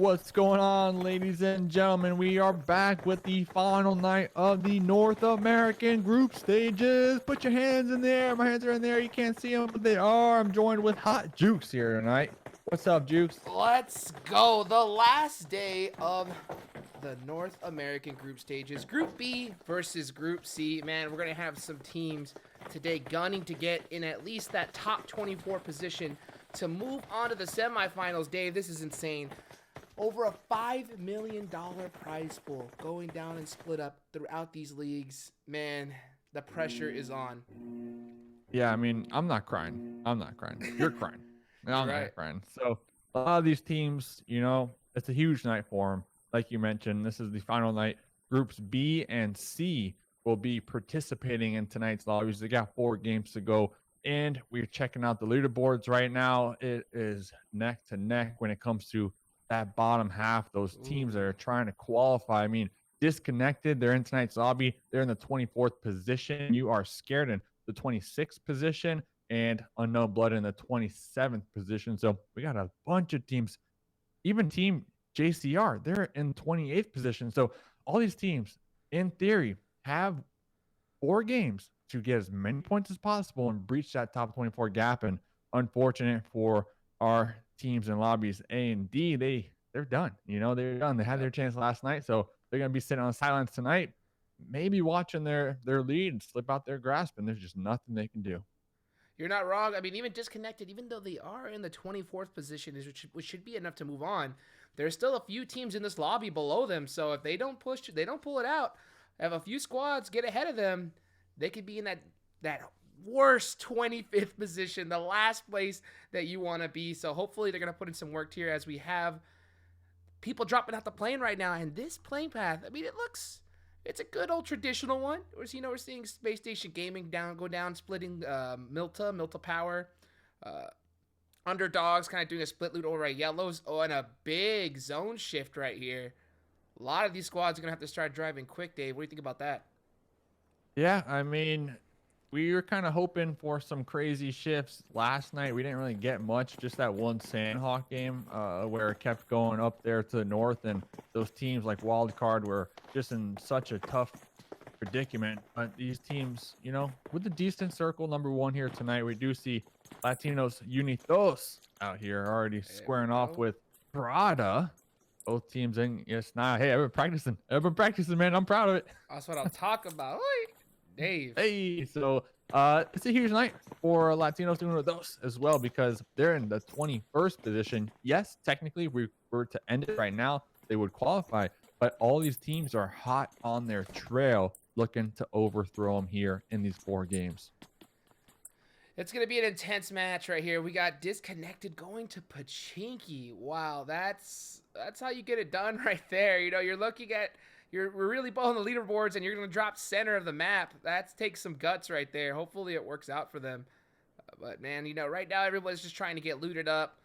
What's going on, ladies and gentlemen? We are back with the final night of the North American group stages. Put your hands in there. My hands are in there. You can't see them, but they are. I'm joined with Hot Jukes here tonight. What's up, Jukes? Let's go. The last day of the North American group stages. Group B versus Group C. Man, we're going to have some teams today gunning to get in at least that top 24 position to move on to the semifinals. Dave, this is insane. Over a $5 million prize pool going down and split up throughout these leagues. Man, the pressure is on. Yeah, I mean, I'm not crying. I'm not crying. You're crying. I'm Right. not crying. So a lot of these teams, you know, it's a huge night for them. Like you mentioned, this is the final night. Groups B and C will be participating in tonight's lobbies. They got 4 games to go, and we're checking out the leaderboards right now. It is neck to neck when it comes to that bottom half, those teams that are trying to qualify. I mean, Disconnected, they're in tonight's lobby. They're in the 24th position. You Are Scared in the 26th position, and Unknown Blood in the 27th position. So we got a bunch of teams. Even Team JCR, they're in 28th position. So all these teams, in theory, have 4 games to get as many points as possible and breach that top 24 gap. And unfortunate for our teams in lobbies A and D, they're done. You know, they're done. They had their chance last night, so they're gonna be sitting on silence tonight, maybe watching their lead slip out their grasp, and there's just nothing they can do. You're not wrong. I mean, even Disconnected, even though they are in the 24th position, which should be enough to move on, there's still a few teams in this lobby below them. So if they don't push, they don't pull it out, have a few squads get ahead of them, they could be in that worst 25th position, the last place that you want to be. So hopefully they're going to put in some work here as we have people dropping out the plane right now. And this plane path, I mean, it's a good old traditional one. We're seeing Spacestation Gaming go down, splitting Milta Power. Underdogs kind of doing a split loot over at Yellows. Oh, and a big zone shift right here. A lot of these squads are going to have to start driving quick, Dave. What do you think about that? Yeah, I mean, we were kind of hoping for some crazy shifts last night. We didn't really get much, just that one Sanhok game where it kept going up there to the north, and those teams like Wildcard were just in such a tough predicament. But these teams, you know, with the decent circle number 1 here tonight, we do see Latinos Unidos out here already squaring off with Prada. Both teams in. Yes, now, hey, I've been practicing, man. I'm proud of it. That's what I'll talk about. Dave. Hey, so it's a huge night for Latinos Unidos as well, because they're in the 21st position. Yes, technically, if we were to end it right now, they would qualify, but all these teams are hot on their trail looking to overthrow them here in these 4 games. It's going to be an intense match right here. We got Disconnected going to Pachinki. Wow, that's how you get it done right there. You know, we're really blowing the leaderboards, and you're going to drop center of the map. That takes some guts right there. Hopefully it works out for them. But, man, you know, right now everybody's just trying to get looted up,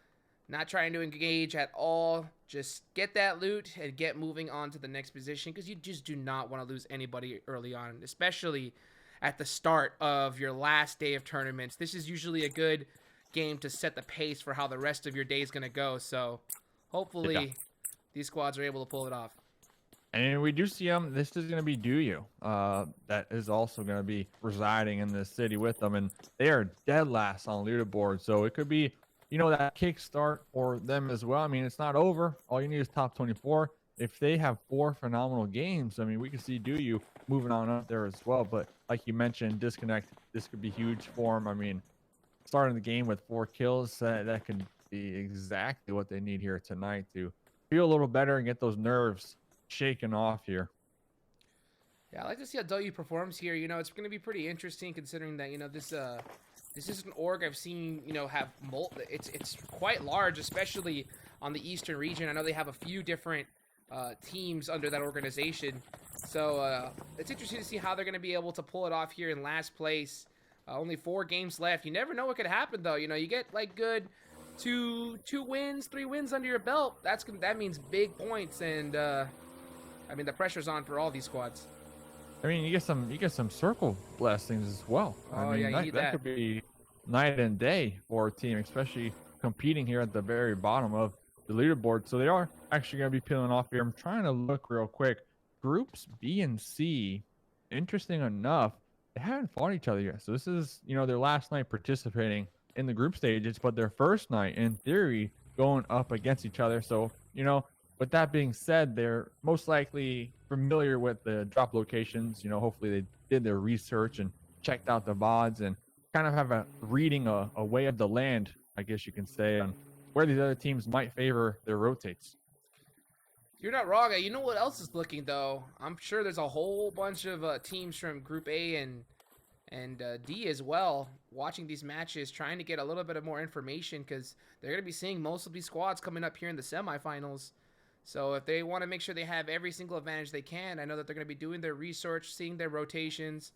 not trying to engage at all. Just get that loot and get moving on to the next position, because you just do not want to lose anybody early on, especially at the start of your last day of tournaments. This is usually a good game to set the pace for how the rest of your day is going to go. So hopefully these squads are able to pull it off. And we do see them. This is going to be Duyu. That is also going to be residing in this city with them. And they are dead last on leaderboard. So it could be, you know, that kickstart for them as well. I mean, it's not over. All you need is top 24. If they have 4 phenomenal games, I mean, we could see Duyu moving on up there as well. But like you mentioned, Disconnect, this could be huge for them. I mean, starting the game with 4 kills, that could be exactly what they need here tonight to feel a little better and get those nerves shaken off here. Yeah, I like to see how Duyu performs here. You know, it's going to be pretty interesting considering that, you know, this is an org I've seen, you know, have it's quite large, especially on the eastern region. I know they have a few different teams under that organization. So it's interesting to see how they're going to be able to pull it off here in last place. Only 4 games left. You never know what could happen, though. You know, you get like good two wins, 3 wins under your belt. That means big points, and I mean the pressure's on for all these squads. I mean, you get some circle blessings as well. Oh, I mean, yeah, that could be night and day for a team, especially competing here at the very bottom of the leaderboard. So they are actually going to be peeling off here. I'm trying to look real quick. Groups B and C, interesting enough, they haven't fought each other yet. So this is, their last night participating in the group stages, but their first night, in theory, going up against each other. So, with that being said, they're most likely familiar with the drop locations. Hopefully they did their research and checked out the VODs and kind of have a reading a way of the land, I guess you can say, on where these other teams might favor their rotates. You're not wrong. You know what else is looking though? I'm sure there's a whole bunch of teams from Group A and D as well watching these matches, trying to get a little bit of more information because they're going to be seeing most of these squads coming up here in the semifinals. So if they want to make sure they have every single advantage they can, I know that they're going to be doing their research, seeing their rotations,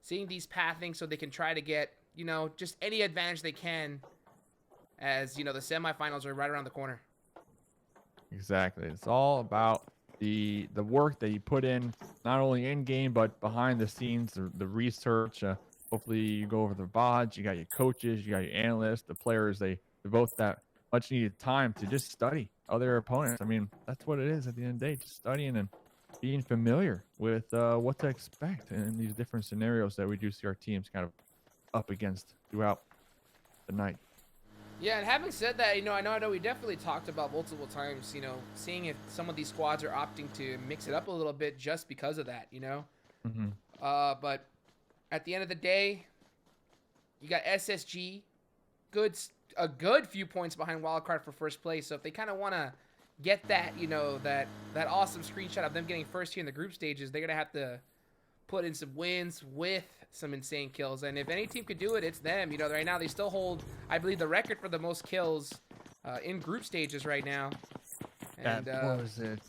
seeing these pathings so they can try to get, just any advantage they can as, the semifinals are right around the corner. Exactly. It's all about the work that you put in, not only in game but behind the scenes, the research. Hopefully you go over the VODs. You got your coaches, you got your analysts, the players. They devote that much needed time to just study other opponents. I mean, that's what it is at the end of the day, just studying and being familiar with what to expect in these different scenarios that we do see our teams kind of up against throughout the night. Yeah, and having said that, I know we definitely talked about multiple times, seeing if some of these squads are opting to mix it up a little bit just because of that, Mm-hmm. But at the end of the day, you got SSG, a good few points behind Wildcard for first place. So if they kind of want to get that, that awesome screenshot of them getting first here in the group stages, they're going to have to put in some wins with some insane kills. And if any team could do it, it's them. Right now they still hold, I believe, the record for the most kills in group stages right now. And what was it?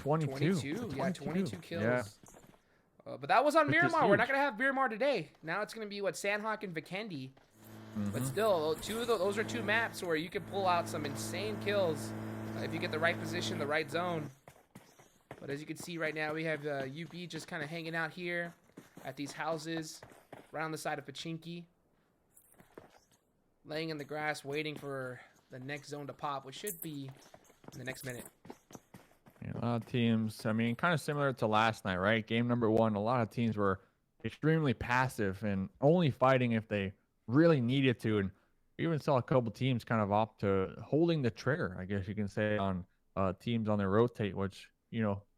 22. 22. Yeah, 22 kills. Yeah. But that was on Which is Miramar. We're not huge. going to have Miramar today. Now it's going to be, Sanhok and Vikendi. Mm-hmm. But still, those are two maps where you can pull out some insane kills if you get the right position, the right zone. But as you can see right now, we have UB just kind of hanging out here at these houses right on the side of Pachinki. Laying in the grass, waiting for the next zone to pop, which should be in the next minute. Yeah, a lot of teams, I mean, kind of similar to last night, right? Game number 1, a lot of teams were extremely passive and only fighting if they really needed to. And we even saw a couple teams kind of opt to holding the trigger, I guess you can say, on teams on their rotate, which,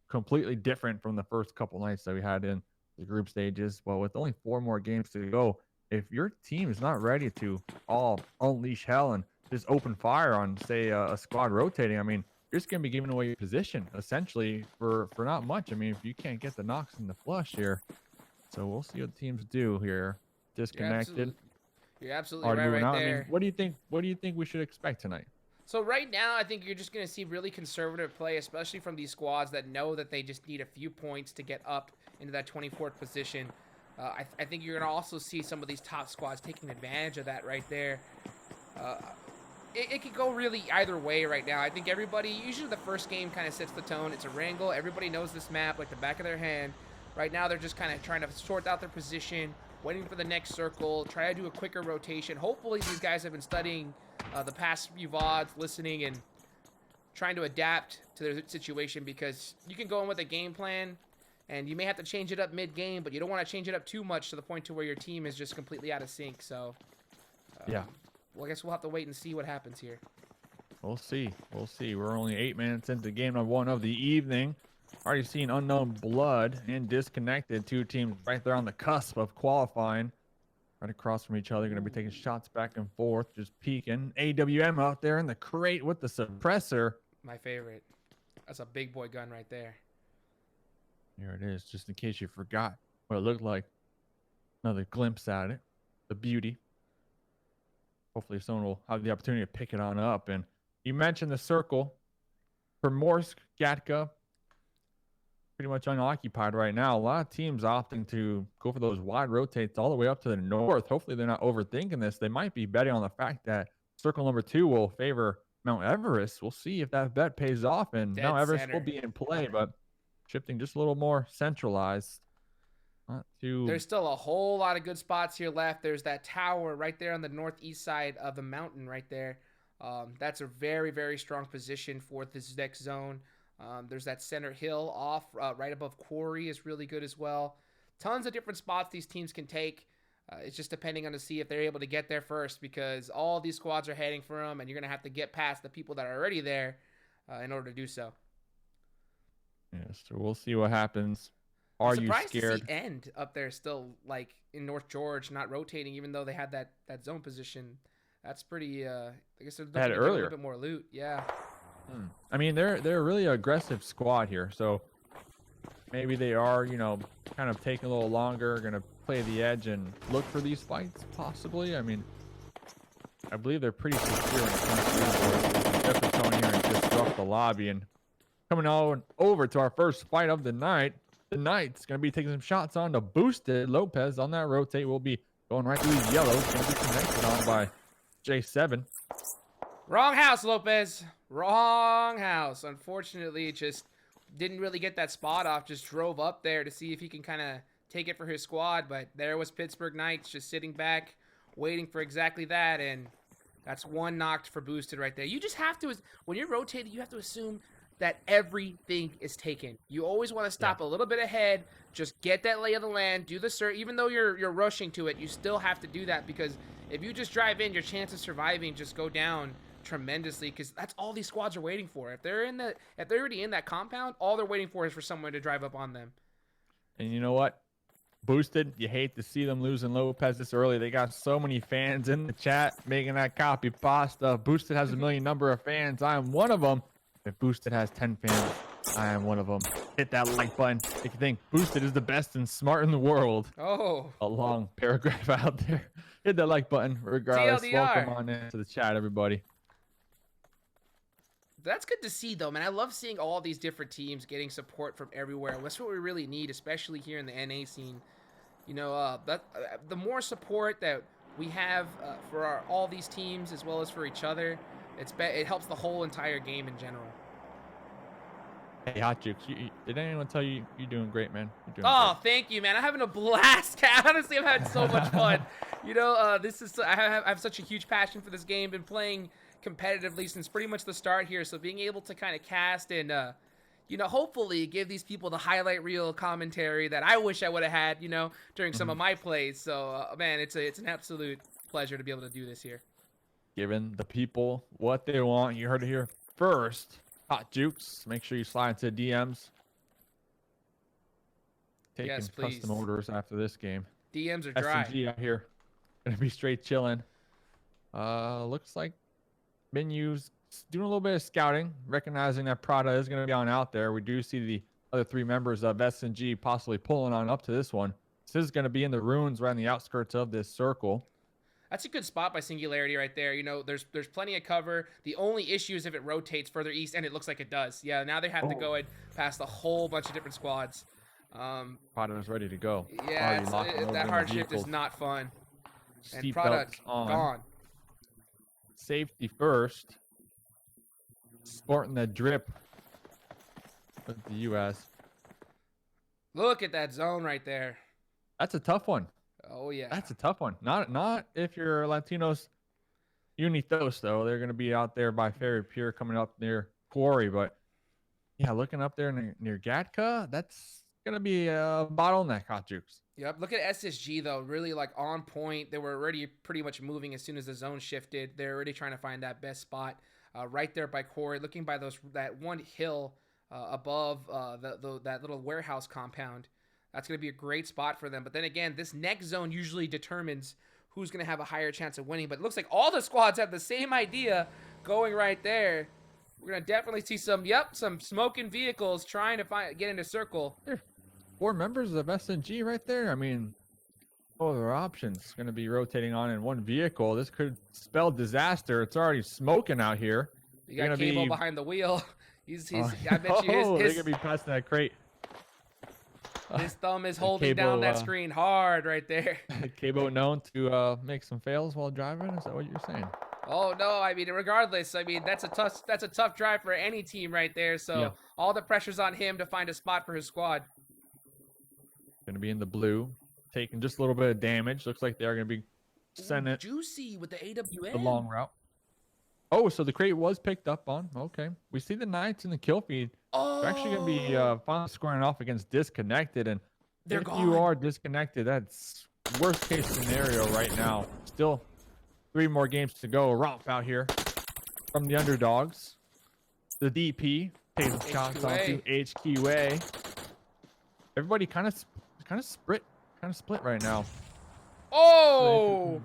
completely different from the first couple nights that we had in the group stages. But with only 4 more games to go, if your team is not ready to all unleash hell and just open fire on, say, a squad rotating, I mean, you're just going to be giving away your position, essentially, for not much. I mean, if you can't get the knocks and the flush here. So we'll see what teams do here. Disconnected. You're absolutely right out. there. I mean, what do you think we should expect tonight? So right now, I think you're just going to see really conservative play, especially from these squads that know that they just need a few points to get up into that 24th position. I think you're going to also see some of these top squads taking advantage of that right there. It could go really either way right now. I think usually the first game kind of sets the tone. It's Erangel. Everybody knows this map like the back of their hand. Right now, they're just kind of trying to sort out their position, waiting for the next circle, try to do a quicker rotation. Hopefully, these guys have been studying the past few VODs, listening and trying to adapt to their situation, because you can go in with a game plan and you may have to change it up mid-game, but you don't want to change it up too much to the point to where your team is just completely out of sync. So, yeah. Well, I guess we'll have to wait and see what happens here. We'll see. We're only 8 minutes into game number 1 of the evening. Already seen Unknown Blood and Disconnected. 2 teams right there on the cusp of qualifying. Right across from each other. Going to be taking shots back and forth. Just peeking. AWM out there in the crate with the suppressor. My favorite. That's a big boy gun right there. Here it is. Just in case you forgot what it looked like. Another glimpse at it. The beauty. Hopefully someone will have the opportunity to pick it on up. And you mentioned the circle. Primorsk, Gatka, pretty much unoccupied right now. A lot of teams opting to go for those wide rotates all the way up to the north. Hopefully they're not overthinking this. They might be betting on the fact that circle number 2 will favor Mount Everest. We'll see if that bet pays off, and Mount Everest will be in play, but shifting just a little more centralized. Not too... There's still a whole lot of good spots here left. There's that tower right there on the northeast side of the mountain right there. That's a very, very strong position for this next zone. There's that center hill off right above Quarry is really good as well. Tons of different spots these teams can take. It's just depending on to see if they're able to get there first, because all these squads are heading for them, and you're going to have to get past the people that are already there in order to do so. Yeah, so we'll see what happens. Are you Surprised scared? to see End up there still, like in North George, not rotating, even though they had that zone position. That's pretty. I guess they're looking to get a little bit more loot. Yeah. I mean, they're a really aggressive squad here, so maybe they are, you know, kind of taking a little longer, gonna play the edge and look for these fights, possibly. I mean, I believe they're pretty secure when it comes to this. Definitely coming here and disrupt the lobby. And coming on over to our first fight of the night, the Knights gonna be taking some shots on the boosted Lopez on that rotate. Will be going right through these yellows. Gonna be connected on by J7. Wrong house, Lopez. Wrong house. Unfortunately, just didn't really get that spot off. Just drove up there to see if he can kind of take it for his squad. But there was Pittsburgh Knights just sitting back, waiting for exactly that. And that's one knocked for boosted right there. You just have to, when you're rotating, you have to assume that everything is taken. You always want to stop a little bit ahead. Just get that lay of the land. Do the search. Even though you're rushing to it, you still have to do that, because if you just drive in, your chance of surviving just go down tremendously, because that's all these squads are waiting for. If they're already in that compound, all they're waiting for is for someone to drive up on them. And you know what? Boosted, you hate to see them losing Lopez this early. They got so many fans in the chat making that copy pasta. Boosted has a million number of fans. I am one of them. If Boosted has 10 fans, I am one of them. Hit that like button if you think Boosted is the best and smart in the world. Oh, A long paragraph out there. Hit that like button regardless. TLDR. Welcome on into the chat, everybody. That's good to see, though, man. I love seeing all these different teams getting support from everywhere. That's what we really need, especially here in the NA scene. You know, the more support that we have for all these teams as well as for each other, it helps the whole entire game in general. Hey, Hot Jukes, did anyone tell you you're doing great, man? You're doing great. Thank you, man. I'm having a blast. Honestly, I'm having so much fun. You know, I have such a huge passion for this game. Been playing competitively since pretty much the start here. So being able to kind of cast and, you know, hopefully give these people the highlight reel commentary that I wish I would have had, you know, during some of my plays. So, man, it's an absolute pleasure to be able to do this here. Giving the people what they want. You heard it here first. Hot Jukes. Make sure you slide into DMs. Taking custom orders after this game. DMs are dry. SMG out here. Gonna be straight chilling. Looks like Menu's doing a little bit of scouting, recognizing that Prada is going to be on out there. We do see the other three members of SNG possibly pulling on up to this one. This is going to be in the ruins right on the outskirts of this circle. That's a good spot by Singularity right there. You know, there's plenty of cover. The only issue is if it rotates further east, and it looks like it does. Yeah, now they have to go past a whole bunch of different squads. Prada is ready to go. Yeah, that hard shift is not fun. And Prada gone. Safety first. Sporting the drip with the U.S. Look at that zone right there. That's a tough one. Oh, yeah. That's a tough one. Not if you're Latinos Unidos, though. They're going to be out there by Ferry Pier coming up near Quarry. But, yeah, looking up there near Gatka, that's going to be a bottleneck, Hot Jukes. Yep. Look at SSG, though. Really, like, on point. They were already pretty much moving as soon as the zone shifted. They're already trying to find that best spot right there by Quarry, looking by that one hill above that little warehouse compound. That's going to be a great spot for them. But then again, this next zone usually determines who's going to have a higher chance of winning. But it looks like all the squads have the same idea going right there. We're going to definitely see some smoking vehicles trying to get into circle. 4 members of SNG right there. I mean, what other options going to be rotating on in one vehicle? This could spell disaster. It's already smoking out here. You got Cable behind the wheel. I bet you they're going to be passing that crate. His thumb is holding down that screen hard right there. Cabo known to make some fails while driving. Is that what you're saying? Oh no! I mean, regardless, I mean that's a tough drive for any team right there. So all the pressure's on him to find a spot for his squad. Going to be in the blue, taking just a little bit of damage. Looks like they are going to be sending it. Juicy with the AWM. The long route. Oh, so the crate was picked up on. Okay. We see the Knights in the kill feed. They're actually going to be finally squaring off against Disconnected. And They're if gone. you are Disconnected, that's worst case scenario right now. Still 3 more games to go. Romp out here from the underdogs. The DP takes some shots onto HQA. Everybody kind of split right now. Oh!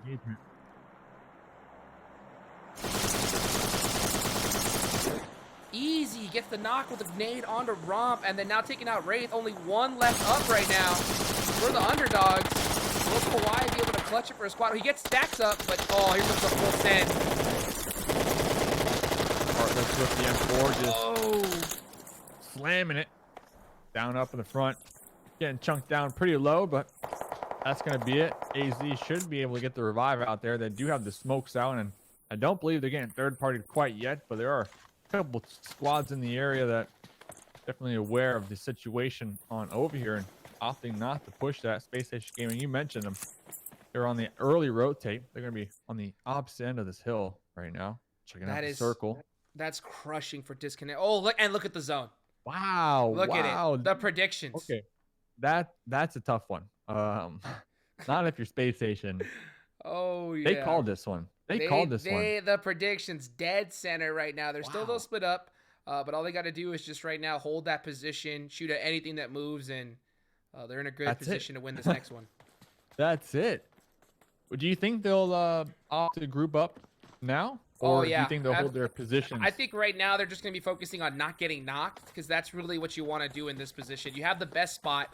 Easy gets the knock with a grenade onto Romp, and then now taking out Wraith. Only 1 left up right now for the underdogs. Will Kawhi be able to clutch it for a squad? He gets stacks up, but oh, here comes the full send. Heartless with the M4 just slamming it down up in the front. Getting chunked down pretty low, but that's going to be it. AZ should be able to get the revive out there. They do have the smokes out, and I don't believe they're getting third-party quite yet, but there are a couple squads in the area that definitely aware of the situation on over here and opting not to push that. Spacestation Gaming, you mentioned them. They're on the early rotate. They're going to be on the opposite end of this hill right now. Checking out the circle. That's crushing for Disconnect. Oh, look at the zone. Wow. Look at it. The predictions. Okay. That's a tough one. Not if you're Space Station. Oh yeah. They called this one. They called this one. The predictions dead center right now. They're still though split up, but all they got to do is just right now hold that position, shoot at anything that moves, and they're in a good position to win this next one. That's it. Do you think they'll opt to group up now? Or do you think they'll hold their position? I think right now they're just going to be focusing on not getting knocked, because that's really what you want to do in this position. You have the best spot.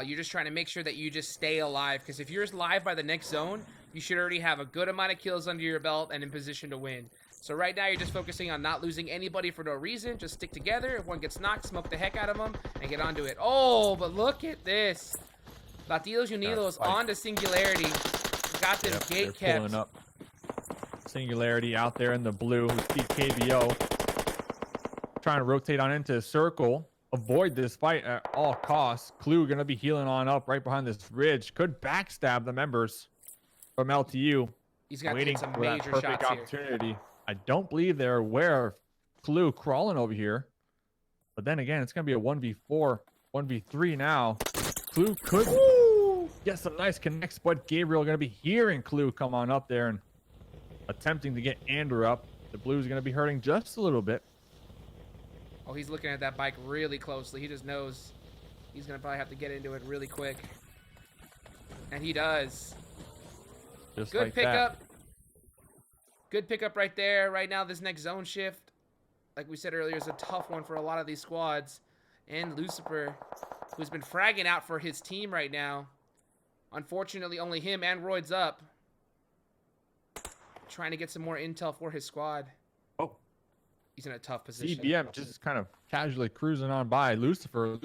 You're just trying to make sure that you just stay alive, because if you're live by the next zone, you should already have a good amount of kills under your belt and in position to win. So right now you're just focusing on not losing anybody for no reason. Just stick together. If one gets knocked, smoke the heck out of them and get onto it. Oh, but look at this. Latinos Unidos onto Singularity. Got them gate kept. Pulling up. Singularity out there in the blue. We see KBO trying to rotate on into a circle. Avoid this fight at all costs. Clue going to be healing on up right behind this ridge. Could backstab the members from LTU. He's got waiting some for major that perfect opportunity here. I don't believe they're aware of Clue crawling over here. But then again, it's going to be a 1v4, 1v3 now. Clue could get some nice connects, but Gabriel going to be hearing Clue come on up there and attempting to get Andrew up. The Blues are going to be hurting just a little bit. Oh, he's looking at that bike really closely. He just knows he's going to probably have to get into it really quick. And he does. Just good like pickup. That. Good pickup right there. Right now, this next zone shift, like we said earlier, is a tough one for a lot of these squads. And Lucifer, who's been fragging out for his team right now. Unfortunately, only him and Royd's up. Trying to get some more intel for his squad. Oh. He's in a tough position. CBM just kind of casually cruising on by. Lucifer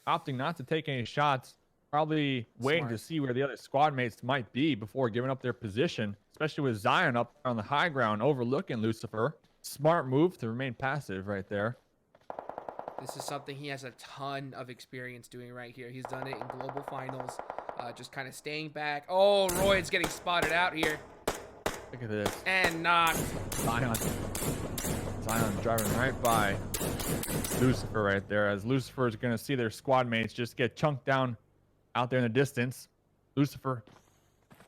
opting not to take any shots. Probably waiting to see where the other squad mates might be before giving up their position. Especially with Zion up on the high ground overlooking Lucifer. Smart move to remain passive right there. This is something he has a ton of experience doing right here. He's done it in global finals. Just kind of staying back. Oh, Royd's getting spotted out here. Look at this. And knocked. Zion driving right by Lucifer right there, as Lucifer is going to see their squad mates just get chunked down out there in the distance. Lucifer,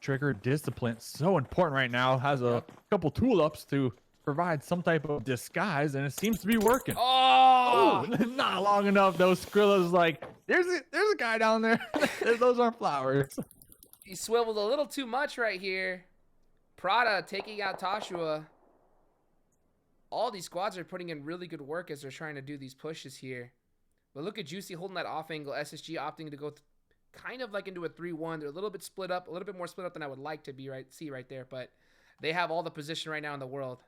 trigger discipline, so important right now. Has a couple tool ups to provide some type of disguise, and it seems to be working. Oh, not long enough though. Skrilla's like, there's a guy down there. Those aren't flowers. He swiveled a little too much right here. Prada taking out Toshua. All these squads are putting in really good work as they're trying to do these pushes here. But look at Juicy holding that off angle. SSG opting to go kind of like into a 3-1. They're a little bit split up, a little bit more split up than I would like to be see right there. But they have all the position right now in the world.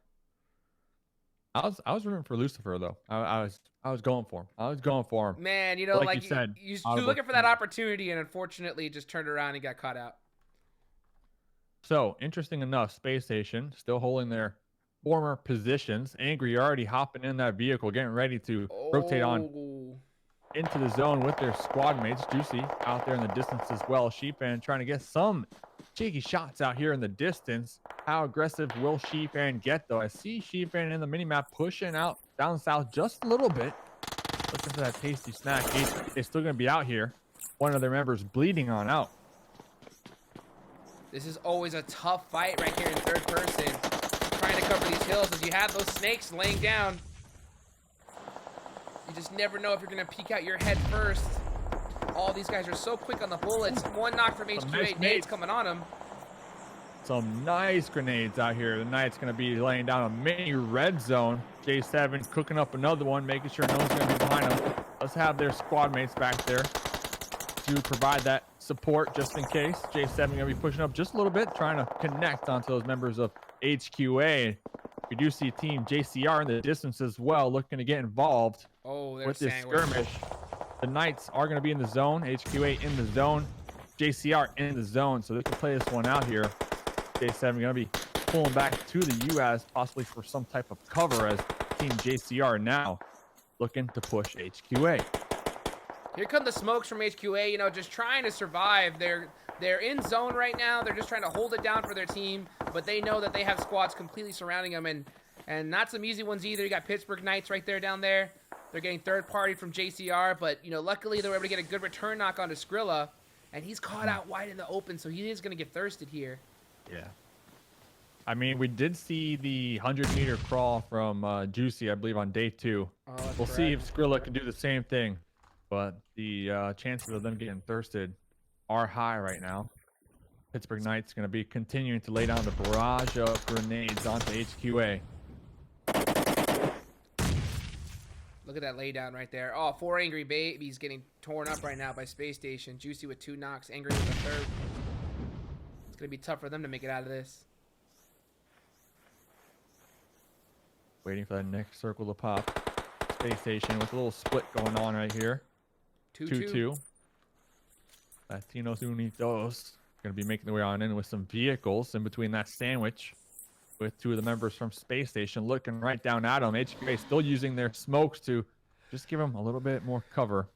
I was rooting for Lucifer though. I was going for him. I was going for him. Man, you know, like you said, you're looking for that opportunity, and unfortunately, it just turned around and got caught out. So interesting enough, Space Station still holding their former positions. Angry already hopping in that vehicle, getting ready to rotate on into the zone with their squad mates. Juicy out there in the distance as well. Sheepman trying to get some cheeky shots out here in the distance. How aggressive will Shifan get, though? I see Shifan in the minimap pushing out down south just a little bit. Looking for that tasty snack. They're still going to be out here. One of their members bleeding on out. This is always a tough fight right here in third person. Trying to cover these hills as you have those snakes laying down. You just never know if you're going to peek out your head first. All these guys are so quick on the bullets. One knock from HQA. Nades coming on him. Some nice grenades out here. The Knights going to be laying down a mini red zone. J7 cooking up another one, making sure no one's going to be behind them. Let's have their squad mates back there to provide that support just in case. J7 going to be pushing up just a little bit, trying to connect onto those members of HQA. We do see Team JCR in the distance as well, looking to get involved with this skirmish. The Knights are going to be in the zone. HQA in the zone. JCR in the zone, so they can play this one out here. J7 going to be pulling back to the US, possibly for some type of cover, as Team JCR now looking to push HQA. Here come the smokes from HQA, you know, just trying to survive. They're in zone right now. They're just trying to hold it down for their team, but they know that they have squads completely surrounding them, and not some easy ones either. You got Pittsburgh Knights right there down there. They're getting third party from JCR, but, you know, luckily they were able to get a good return knock onto Skrilla, and he's caught out wide in the open, so he is going to get thirsted here. Yeah. I mean, we did see the 100-meter crawl from Juicy, I believe, on day 2. We'll see if Skrilla can do the same thing, but the chances of them getting thirsted are high right now. Pittsburgh Knights going to be continuing to lay down the barrage of grenades onto HQA. Look at that laydown right there. Oh, 4 angry babies getting torn up right now by Space Station. Juicy with 2 knocks. Angry with a third. It's going to be tough for them to make it out of this. Waiting for that next circle to pop. Space Station with a little split going on right here. 2-2. Latinos Unidos going to be making their way on in with some vehicles in between that sandwich, with 2 of the members from Space Station looking right down at them. HQA still using their smokes to just give them a little bit more cover.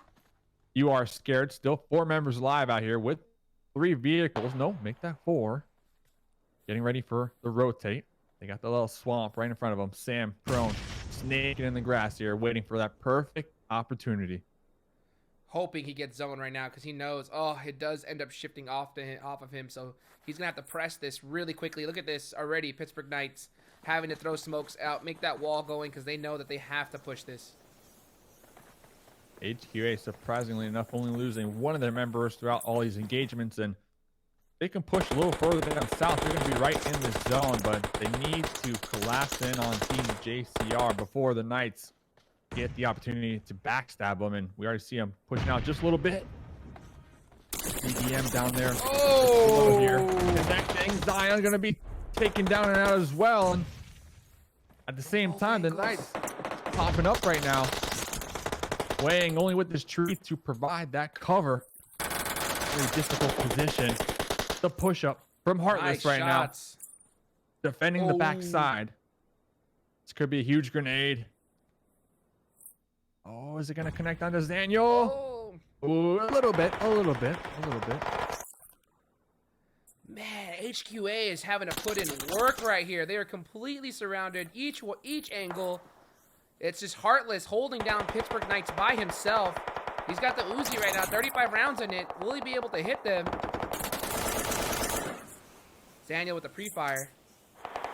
You are scared. Still 4 members alive out here with 3 vehicles. No, make that 4. Getting ready for the rotate. They got the little swamp right in front of them. Sam prone, snaking in the grass here, waiting for that perfect opportunity. Hoping he gets zone right now because he knows, oh, it does end up shifting off of him. So he's going to have to press this really quickly. Look at this already. Pittsburgh Knights having to throw smokes out, make that wall going because they know that they have to push this. HQA, surprisingly enough, only losing 1 of their members throughout all these engagements, and they can push a little further down south. They're going to be right in this zone, but they need to collapse in on Team JCR before the Knights get the opportunity to backstab them, and we already see them pushing out just a little bit. EDM down there. Oh! Here. Connecting. Zion going to be taken down and out as well. And at the same time, the Knights popping up right now. Weighing only with this tree to provide that cover. Very difficult position. The push-up from Heartless right now. Defending the backside. This could be a huge grenade. Oh, is it going to connect onto Zaniel? Oh. Ooh, a little bit. Man, HQA is having to put in work right here. They are completely surrounded. Each angle. It's just Heartless holding down Pittsburgh Knights by himself. He's got the Uzi right now. 35 rounds in it. Will he be able to hit them? Daniel with the pre-fire.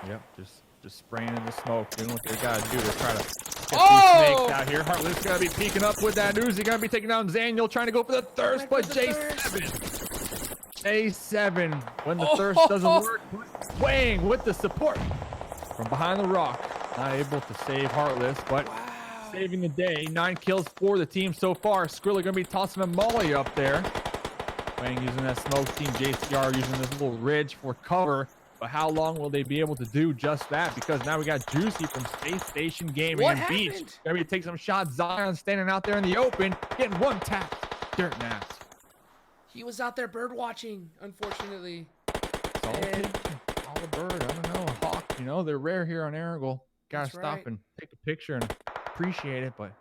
Yep, just spraying in the smoke, doing what they gotta do to try to get these snakes out here. Heartless gonna be peeking up with that Uzi, gonna be taking down Zaniel, trying to go for the thirst, but J7, when the thirst doesn't work, weighing with the support from behind the rock. Not able to save Heartless, but saving the day. 9 kills for the team so far. Skrilla gonna be tossing a molly up there. Weighing using that smoke. Team JCR using this little ridge for cover. But how long will they be able to do just that? Because now we got Juicy from Spacestation Gaming and Beach. Gonna be take some shots. Zion standing out there in the open, getting 1 tap. Dirt naps. He was out there bird watching, unfortunately. All a bird, I don't know, a hawk. You know, they're rare here on Erangel. Gotta stop and take a picture and appreciate it. But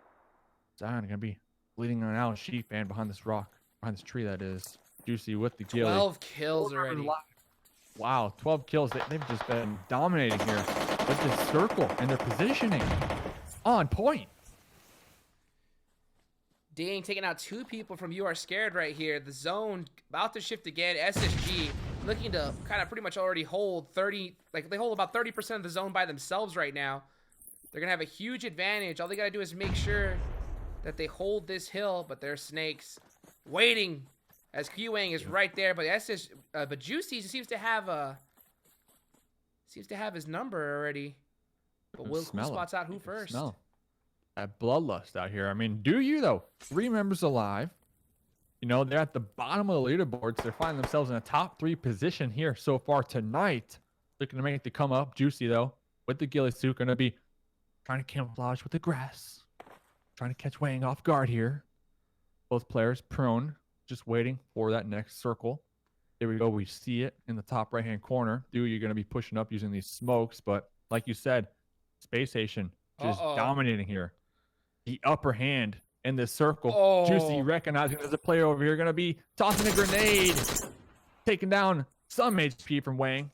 Zion gonna be bleeding on out. Sheep and behind this rock, behind this tree, that is. Juicy with the kill. 12 kills already. wow, 12 kills. They've just been dominating here. But this circle and their positioning on point. Ding, taking out 2 people from You Are Scared right here. The zone about to shift again. SSG looking to kind of pretty much already hold 30, like they hold about 30% of the zone by themselves right now. They're going to have a huge advantage. All they got to do is make sure that they hold this hill, but they're snakes waiting as QAing is right there. But but Juicy seems to have his number already. But who spots out who first? Smell that bloodlust out here. I mean, do you though? 3 members alive. You know, they're at the bottom of the leaderboards. They're finding themselves in a top 3 position here so far tonight. Looking to make the come up. Juicy though, with the ghillie suit, gonna be trying to camouflage with the grass. Trying to catch Wang off guard here. Both players prone, just waiting for that next circle. There we go. We see it in the top right-hand corner. You're going to be pushing up using these smokes, but like you said, Spacestation just dominating here. The upper hand in this circle. Juicy recognizing there's a player over here. Going to be tossing a grenade. Taking down some HP from Wang.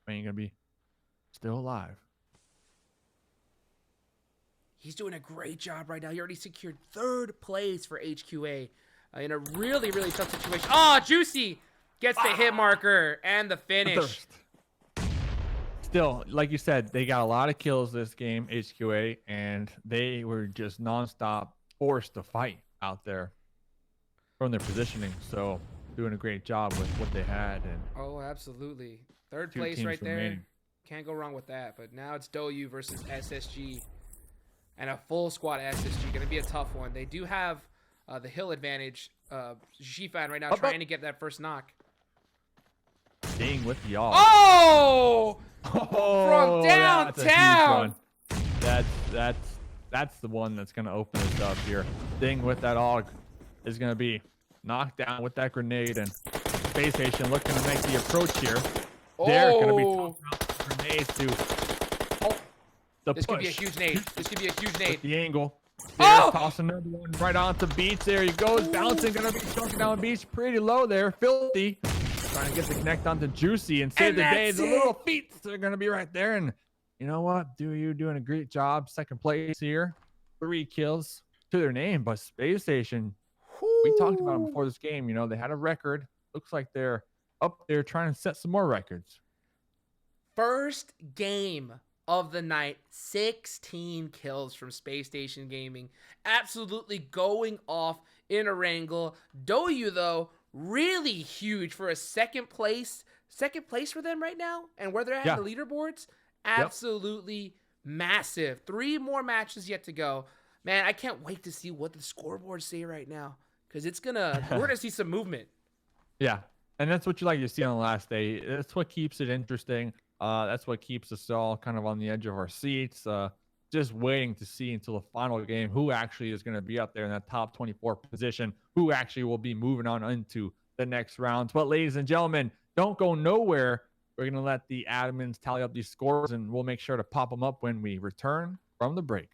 Wang going to be still alive. He's doing a great job right now. He already secured 3rd place for HQA in a really, really tough situation. Oh, Juicy gets the hit marker and the finish. Still, like you said, they got a lot of kills this game, HQA, and they were just nonstop forced to fight out there from their positioning. So doing a great job with what they had. And oh, absolutely. 3rd place right there. Remaining. Can't go wrong with that. But now it's DouYu versus SSG. And a full squad SSG. Going to be a tough one. They do have the hill advantage. Shifan right now trying to get that first knock. Staying with y'all. Oh! From downtown. That's the one that's going to open us up here. Staying with that AUG is going to be knocked down with that grenade. And Spacestation looking to make the approach here. They're going to be tossing out the grenades to... This could be a huge nade. This could be a huge nade. The angle. Tossing another one right onto Beach. There he goes. Bouncing. Going to be chunking down Beach pretty low there. Filthy. Trying to get the connect onto Juicy and save the day. The little feet are going to be right there. And you know what? DouYu doing a great job. 2nd place here. 3 kills to their name. But Spacestation, we talked about them before this game. You know, they had a record. Looks like they're up there trying to set some more records. First game of the night, 16 kills from Spacestation Gaming. Absolutely going off in Erangel. DouYu, though, really huge for a 2nd place. 2nd place for them right now, and where they're at in the leaderboards, absolutely massive. 3 more matches yet to go. Man, I can't wait to see what the scoreboards say right now, because we're gonna see some movement. Yeah, and that's what you like to see on the last day. That's what keeps it interesting. That's what keeps us all kind of on the edge of our seats, just waiting to see until the final game who actually is going to be up there in that top 24 position, who actually will be moving on into the next rounds. But ladies and gentlemen, don't go nowhere. We're going to let the admins tally up these scores, and we'll make sure to pop them up when we return from the break.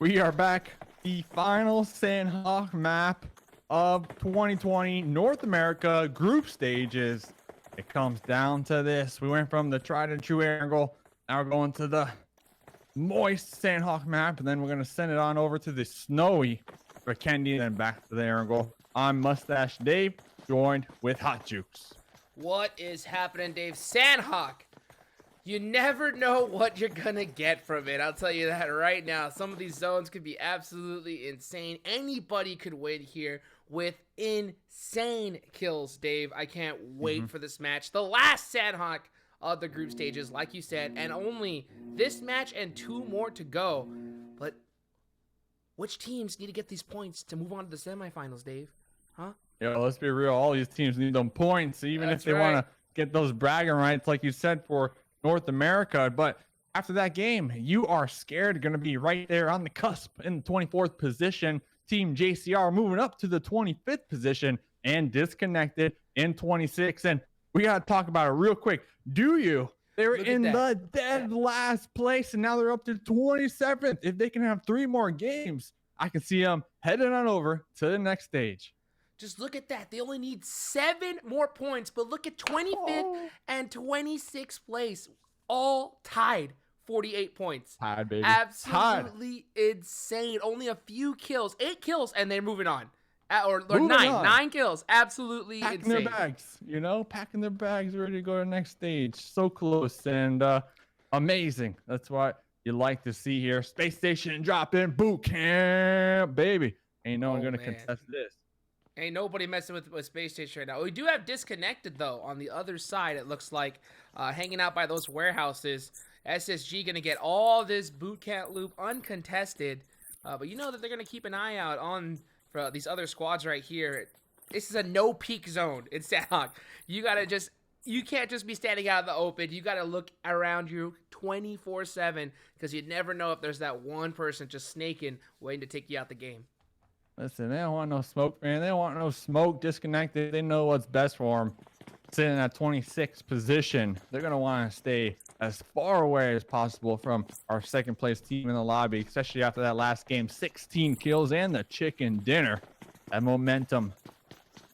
We are back. The final Sanhok map of 2020 North America group stages. It comes down to this. We went from the tried and true Erangel. Now we're going to the moist Sanhok map, and then we're going to send it on over to the snowy Vikendi, then back to the Erangel. I'm Mustache Dave, joined with Hot Jukes. What is happening, Dave? Sanhok. You never know what you're going to get from it. I'll tell you that right now. Some of these zones could be absolutely insane. Anybody could win here with insane kills, Dave. I can't wait for this match. The last Sanhok of the group stages, like you said, and only this match and 2 more to go. But which teams need to get these points to move on to the semifinals, Dave? Huh? Yeah, let's be real. All these teams need them points, even That's if they right. want to get those bragging rights, like you said, for North America. But after that game, you are scared going to be right there on the cusp in the 24th position. Team JCR moving up to the 25th position and disconnected in 26. And we got to talk about it real quick. Do you? They're in the dead last place, and now they're up to 27th. If they can have 3 more games, I can see them heading on over to the next stage. Just look at that. They only need 7 more points, but look at 25th and 26th place, all tied, 48 points. Tied, baby. Absolutely insane. Only a few kills, 8 kills, and they're moving on. Or Moving 9 kills. Absolutely packing insane. their bags, packing their bags, ready to go to the next stage. So close and amazing. That's what you like to see here. Space Station drop in boot camp, baby. Ain't no one gonna contest this. Ain't nobody messing with Space Station right now. We do have disconnected, though, on the other side. It looks like hanging out by those warehouses. SSG going to get all this boot camp loop uncontested. But you know that they're going to keep an eye out on for these other squads right here. This is a no-peek zone in Sanhok. You can't just be standing out in the open. You got to look around you 24/7 because you never know if there's that one person just snaking waiting to take you out the game. Listen, they don't want no smoke, man. They don't want no smoke. Disconnected. They know what's best for them. Sitting at 26th position, they're going to want to stay as far away as possible from our second place team in the lobby, especially after that last game. 16 kills and the chicken dinner. That momentum,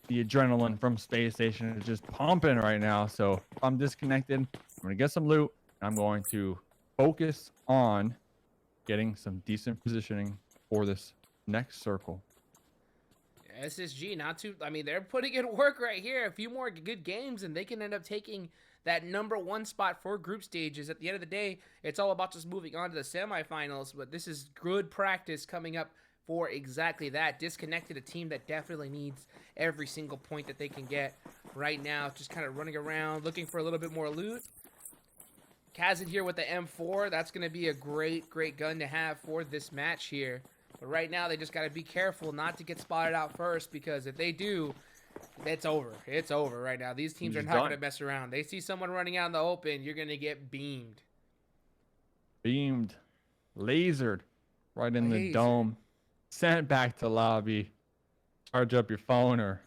the adrenaline from Space Station is just pumping right now. So if I'm disconnected, I'm going to get some loot. I'm going to focus on getting some decent positioning for this next circle. SSG, they're putting in work right here. A few more good games, and they can end up taking that #1 spot for group stages. At the end of the day, it's all about just moving on to the semifinals, but this is good practice coming up for exactly that. Disconnected, a team that definitely needs every single point that they can get right now. Just kind of running around, looking for a little bit more loot. Kazan here with the M4. That's going to be a great gun to have for this match here. But right now, they just got to be careful not to get spotted out first, because if they do, it's over. It's over right now. These teams are not going to mess around. They see someone running out in the open, you're going to get beamed. Beamed. Lasered. Right in the dome. Sent back to lobby. Charge up your phone or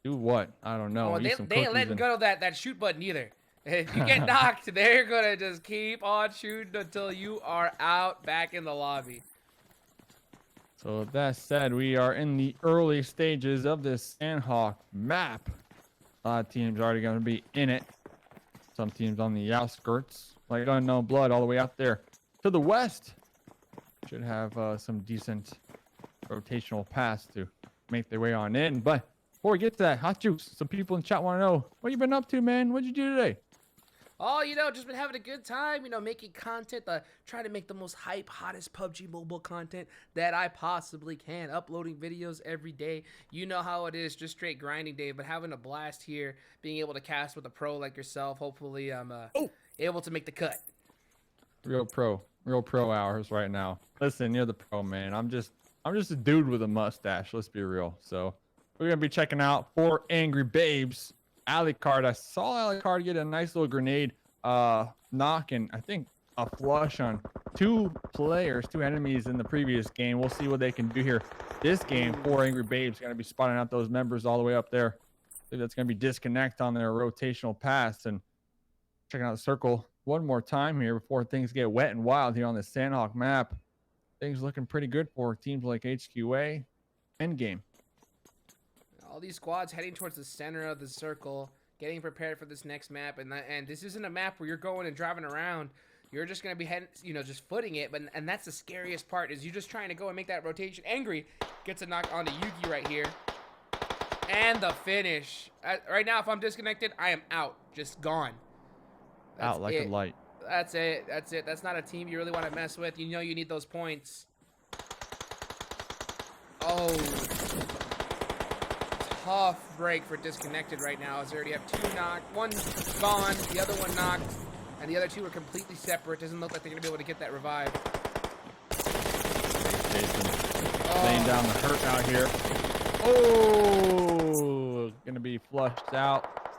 do what? I don't know. Oh, they ain't letting go of that shoot button either. If you get knocked, they're going to just keep on shooting until you are out back in the lobby. So with that said, we are in the early stages of this Sanhok map. A lot of teams already going to be in it. Some teams on the outskirts, like Unknown Blood, all the way out there to the west. Should have some decent rotational paths to make their way on in. But before we get to that, Hot Jukes, some people in chat want to know, what you been up to, man? What'd you do today? Oh, just been having a good time, making content, trying to make the most hype, hottest PUBG Mobile content that I possibly can, uploading videos every day. You know how it is, just straight grinding day, but having a blast here, being able to cast with a pro like yourself. Hopefully I'm able to make the cut. Real pro hours right now. Listen, you're the pro, man. I'm just a dude with a mustache, let's be real. So we're going to be checking out 4 Angry Babes. Alucard, I saw Alucard get a nice little grenade knock, and I think a flush on 2 enemies in the previous game. We'll see what they can do here. This game, 4 Angry Babes going to be spotting out those members all the way up there. I think that's going to be disconnect on their rotational pass. And checking out the circle one more time here before things get wet and wild here on the Sanhok map. things looking pretty good for teams like HQA Endgame. All these squads heading towards the center of the circle, getting prepared for this next map, and this isn't a map where you're going and driving around. You're just gonna be heading, just footing it, and that's the scariest part, is you're just trying to go and make that rotation. Angry gets a knock onto Yugi right here, and the finish. Right now, if I'm disconnected, I am out, just gone. Out like a light. That's it. That's it. That's not a team you really want to mess with. You know you need those points. Oh. Tough break for disconnected right now, as they already have 2 knocked. One gone, the other one knocked, and the other 2 are completely separate. Doesn't look like they're going to be able to get that revive. Laying down the hurt out here. Oh, going to be flushed out.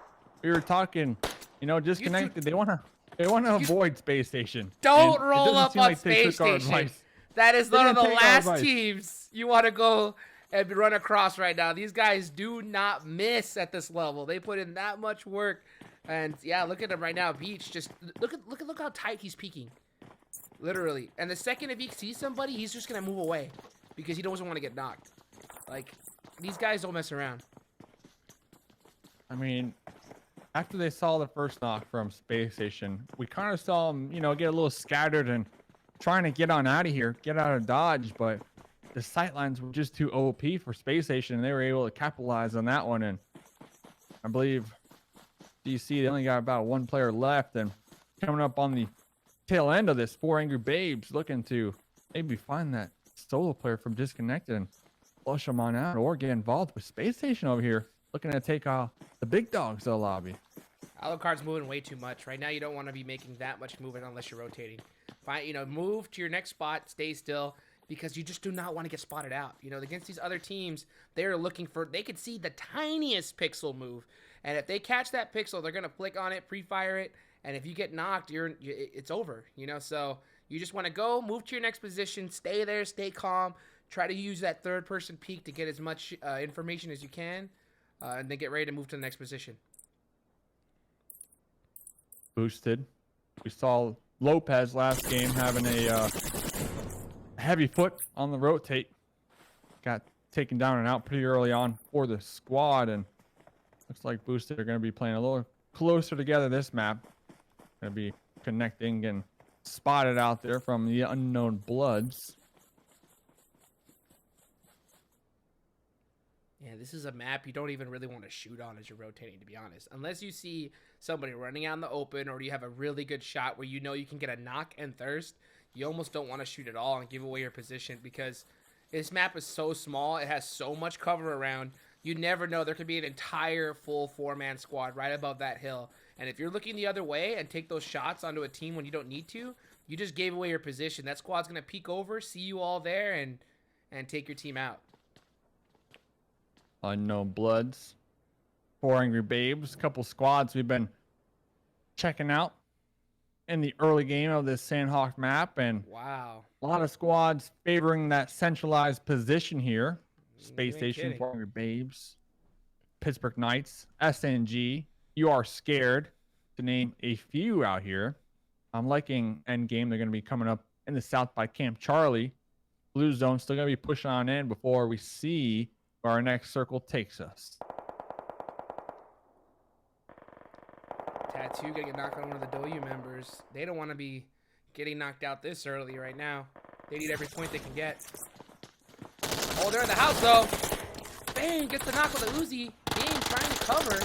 We were talking, disconnected. They want to avoid Space Station. Don't roll up on Space Station. That is one of the last teams you want to go and run across right now. These guys do not miss at this level. They put in that much work, and yeah, look at him right now. Beach, just look how tight he's peeking, literally. And the second if he sees somebody, he's just gonna move away because he doesn't want to get knocked. Like, these guys don't mess around. I mean, after they saw the first knock from Space Station, we kind of saw them, get a little scattered and trying to get on out of here, get out of Dodge, but the sightlines were just too OP for Space Station, and they were able to capitalize on that one. And I believe DC, they only got about 1 player left, and coming up on the tail end of this, 4 Angry Babes looking to maybe find that solo player from disconnected and flush them on out, or get involved with Space Station over here, looking to take the big dogs to the lobby. Alucard's moving way too much. Right now, you don't want to be making that much movement unless you're rotating. Fine, move to your next spot, stay still, because you just do not want to get spotted out. Against these other teams, they're looking for, they could see the tiniest pixel move. And if they catch that pixel, they're going to flick on it, pre-fire it. And if you get knocked, it's over, So you just want to go, move to your next position, stay there, stay calm. Try to use that third-person peek to get as much information as you can. And then get ready to move to the next position. Boosted. We saw Lopez last game having a heavy foot on the rotate. Got taken down and out pretty early on for the squad, and looks like Boosted are going to be playing a little closer together this map. Going to be connecting and spotted out there from the Unknown Bloods. Yeah, this is a map you don't even really want to shoot on as you're rotating, to be honest. Unless you see somebody running out in the open, or you have a really good shot where you know you can get a knock and thirst, you almost don't want to shoot at all and give away your position, because this map is so small. It has so much cover around. You never know. There could be an entire full 4-man squad right above that hill. And if you're looking the other way and take those shots onto a team when you don't need to, you just gave away your position. That squad's going to peek over, see you all there, and take your team out. Unknown Bloods, 4 Angry Babes, couple squads we've been checking out in the early game of this Sanhok map, and wow, a lot of squads favoring that centralized position here. Space Station, 4 Angry Babes, Pittsburgh Knights, SNG, You Are Scared, to name a few out here. I'm liking Endgame. They're going to be coming up in the south by Camp Charlie. Blue Zone still going to be pushing on in before we see where our next circle takes us. Tattoo gonna get knocked on one of the DOU members. They don't want to be getting knocked out this early right now. They need every point they can get. Oh, they're in the house though. Bang, gets the knock with the Uzi. Dang, trying to cover.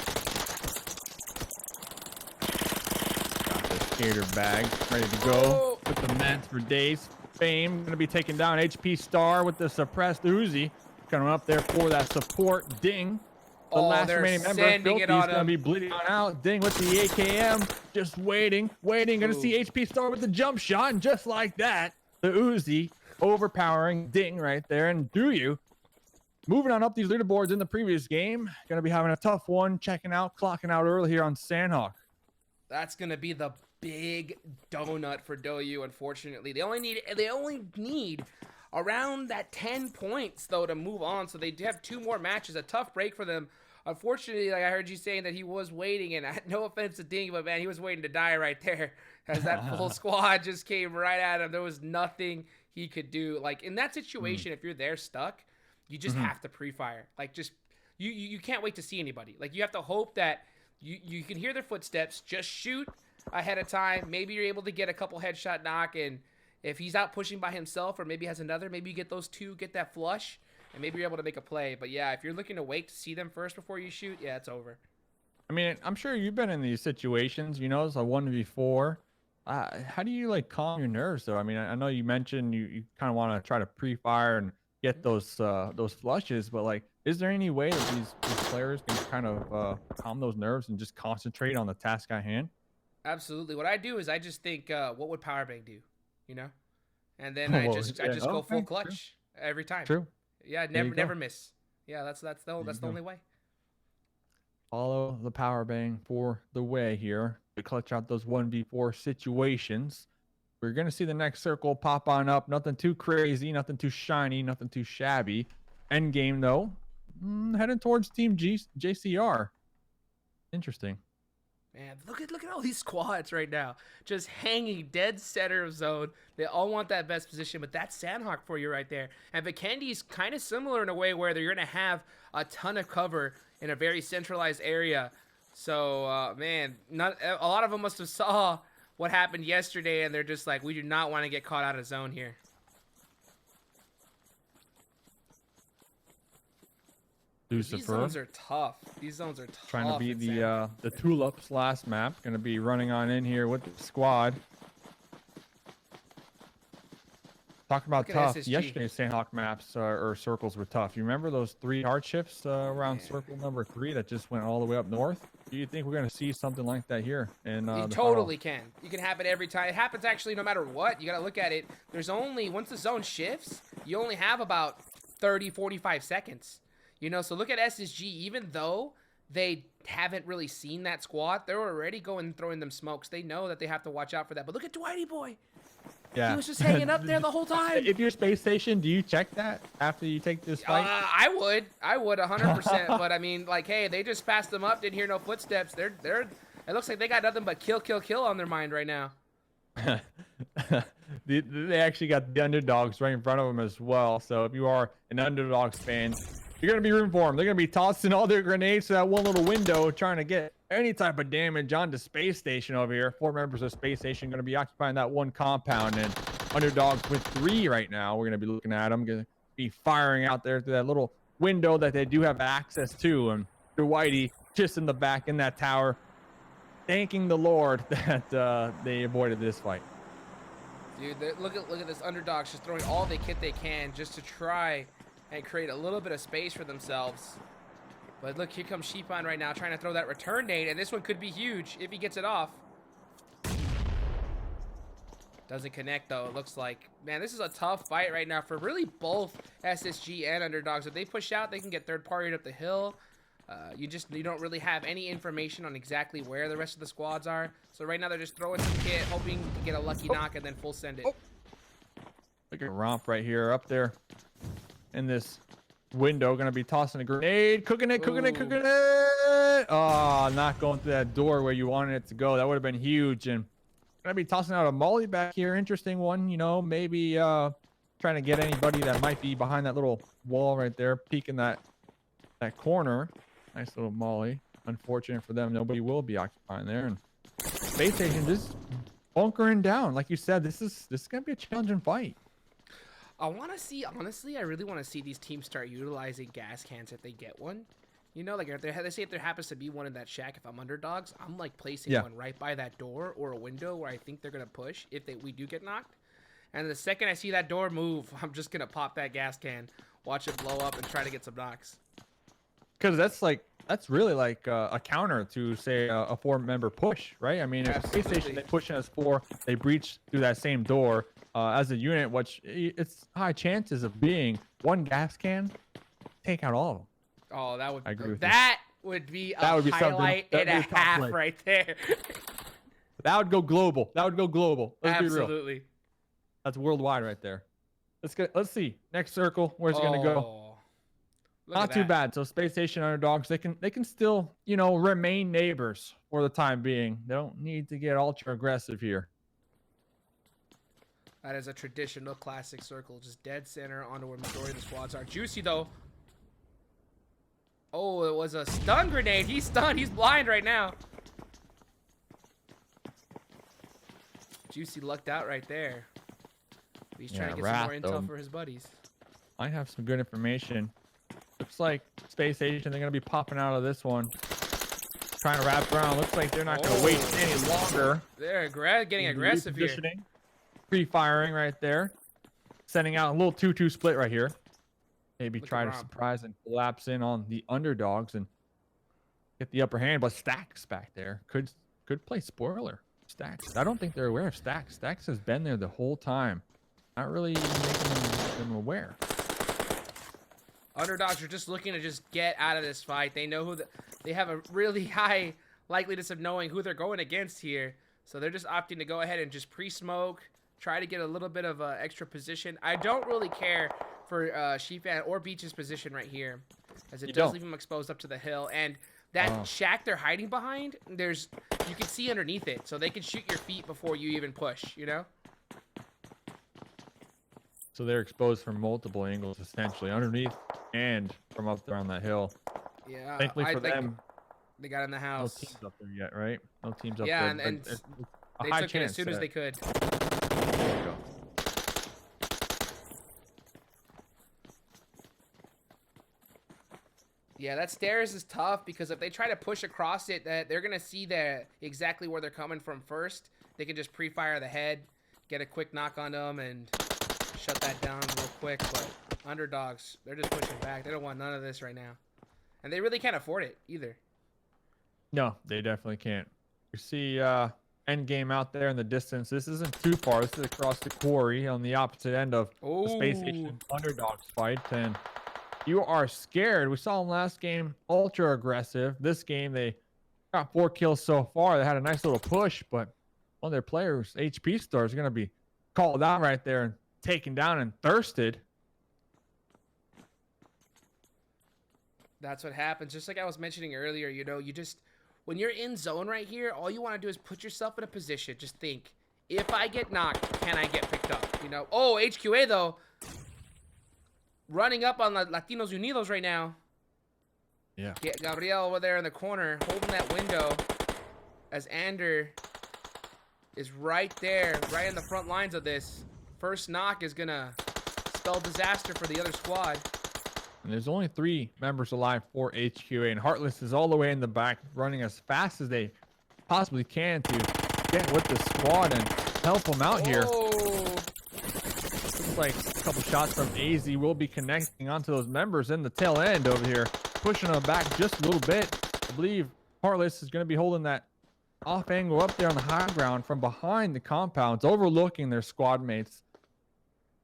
Got the skater bag ready to go. With the meds for days. Fame gonna be taking down HP Star with the suppressed Uzi. Coming up there for that support. Ding. The last remaining member, Filthy's going to be bleeding on out. Ding with the AKM. Just waiting. Going to see HP Star with the jump shot. And just like that, the Uzi overpowering Ding right there. And do you? Moving on up these leaderboards in the previous game. Going to be having a tough one. Checking out, clocking out early here on Sanhok. That's going to be the big donut for DOU, unfortunately. They only need around that 10 points, though, to move on. So they do have 2 more matches. A tough break for them. Unfortunately, like I heard you saying that he was waiting, and no offense to Ding, but man, he was waiting to die right there as that full squad just came right at him. There was nothing he could do. Like in that situation, if you're there stuck, you just have to pre-fire. Like just you can't wait to see anybody. Like you have to hope that you can hear their footsteps. Just shoot ahead of time. Maybe you're able to get a couple headshot knock, and if he's out pushing by himself or maybe has another, maybe you get those two, get that flush, and maybe you're able to make a play. But yeah, if you're looking to wait to see them first before you shoot, yeah, it's over. I mean, I'm sure you've been in these situations, you know, it's a 1v4. How do you like calm your nerves though? I mean, I know you mentioned you kind of want to try to pre-fire and get those flushes, but like, is there any way that these players can kind of calm those nerves and just concentrate on the task at hand? Absolutely. What I do is I just think, what would Powerbank do? You know, and then I Well, just yeah, go full okay, clutch every time. True. Yeah, There you go. never miss. Yeah, that's the go. only way. Follow the power bang for the way here to clutch out those 1v4 situations. We're going to see the next circle pop on up. Nothing too crazy, nothing too shiny, nothing too shabby. End game, though, heading towards Team JCR. Interesting. Man, look at all these squads right now, just hanging dead center of zone. They all want that best position, but that's Sanhok for you right there. And Vikendi's kind of similar in a way where they're going to have a ton of cover in a very centralized area. So, man, not a lot of them must have saw what happened yesterday, and they're just like, we do not want to get caught out of zone here. These zones are tough. These zones are tough. Trying to be the Tulips last map. Going to be running on in here with the squad. Talking about tough. Yesterday's Sanhok maps or circles were tough. You remember those 3 hard shifts around circle number 3 that just went all the way up north? Do you think we're going to see something like that here? And you totally can. You can happen every time. It happens actually no matter what. You got to look at it. There's only, once the zone shifts, you only have about 30, 45 seconds. You know, so look at SSG. Even though they haven't really seen that squad, they're already going and throwing them smokes. They know that they have to watch out for that. But look at Dwighty boy. Yeah. He was just hanging up there the whole time. If you're Space Station, do you check that after you take this fight? I would 100%. But I mean, like, hey, they just passed them up. Didn't hear no footsteps. It looks like they got nothing but kill on their mind right now. They actually got the underdogs right in front of them as well. So if you are an underdogs fan, you're going to be rooting for them. They're going to be tossing all their grenades to that one little window, trying to get any type of damage onto Space Station over here. 4 members of Space Station going to be occupying that one compound, and underdogs with 3 right now. We're going to be looking at them. Going to be firing out there through that little window that they do have access to. And Whitey just in the back in that tower, thanking the Lord that they avoided this fight. Dude, look at this underdogs just throwing all the kit they can just to try and create a little bit of space for themselves. But look, here comes Sheepon right now trying to throw that return nade, and this one could be huge if he gets it off. Doesn't connect though, it looks like. Man, this is a tough fight right now for really both SSG and underdogs. If they push out, they can get third partied up the hill. You don't really have any information on exactly where the rest of the squads are. So right now they're just throwing some kit, hoping to get a lucky knock and then full send it. Look at Romp right here, up there in this window, gonna be tossing a grenade, cooking it. Oh, not going through that door where you wanted it to go. That would have been huge. And gonna be tossing out a molly back here. Interesting one, you know, maybe trying to get anybody that might be behind that little wall right there, peeking that corner. Nice little molly. Unfortunate for them, nobody will be occupying there. And Space Station just bunkering down. Like you said, this is gonna be a challenging fight. I want to see, honestly, I really want to see these teams start utilizing gas cans if they get one. You know, like if they say if there happens to be one in that shack, if I'm underdogs, I'm like placing one right by that door or a window where I think they're going to push if we do get knocked. And the second I see that door move, I'm just going to pop that gas can, watch it blow up, and try to get some knocks. Because that's really like a counter to, say, a 4-member push, right? I mean, if Space Station, they push as 4, they breach through that same door. As a unit, which it's high chances of being one gas can, take out all of them. Oh, that would. I agree with that you. Would be a highlight and a half right there. That would go global. Let's Absolutely. be real. That's worldwide right there. Let's see. Next circle. Where's it gonna go? Not too bad. So Space Station underdogs, they can still, you know, remain neighbors for the time being. They don't need to get ultra aggressive here. That is a traditional classic circle, just dead center onto where majority of the squads are. Juicy though. Oh, it was a stun grenade. He's stunned. He's blind right now. Juicy lucked out right there. He's trying to get some more intel for his buddies. I have some good information. Looks like Spacestation, they're going to be popping out of this one. Trying to wrap around. Looks like they're not going to wait any longer. They're getting aggressive here. Pre-firing right there. Sending out a little 2-2 split right here. Maybe try to surprise and collapse in on the underdogs and get the upper hand. But Stacks back there could play spoiler. Stacks. I don't think they're aware of Stacks. Stacks has been there the whole time. Not really making them aware. Underdogs are just looking to just get out of this fight. They know they have a really high likeliness of knowing who they're going against here. So they're just opting to go ahead and just pre-smoke, try to get a little bit of extra position. I don't really care for Shifan or Beach's position right here, as it does leave them exposed up to the hill. And that shack they're hiding behind, you can see underneath it, so they can shoot your feet before you even push, you know? So they're exposed from multiple angles, essentially, underneath and from up there on that hill. Yeah, thankfully for them, they got in the house. No teams up there yet, right? No teams up there. Yeah, and they took it as soon as they could. There you go. Yeah, that stairs is tough because if they try to push across it, they're gonna see exactly where they're coming from first. They can just pre-fire the head, get a quick knock on them, and shut that down real quick. But underdogs, they're just pushing back. They don't want none of this right now, and they really can't afford it either. No, they definitely can't. You see end game out there in the distance. This isn't too far. This is across the quarry on the opposite end of the Space Station underdogs fight, and you are scared. We saw them last game, ultra aggressive. This game, they got 4 kills so far. They had a nice little push, but one of their players, HP stars, are going to be called out right there and taken down and thirsted. That's what happens. Just like I was mentioning earlier, you know, when you're in zone right here, all you want to do is put yourself in a position. Just think, if I get knocked, can I get picked up? You know, HQA though, running up on the Latinos Unidos right now. Yeah. Get Gabriel over there in the corner, holding that window as Ander is right there, right in the front lines of this. First knock is going to spell disaster for the other squad. And there's only 3 members alive for HQA, and Heartless is all the way in the back, running as fast as they possibly can to get with the squad and help them out here. Looks like a couple shots from AZ will be connecting onto those members in the tail end over here, pushing them back just a little bit. I believe Heartless is going to be holding that off angle up there on the high ground from behind the compounds, overlooking their squad mates,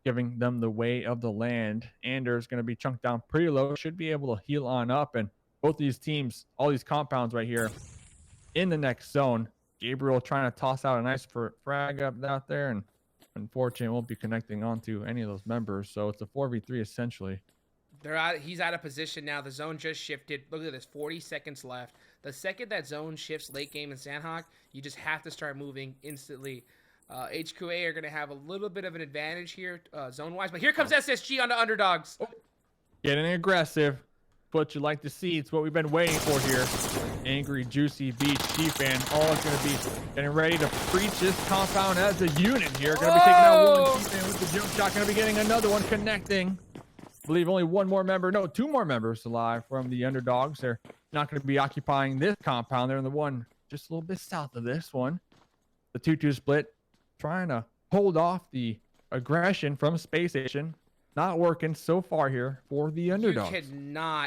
giving them the way of the land. Anders going to be chunked down pretty low, should be able to heal on up, and both these teams, all these compounds right here in the next zone. Gabriel trying to toss out a nice frag up out there, and unfortunately won't be connecting onto any of those members, so it's a 4v3 essentially. He's out of position now. The zone just shifted. Look at this, 40 seconds left. The second that zone shifts late game in Sanhok, you just have to start moving instantly. HQA are going to have a little bit of an advantage here zone-wise, but here comes SSG on the underdogs. Getting aggressive. What you like to see. It's what we've been waiting for here. Angry, Juicy, Beach, G-Fan, all is going to be getting ready to breach this compound as a unit here. Going to be taking out one G-Fan with the jump shot. Going to be getting another one connecting. I believe only 2 more members alive from the underdogs. They're not going to be occupying this compound. They're in the one just a little bit south of this one. The 2-2 split, trying to hold off the aggression from Space Station. Not working so far here for the underdogs.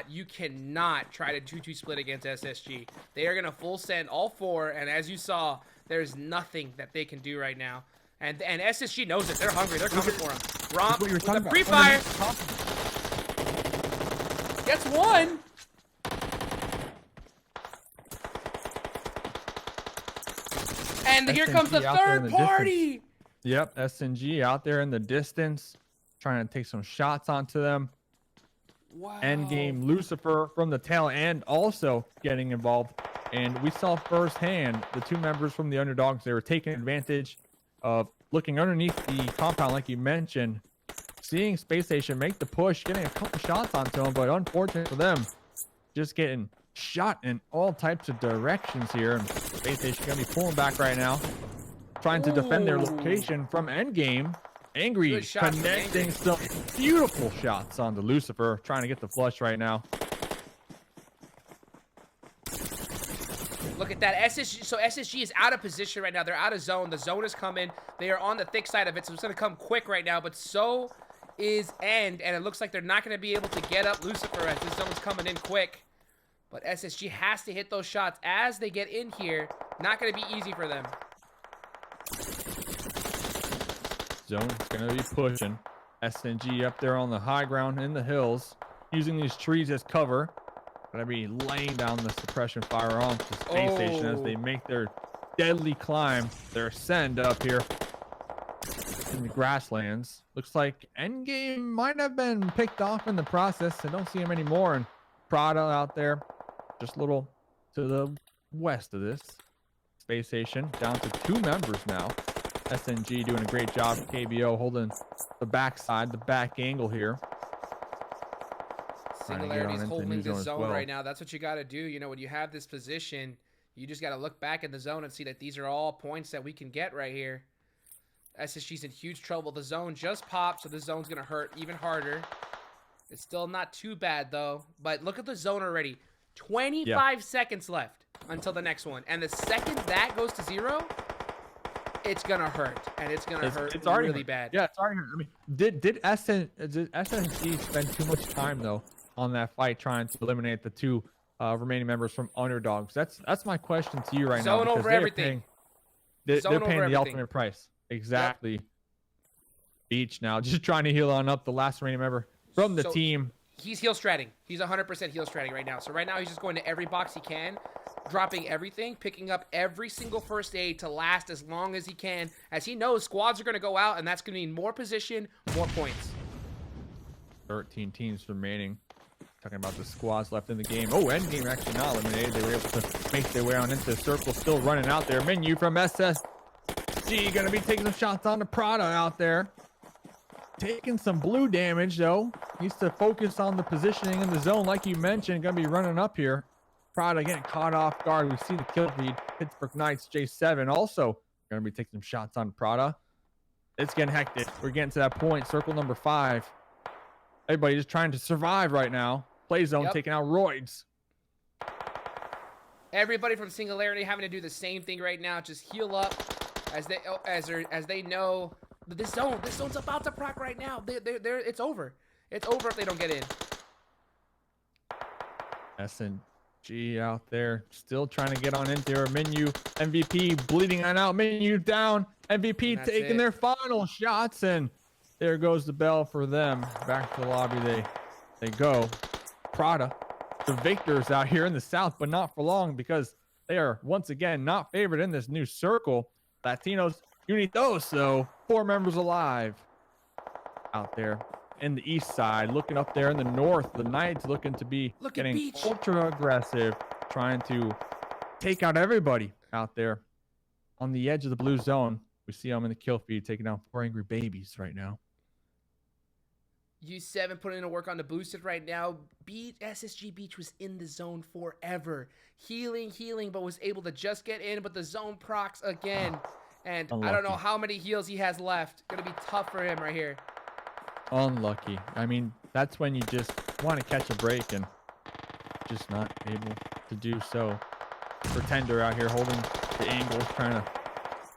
You cannot try to 2-2 split against SSG. They are going to full send all 4, and as you saw, there's nothing that they can do right now. And SSG knows it. They're hungry. They're coming for him. Romp with the pre-fire. Gets one. And here comes the third party. Yep, SNG out there in the distance, trying to take some shots onto them. Wow. Endgame Lucifer from the tail end also getting involved. And we saw firsthand the 2 members from the underdogs. They were taking advantage of looking underneath the compound, like you mentioned, seeing Space Station make the push, getting a couple shots onto him, but unfortunate for them, just getting shot in all types of directions here. And Space Station gonna be pulling back right now, trying to defend their location from endgame. Angry connecting some beautiful shots onto Lucifer, trying to get the flush right now. Look at that. SSG, so SSG is out of position right now. They're out of zone. The zone is coming. They are on the thick side of it, so it's going to come quick right now. But so is End, and it looks like they're not going to be able to get up Lucifer as this zone's coming in quick. But SSG has to hit those shots as they get in here. Not going to be easy for them. Zone's going to be pushing. SNG up there on the high ground in the hills, using these trees as cover. Gonna be laying down the suppression fire on to Space Station as they make their deadly climb, their ascend up here in the grasslands. Looks like Endgame might have been picked off in the process. I don't see him anymore. And Prada out there, just a little to the west of this. Space Station down to 2 members now. SNG doing a great job. KBO holding the backside, the back angle here. Singularity's holding this zone right now. That's what you got to do. You know, when you have this position, you just got to look back in the zone and see that these are all points that we can get right here. SSG's in huge trouble. The zone just popped, so the zone's going to hurt even harder. It's still not too bad, though. But look at the zone already. 25 seconds left until the next one. And the second that goes to 0, it's going to hurt. And it's going to hurt really bad. Yeah, it's already hurt. I mean, did SNG spend too much time, though, on that fight trying to eliminate the 2 remaining members from underdogs? That's my question to you right now. Zone over everything. They're paying the ultimate price. Exactly. Yep. Beach now just trying to heal on up the last remaining member from the team. He's heal stratting. He's 100% heal stratting right now. So right now he's just going to every box he can, dropping everything, picking up every single first aid to last as long as he can, as he knows squads are going to go out, and that's going to mean more position, more points. 13 teams remaining. Talking about the squads left in the game. Oh, Endgame actually not eliminated. They were able to make their way on into the circle. Still running out there. Menu from SSG going to be taking some shots on the Prada out there. Taking some blue damage, though. Needs to focus on the positioning in the zone, like you mentioned. Going to be running up here. Prada getting caught off guard. We see the kill feed. Pittsburgh Knights, J7 also going to be taking some shots on Prada. It's getting hectic. We're getting to that point. Circle number 5. Everybody just trying to survive right now. Play zone taking out Roids. Everybody from Singularity having to do the same thing right now. Just heal up as they know this zone's about to proc right now. It's over. It's over if they don't get in. SNG out there still trying to get on into there. Menu MVP bleeding on out. Menu down. MVP taking their final shots, and there goes the bell for them. Back to the lobby they go. Prada, the victors out here in the south, but not for long, because they are once again not favored in this new circle. Latinos Unidos, though, 4 members alive out there in the east side. Looking up there in the north, the Knights looking to be getting ultra aggressive, trying to take out everybody out there on the edge of the blue zone. We see them in the kill feed taking down 4 angry babies right now. U7 putting in a work on the boosted right now. SSG Beach was in the zone forever. Healing, but was able to just get in, but the zone procs again. And unlucky. I don't know how many heals he has left. Gonna be tough for him right here. Unlucky. I mean, that's when you just want to catch a break and just not able to do so. Pretender out here holding the angles, trying to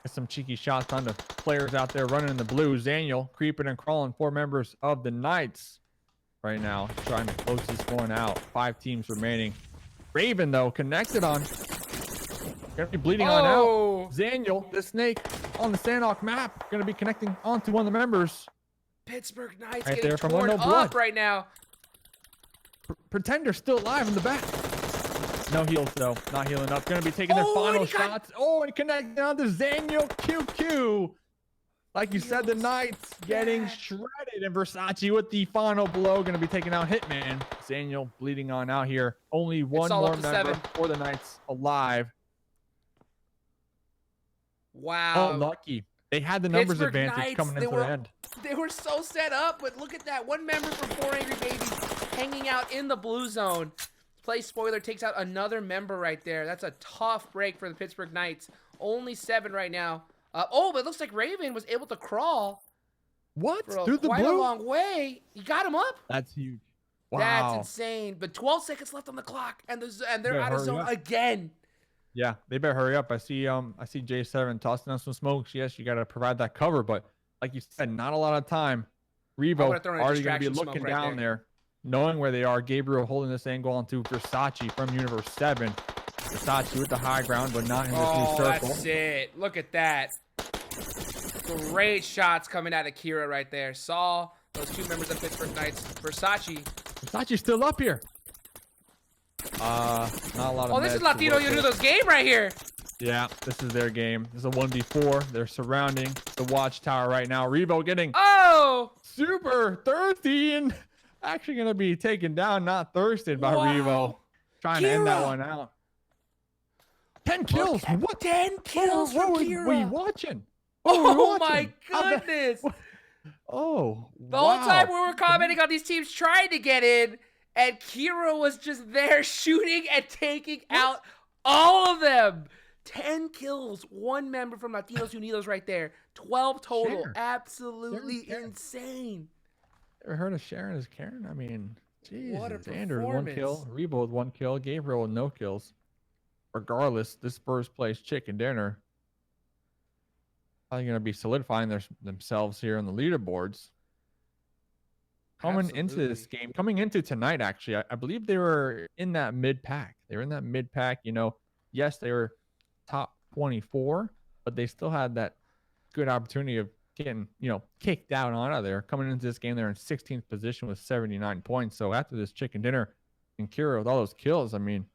get some cheeky shots on the players out there running in the blue. Daniel creeping and crawling 4 members of the Knights right now, trying to close this one out. 5 teams remaining. Raven, though, connected on. Gonna be bleeding on out. Daniel, the snake on the Sanhok map, gonna be connecting onto one of the members. Pittsburgh Knights right getting there from torn up right now. Pretender still alive in the back. No heals, though. Not healing up. Gonna be taking their final shots. And connecting on to Daniel QQ. Like you said, the Knights getting shredded, and Versace with the final blow. Going to be taking out Hitman. Daniel bleeding on out here. Only one more member for the Knights alive. Wow. Unlucky. They had the numbers Pittsburgh advantage Knights, coming into the end. They were so set up, but look at that. One member from 4 Angry Babies hanging out in the blue zone. Play spoiler takes out another member right there. That's a tough break for the Pittsburgh Knights. Only 7 right now. Oh, but it looks like Raven was able to crawl. What? For Through the quite blue? a long way. You got him up? That's huge. Wow. That's insane. But 12 seconds left on the clock, and they're out of zone again. Yeah, they better hurry up. I see J7 tossing down some smokes. Yes, you got to provide that cover, but like you said, not a lot of time. Revo already going to be looking down there, knowing where they are. Gabriel holding this angle onto Versace from Universe 7. Versace with the high ground, but not in this new circle. That's it. Look at that. Great shots coming out of Kira right there. Saw those 2 members of Pittsburgh Knights. Versace's still up here. Not a lot of. Oh, this is Latino Unidos game right here. Yeah, this is their game. This is a 1v4. They're surrounding the watchtower right now. Revo getting super thirsty and actually going to be taken down, not thirsted by Revo. Trying to end that one out. 10 kills. What? 10 kills from Kira. What are you watching? Oh my goodness. Oh, the whole time we were commenting on these teams trying to get in, and Kira was just there shooting and taking out all of them. 10 kills, 1 member from Latinos Unidos right there. 12 total. Absolutely insane. Ever heard of Sharon as Karen? I mean, Jesus. What a Andrew with 1 kill, Rebo with 1 kill, Gabriel with no kills. Regardless, this first place chicken dinner probably going to be solidifying themselves here on the leaderboards. Coming into this game, coming into tonight, actually, I believe they were in that mid pack. They were in that mid pack. You know, yes, they were top 24, but they still had that good opportunity of getting, kicked out out of there. Coming into this game, they're in 16th position with 79 points. So after this chicken dinner and Kira with all those kills, I mean,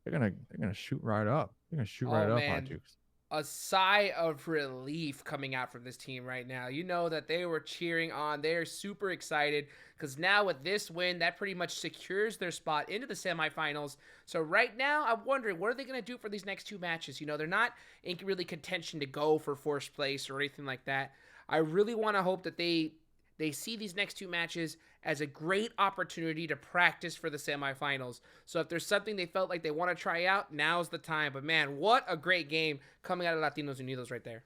they're gonna shoot right up. They're gonna shoot right up, Hot Jukes. A sigh of relief coming out from this team right now. You know that they were cheering on. They're super excited because now with this win, that pretty much secures their spot into the semifinals. So right now, I'm wondering, what are they going to do for these next 2 matches? They're not in really contention to go for first place or anything like that. I really want to hope that they see these next 2 matches as a great opportunity to practice for the semifinals. So if there's something they felt like they want to try out, now's the time. But man, what a great game coming out of Latinos Unidos right there.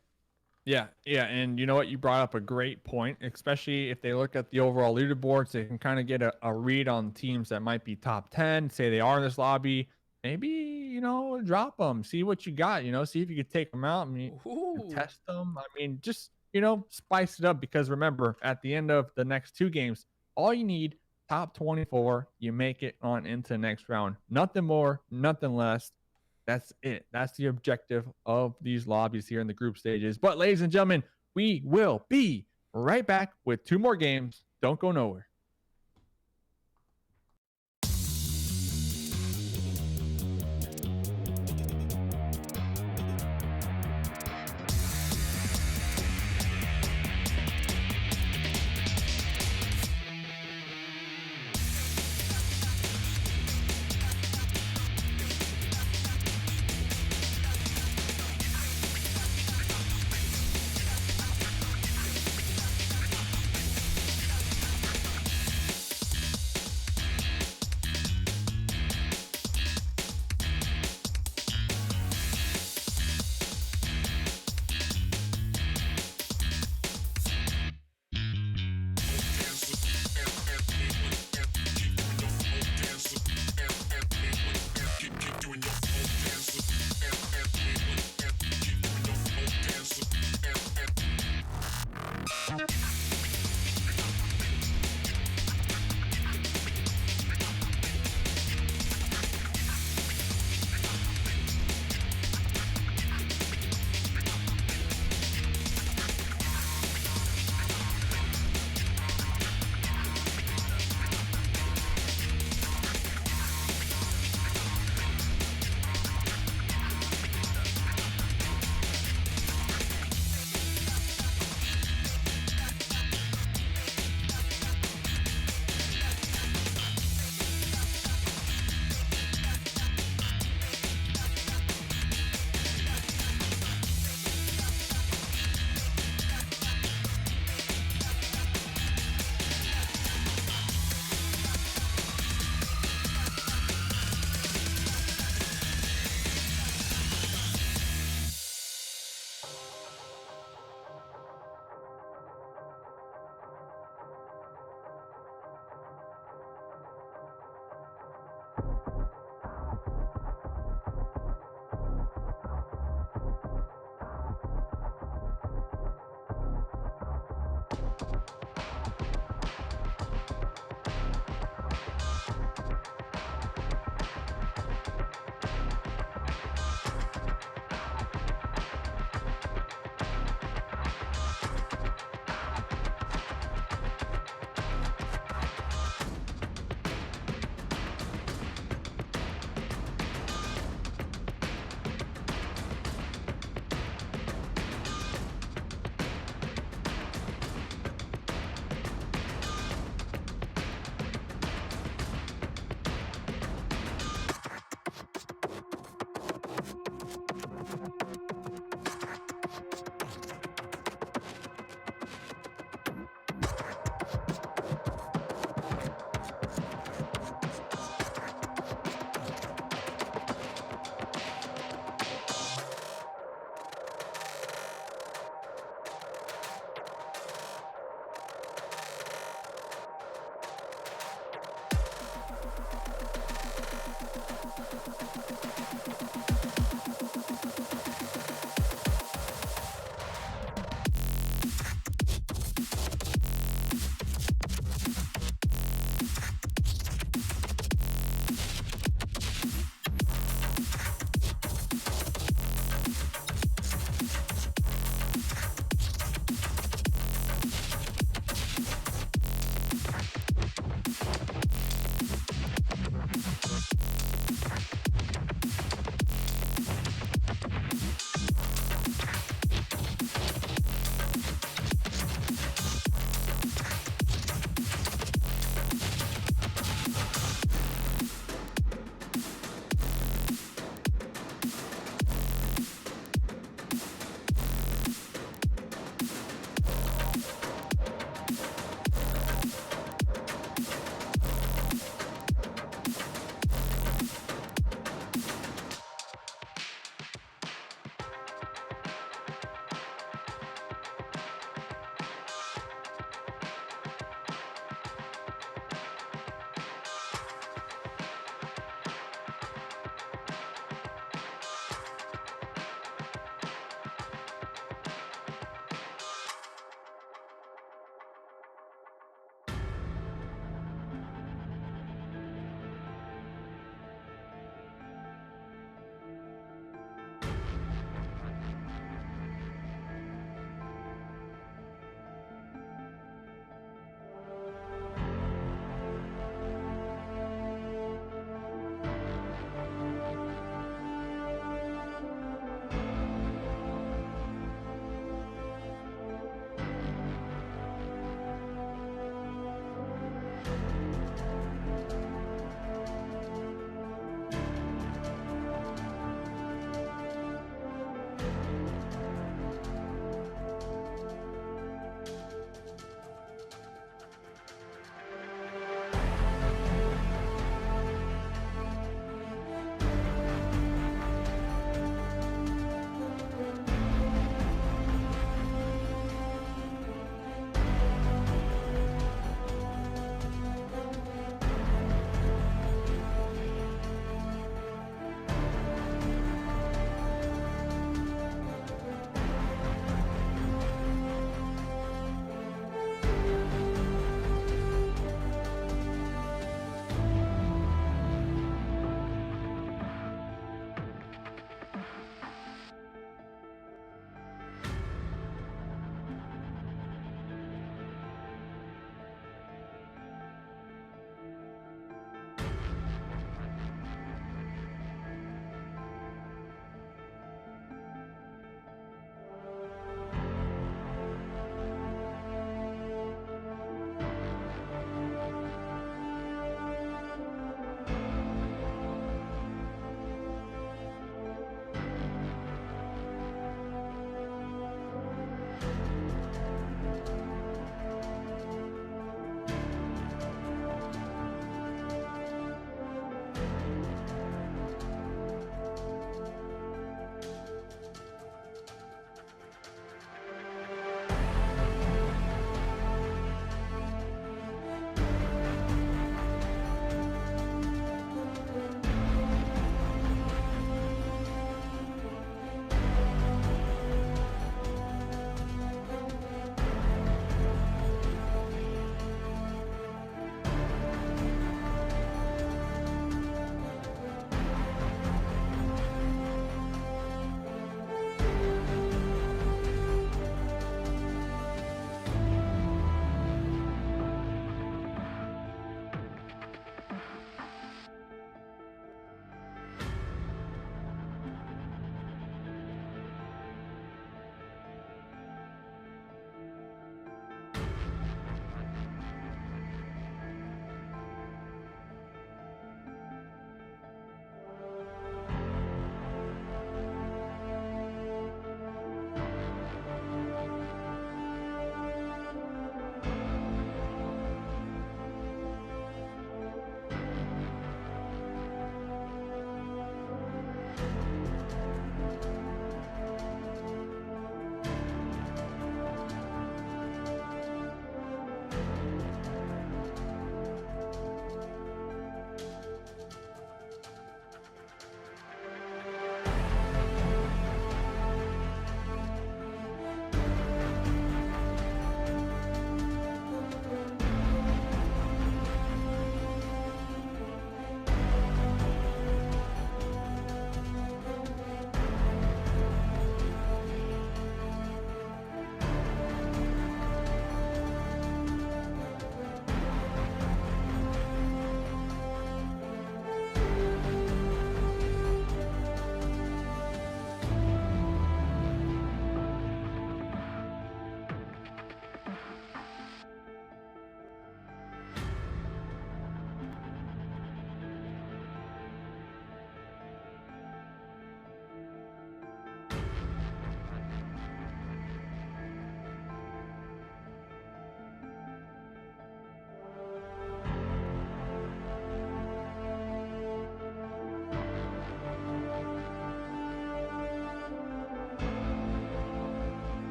Yeah, and you know what? You brought up a great point, especially if they look at the overall leaderboards, they can kind of get a read on teams that might be top 10, say they are in this lobby. Maybe, drop them, see what you got, see if you could take them out and test them. I mean, just, spice it up because remember, at the end of the next 2 games, all you need, top 24, you make it on into the next round. Nothing more, nothing less. That's it. That's the objective of these lobbies here in the group stages. But ladies and gentlemen, we will be right back with 2 more games. Don't go nowhere.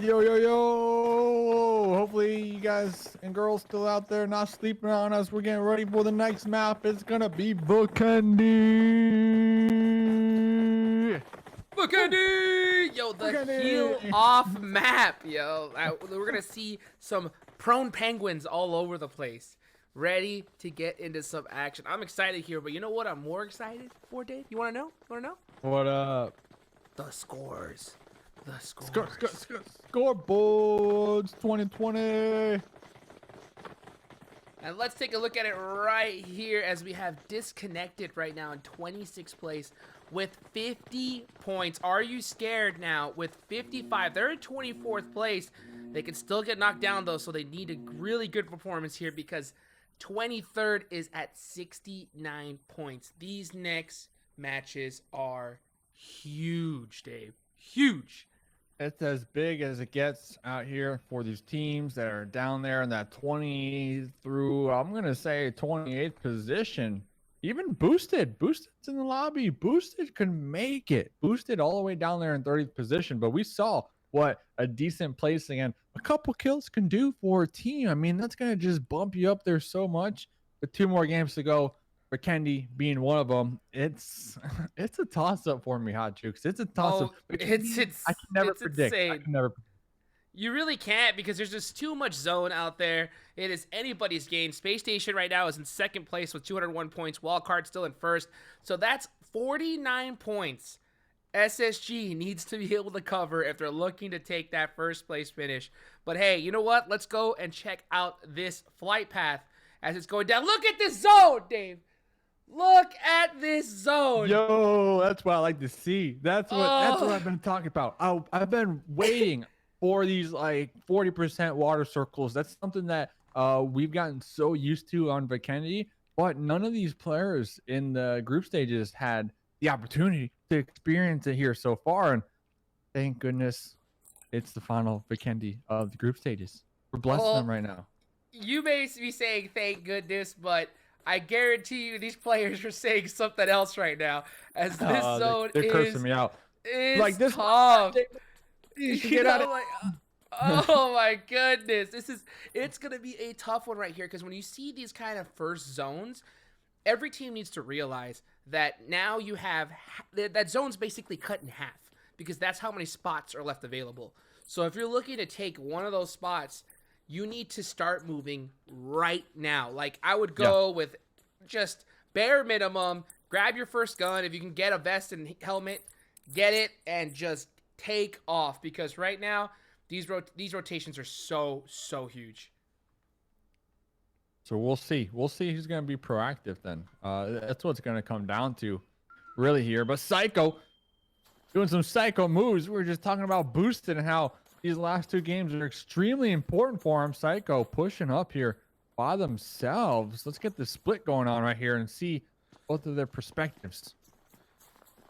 Yo, yo, yo! Hopefully you guys and girls still out there not sleeping on us. We're getting ready for the next map. It's gonna be Vikendi! Vikendi! Yo, the Vikendi! heel off map, yo. We're gonna see some prone penguins all over the place, ready to get into some action. I'm excited here, but you know what I'm more excited for, Dave? You wanna know? What up? The scores. The scores. Scoreboards 2020. And let's take a look at it right here as we have Disconnected right now in 26th place with 50 points. Are you scared now with 55? They're in 24th place. They can still get knocked down though, so they need a really good performance here because 23rd is at 69 points. These next matches are huge, Dave. Huge. It's as big as it gets out here for these teams that are down there in that 20 through, I'm going to say 28th position. Even Boosted. Boosted's in the lobby. Boosted can make it. Boosted all the way down there in 30th position. But we saw what a decent placing and a couple kills can do for a team. I mean, that's going to just bump you up there so much. With 2 more games to go, Vikendi being one of them, it's a toss up for me, Hot Jukes. It's a toss up. It's I can never predict. insane. I can never. You really can't because there's just too much zone out there. It is anybody's game. Space Station right now is in 2nd place with 201 points. Wildcard still in 1st. So that's 49 points. SSG needs to be able to cover if they're looking to take that 1st place finish. But hey, you know what? Let's go and check out this flight path as it's going down. Look at this zone, Dave. Look at this zone. Yo, that's what I like to see. That's what I've been talking about. I've been waiting for these like 40% water circles. That's something that we've gotten so used to on Vikendi. but none of these players in the group stages had the opportunity to experience it here so far. And thank goodness it's the final Vikendi of the group stages. We're blessing them right now. You may be saying thank goodness, but I guarantee you these players are saying something else right now, as this zone they're cursing me out. is Like this tough. You should get out of oh my goodness, it's gonna be a tough one right here, because when you see these kind of first zones, every team needs to realize that now you have that zone's basically cut in half, because that's how many spots are left available. So if you're looking to take one of those spots, you need to start moving right now. Like, I would go with just bare minimum, grab your first gun. If you can get a vest and helmet, get it and just take off, because right now these rotations are so huge. So we'll see who's going to be proactive then. That's what it's going to come down to really here. But Psycho doing some Psycho moves. We were just talking about boosted and how these last two games are extremely important for him. Psycho pushing up here by themselves. Let's get the split going on right here and see both of their perspectives.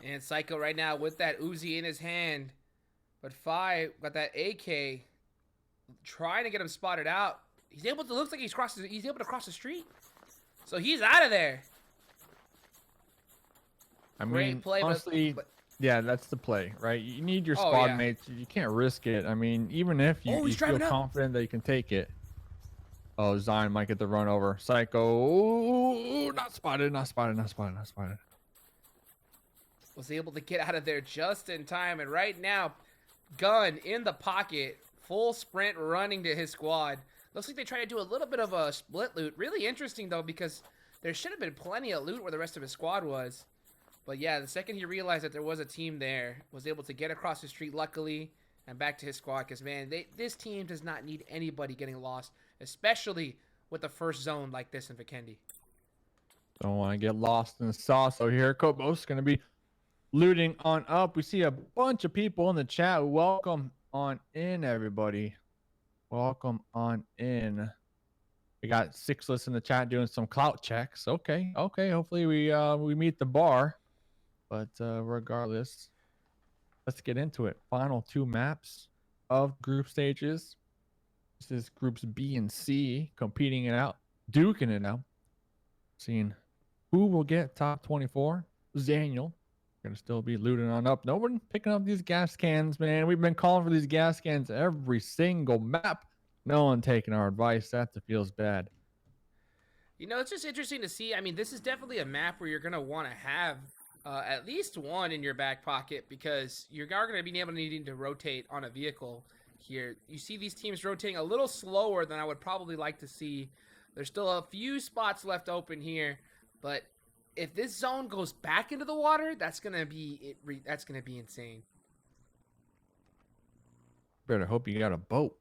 And Psycho right now with that Uzi in his hand. But Fi got that AK trying to get him spotted out. He's able to, looks like he's able to cross the street. So he's out of there. I mean, play, honestly, yeah, that's the play, right? You need your squad mates. You can't risk it. I mean, even if you feel confident that you can take it. Oh, Zion might get the run over. Psycho, not spotted. Was able to get out of there just in time. And right now, gun in the pocket, full sprint running to his squad. Looks like they try to do a little bit of a split loot. Really interesting, though, because there should have been plenty of loot where the rest of his squad was. But yeah, the second he realized that there was a team there, was able to get across the street, luckily, and back to his squad. Because, man, this team does not need anybody getting lost, especially with the first zone like this in Vikendi. Don't want to get lost in the sauce. So here, Kobos going to be looting on up. We see a bunch of people in the chat. Welcome on in, everybody. Welcome on in. We got Sixless in the chat doing some clout checks. Okay. Hopefully we meet the bar. But regardless, let's get into it. Final two maps of group stages. This is groups B and C competing it out, duking it out. Seeing who will get top 24. Daniel gonna still be looting on up. No one picking up these gas cans, man. We've been calling for these gas cans every single map. No one taking our advice. That feels bad. You know, it's just interesting to see. I mean, this is definitely a map where you're gonna want to have at least one in your back pocket, because you are going to be able to needing to rotate on a vehicle here. You see these teams rotating a little slower than I would probably like to see. There's still a few spots left open here, but if this zone goes back into the water, that's gonna be insane. Better hope you got a boat.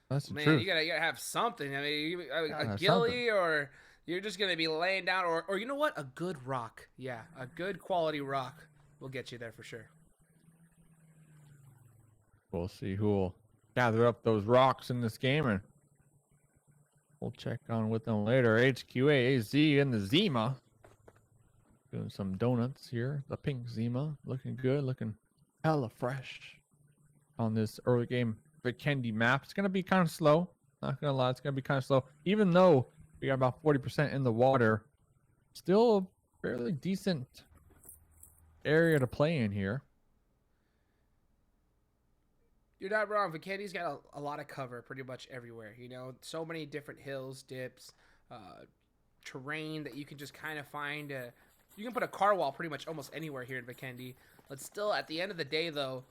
That's the Man, truth. you gotta have something. I mean, a ghillie, or you're just gonna be laying down, or you know what? A good rock. Yeah, a good quality rock will get you there for sure. We'll see who will gather up those rocks in this game, and we'll check on with them later. HQA AZ and the Zima. Doing some donuts here. The pink Zima looking good, looking hella fresh on this early game Vikendi map. It's gonna be kind of slow. Not gonna lie, it's gonna be kind of slow. Even though we got about 40% in the water, still a fairly decent area to play in here. You're not wrong. Vikendi's got a lot of cover pretty much everywhere. You know, so many different hills, dips, terrain that you can just kind of find. You can put a car wall pretty much almost anywhere here in Vikendi. But still, at the end of the day, though,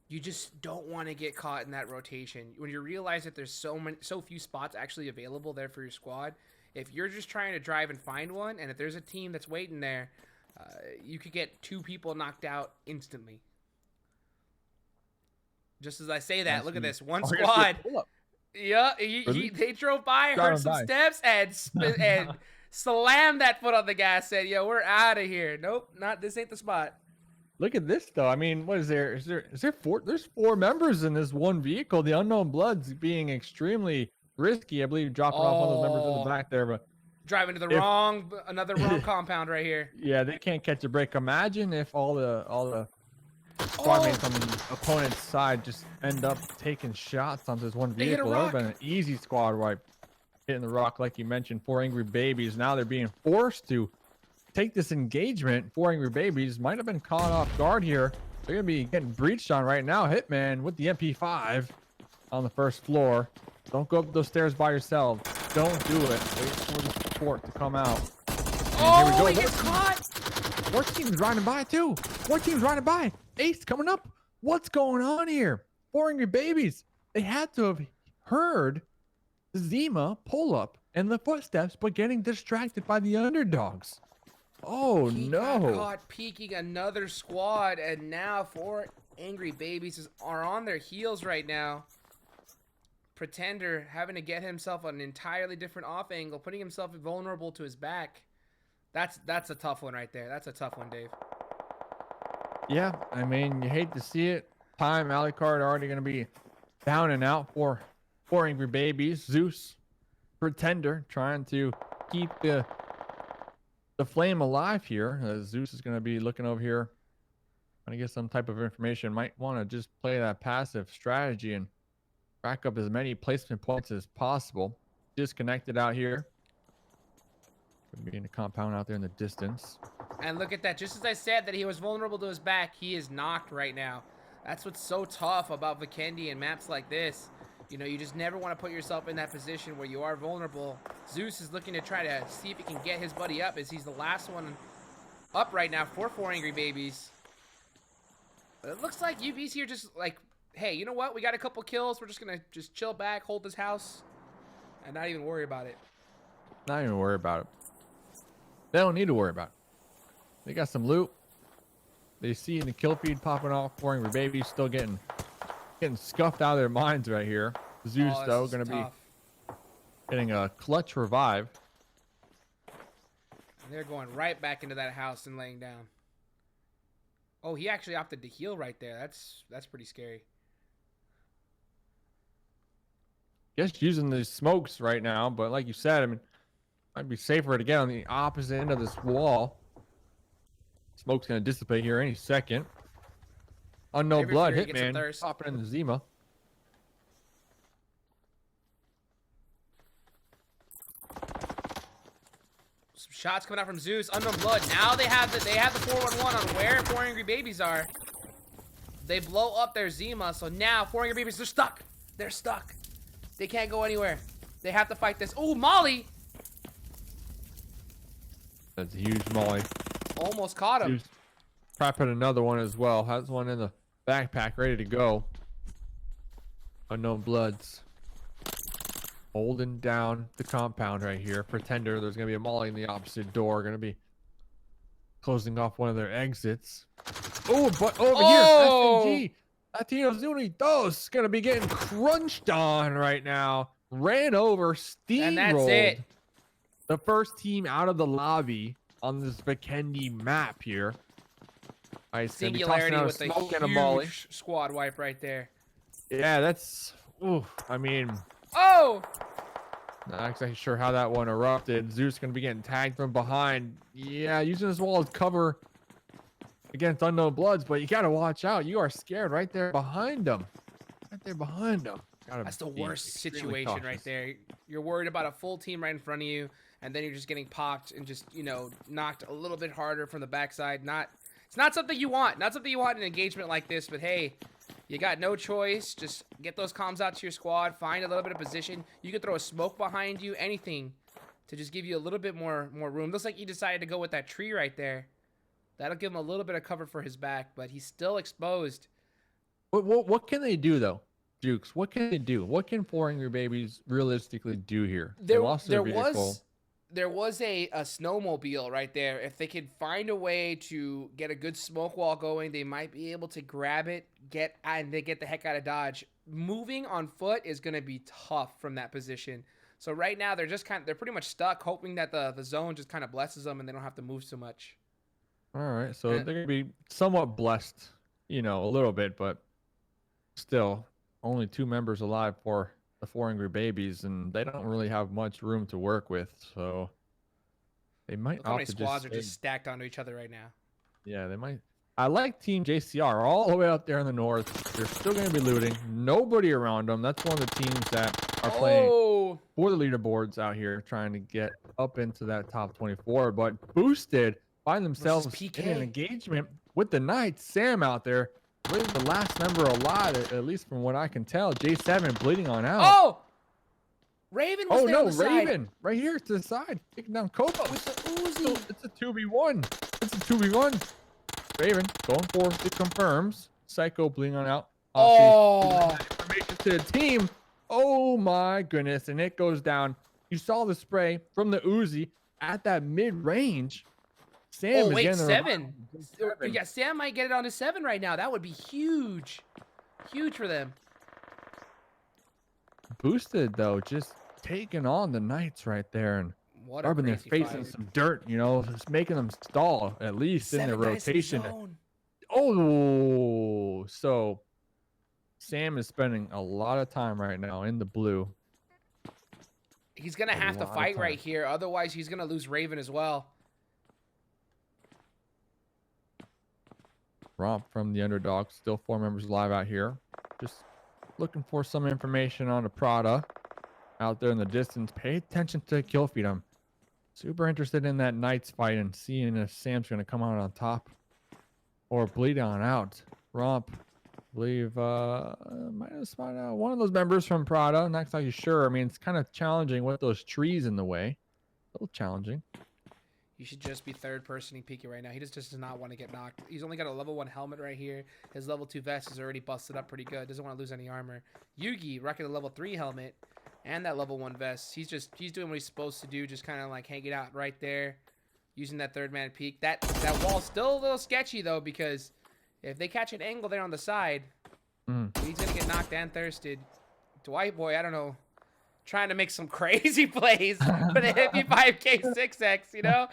you just don't want to get caught in that rotation. When you realize that there's so few spots actually available there for your squad, if you're just trying to drive and find one, and if there's a team that's waiting there, you could get two people knocked out instantly. Just as I say that, look at this. One squad. Yeah, they drove by, heard some steps, and slammed that foot on the gas, said, yo, we're out of here. Nope, this ain't the spot. Look at this, though. I mean, what is there? Is there four? There's 4 members in this one vehicle. The Unknown Bloods being extremely risky. I believe dropping off one of those members in the back there, but Driving to the another wrong compound right here. Yeah, they can't catch a break. Imagine if all the squad mates on the opponent's side just end up taking shots onto this one vehicle. That would have been an easy squad wipe. Hitting the rock, like you mentioned, 4 Angry Babies. Now they're being forced to take this engagement. 4 Angry Babies might have been caught off guard here. They're going to be getting breached on right now. Hitman with the MP5 on the first floor. Don't go up those stairs by yourself. Don't do it. Wait for the support to come out. And here we go. He gets caught. 4 teams riding by too. 4 teams riding by. Ace coming up. What's going on here? 4 Angry Babies. They had to have heard the Zima pull up and the footsteps, but getting distracted by the underdogs. Oh He no! got caught peeking another squad, and now 4 Angry Babies are on their heels right now. Pretender having to get himself an entirely different off angle, putting himself vulnerable to his back. That's a tough one right there. That's a tough one, Dave. Yeah, I mean, you hate to see it. Time, Alucard already going to be down and out for 4 Angry Babies. Zeus, Pretender, trying to keep the flame alive here. Zeus is going to be looking over here, trying to get some type of information. Might want to just play that passive strategy and rack up as many placement points as possible. Disconnected out here. Could be in the compound out there in the distance. And look at that. Just as I said that he was vulnerable to his back, he is knocked right now. That's what's so tough about Vikendi and maps like this. You know, you just never want to put yourself in that position where you are vulnerable. Zeus is looking to try to see if he can get his buddy up, as he's the last one up right now for 4 Angry Babies. But it looks like UB's here just like, hey, you know what? We got a couple kills. We're just going to just chill back, hold this house, and not even worry about it. Not even worry about it. They don't need to worry about it. They got some loot. They see the kill feed popping off. 4 Angry Babies still getting scuffed out of their minds right here. Zeus, though, going to be getting a clutch revive. And they're going right back into that house and laying down. Oh, he actually opted to heal right there. That's pretty scary. Just using the smokes right now, but like you said, I mean, might be safer to get on the opposite end of this wall. Smoke's going to dissipate here any second. Unknown blood, Hitman, popping in the Zima. Some shots coming out from Zeus. Unknown blood. Now they have the 411 on where 4 Angry Babies are. They blow up their Zima, so now 4 Angry Babies, they're stuck. They're stuck. They can't go anywhere. They have to fight this. Oh, Molly! That's a huge Molly. Almost caught him. Prepping another one as well. Has one in the backpack ready to go. Unknown bloods. Holding down the compound right here. Pretender. There's going to be a Molly in the opposite door. Going to be closing off one of their exits. Oh, but over here. SNG. Latinos Unidos. Going to be getting crunched on right now. Ran over. Steamrolled. And that's it. The first team out of the lobby on this Vikendi map here. Singularity with a huge squad wipe right there. Yeah, that's... Ooh, I mean... Oh! Not exactly sure how that one erupted. Zeus going to be getting tagged from behind. Yeah, using this wall as cover against Unknown Bloods, but you got to watch out. You are scared right there behind them. Right there behind them. That's the worst situation right there. You're worried about a full team right in front of you, and then you're just getting popped and just, you know, knocked a little bit harder from the backside. It's not something you want. Not something you want in an engagement like this, but hey, you got no choice. Just get those comms out to your squad. Find a little bit of position. You could throw a smoke behind you. Anything to just give you a little bit more room. Looks like he decided to go with that tree right there. That'll give him a little bit of cover for his back, but he's still exposed. What can they do, though? Jukes, what can they do? What can 4 Angry Babies realistically do here? There was a snowmobile right there. If they could find a way to get a good smoke wall going, they might be able to grab it, and they get the heck out of Dodge. Moving on foot is going to be tough from that position. So right now they're pretty much stuck, hoping that the zone just kind of blesses them and they don't have to move so much. All right, so they're going to be somewhat blessed, you know, a little bit, but still only 2 members alive for the 4 Angry Babies, and they don't really have much room to work with. So They might Look how many opt to squads are stay. just stacked onto each other right now. Yeah, they might. I like Team JCR all the way up there in the north. They're still going to be looting. Nobody around them. That's one of the teams that are playing Oh, for the leaderboards out here, trying to get up into that top 24. But Boosted find themselves in PK. an engagement with the Knights. Sam out there, I believe the last member alive, at least from what I can tell. J7 bleeding on out. Oh! Raven was Oh there on no, the side. Raven right here to the side, taking down Kobo. With the Uzi. It's a 2v1. It's a 2v1. Raven going for it confirms. Psycho bleeding on out. Oh. Information to the team. Oh my goodness. And it goes down. You saw the spray from the Uzi at that mid-range. Sam Oh, is wait, getting the 7. revival. Yeah, Sam might get it on to 7 right now. That would be huge. Huge for them. Boosted, though, just taking on the Knights right there. And What a rubbing their crazy face fight. in some dirt, you know, just making them stall, at least in their 7 guys in the rotation. zone. Oh, so Sam is spending a lot of time right now in the blue. He's going to have to lot of fight time. right here. Otherwise, he's going to lose Raven as well. Romp from the underdog, still 4 members alive out here. Just looking for some information on the Prada out there in the distance. Pay attention to kill feed. I'm super interested in that Knights fight and seeing if Sam's going to come out on top or bleed on out. Romp, I believe, might have spotted out one of those members from Prada. Not exactly sure. I mean, it's kind of challenging with those trees in the way. A little challenging. You should just be third-personing PK right now. He just does not want to get knocked. He's only got a level 1 helmet right here. His level 2 vest is already busted up pretty good. Doesn't want to lose any armor. Yugi rocking a level 3 helmet and that level 1 vest. He's doing what he's supposed to do, just kind of like hanging out right there, using that third man peek. That wall's still a little sketchy though, because if they catch an angle there on the side, he's gonna get knocked and thirsted. Dwight boy, I don't know, trying to make some crazy plays with a hippie 5K 6X, you know,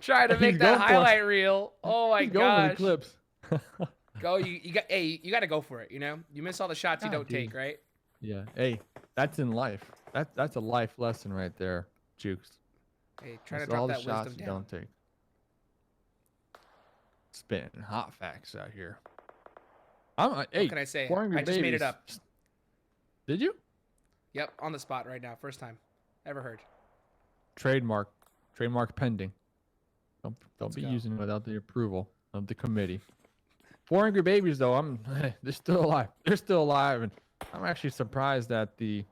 trying to make that highlight reel. Oh my gosh. Going for the clips. Go, you got to go for it. You know, you miss all the shots you don't take, right? Yeah. Hey, that's in life. That's a life lesson right there, Jukes. Hey, try to That's all drop the that shots wisdom you down. don't take. Spitting hot facts out here. What can I say? I just made it up. Did you? Yep, on the spot right now. First time ever heard. Trademark pending. Don't be go. using it without the approval of the committee. 4 Angry Babies, though, they're still alive. They're still alive, and I'm actually surprised that the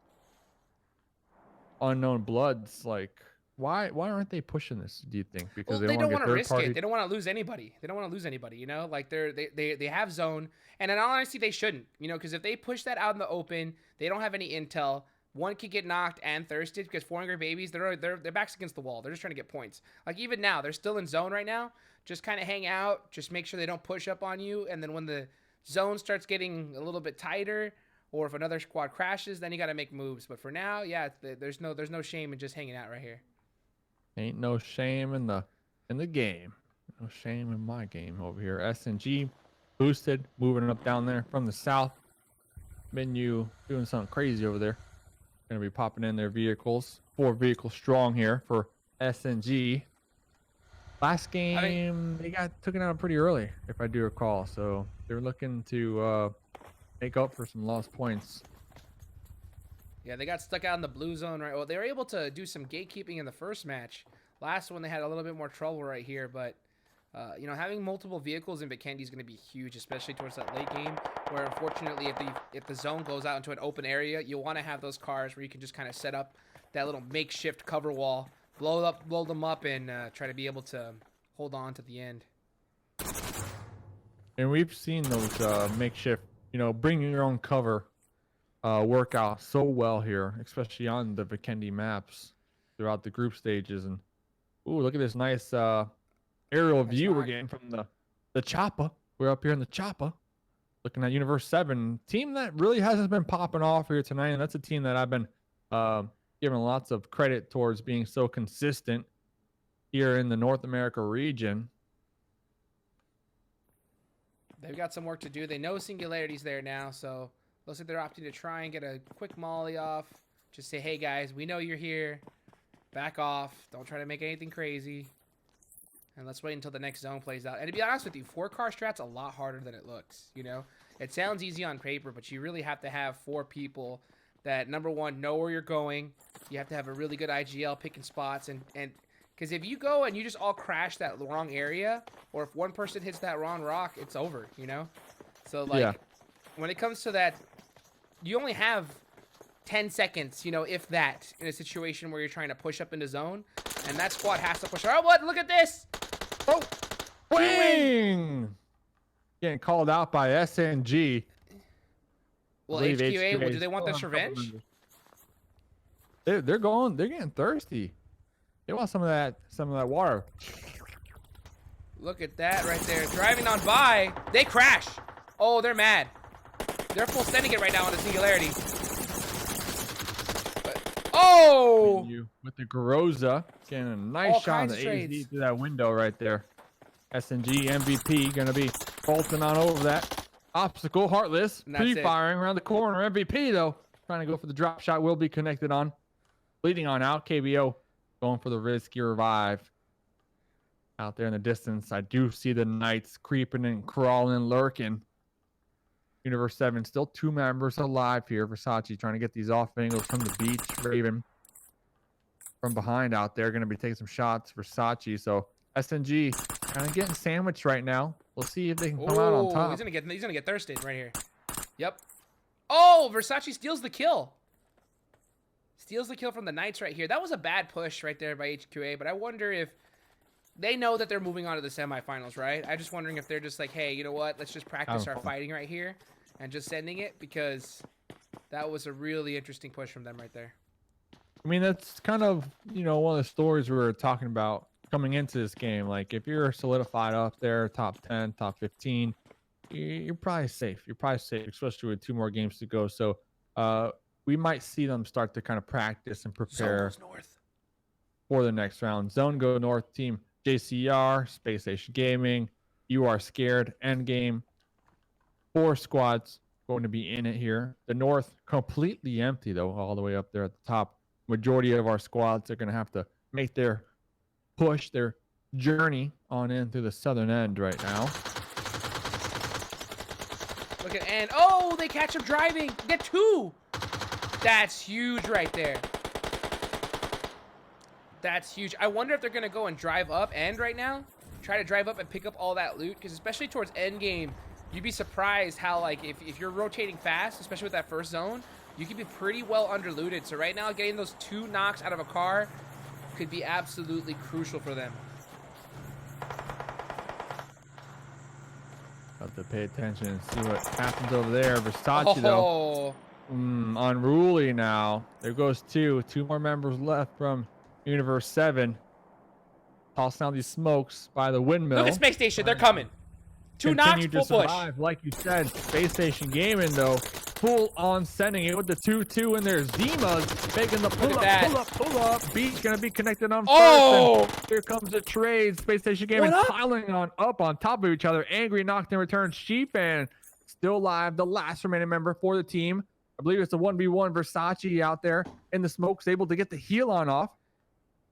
Unknown Bloods, like, why aren't they pushing this? Do you think because Well, they don't want to risk party? it. They don't want to lose anybody. They don't want to lose anybody. You know, like they have zone, and in all honesty, they shouldn't. You know, because if they push that out in the open, they don't have any intel. One could get knocked and thirsted because 4 Angry Babies, their backs against the wall. They're just trying to get points. Like even now, they're still in zone right now. Just kind of hang out. Just make sure they don't push up on you. And then when the zone starts getting a little bit tighter, or if another squad crashes, then you got to make moves. But for now, yeah, there's no shame in just hanging out right here. Ain't no shame in the game. No shame in my game over here. SNG boosted, moving up down there from the south. Menu doing something crazy over there. Gonna be popping in their vehicles. 4 vehicles strong here for SNG. Last game they got taken out pretty early, if I do recall. So they're looking to make up for some lost points. Yeah, they got stuck out in the blue zone, right? Well, they were able to do some gatekeeping in the first match. Last one, they had a little bit more trouble right here, but you know, having multiple vehicles in Vikendi is going to be huge, especially towards that late game, where unfortunately, if the zone goes out into an open area, you'll want to have those cars where you can just kind of set up that little makeshift cover wall, blow them up, and try to be able to hold on to the end. And we've seen those makeshift, you know, bring your own cover work out so well here, especially on the Vikendi maps throughout the group stages. And ooh, look at this nice aerial view we're getting from the chopper. We're up here in the chopper looking at Universe 7, team that really hasn't been popping off here tonight, and that's a team that I've been giving lots of credit towards being so consistent here in the North America region. They've got some work to do. They know Singularity's there now, so looks like they're opting to try and get a quick molly off. Just say, hey guys, we know you're here. Back off. Don't try to make anything crazy. And let's wait until the next zone plays out. And to be honest with you, 4-car strat's a lot harder than it looks, you know? It sounds easy on paper, but you really have to have 4 people that, number one, know where you're going. You have to have a really good IGL picking spots. And because if you go and you just all crash that wrong area, or if one person hits that wrong rock, it's over, you know? So, like, when it comes to that, you only have 10 seconds, you know, if that, in a situation where you're trying to push up into zone. And that squad has to push. Oh, what? Look at this! Oh! Wing! Getting called out by SNG. Well, HQA, well, do they want this revenge? They're getting thirsty. They want some of that water. Look at that right there. Driving on by. They crash. Oh, they're mad. They're full sending it right now on the singularity. Oh! With the Groza. Getting a nice shot on the AZ through that window right there. SNG MVP going to be bolting on over that obstacle. Heartless. Pre-firing around the corner. MVP, though. Trying to go for the drop shot. Will be connected on. Bleeding on out. KBO going for the risky revive. Out there in the distance, I do see the Knights creeping and crawling and lurking. Universe 7, still 2 members alive here. Versace trying to get these off angles from the beach. Raven from behind out there. Going to be taking some shots. Versace. So SNG kind of getting sandwiched right now. We'll see if they can come out on top. He's gonna get thirsted right here. Yep. Oh, Versace steals the kill. Steals the kill from the Knights right here. That was a bad push right there by HQA, but I wonder if they know that they're moving on to the semifinals, right? I'm just wondering if they're just like, hey, you know what? Let's just practice our fighting right here and just sending it, because that was a really interesting push from them right there. I mean, that's kind of, you know, one of the stories we were talking about coming into this game. Like, if you're solidified up there, top 10, top 15, you're probably safe. You're probably safe, especially with 2 more games to go. So we might see them start to kind of practice and prepare for the next round. Zone go north team. JCR, Spacestation Gaming, You Are Scared, Endgame. 4 squads going to be in it here. The north completely empty, though, all the way up there at the top. Majority of our squads are going to have to make their push, their journey on in through the southern end right now. Look at and oh, they catch him driving. Get 2. That's huge right there. That's huge. I wonder if they're going to go and drive up end right now. Try to drive up and pick up all that loot. Because especially towards end game, you'd be surprised how, like, if you're rotating fast, especially with that first zone, you can be pretty well underlooted. So right now, getting those 2 knocks out of a car could be absolutely crucial for them. Have to pay attention and see what happens over there. Versace, though. Unruly now. There goes 2. 2 more members left from Universe 7. Tossing out these smokes by the windmill. Look at Space Station. They're coming. 2 knocks, full push. Like you said, Spacestation Gaming, though, full on sending it with the 2-2 in there. Zima's making the pull up. Beach going to be connected on first. Here comes the trade. Spacestation Gaming piling up on top of each other. Angry knocked in return. Sheepan still alive. The last remaining member for the team. I believe it's a 1v1. Versace out there in the smokes, able to get the heal on off.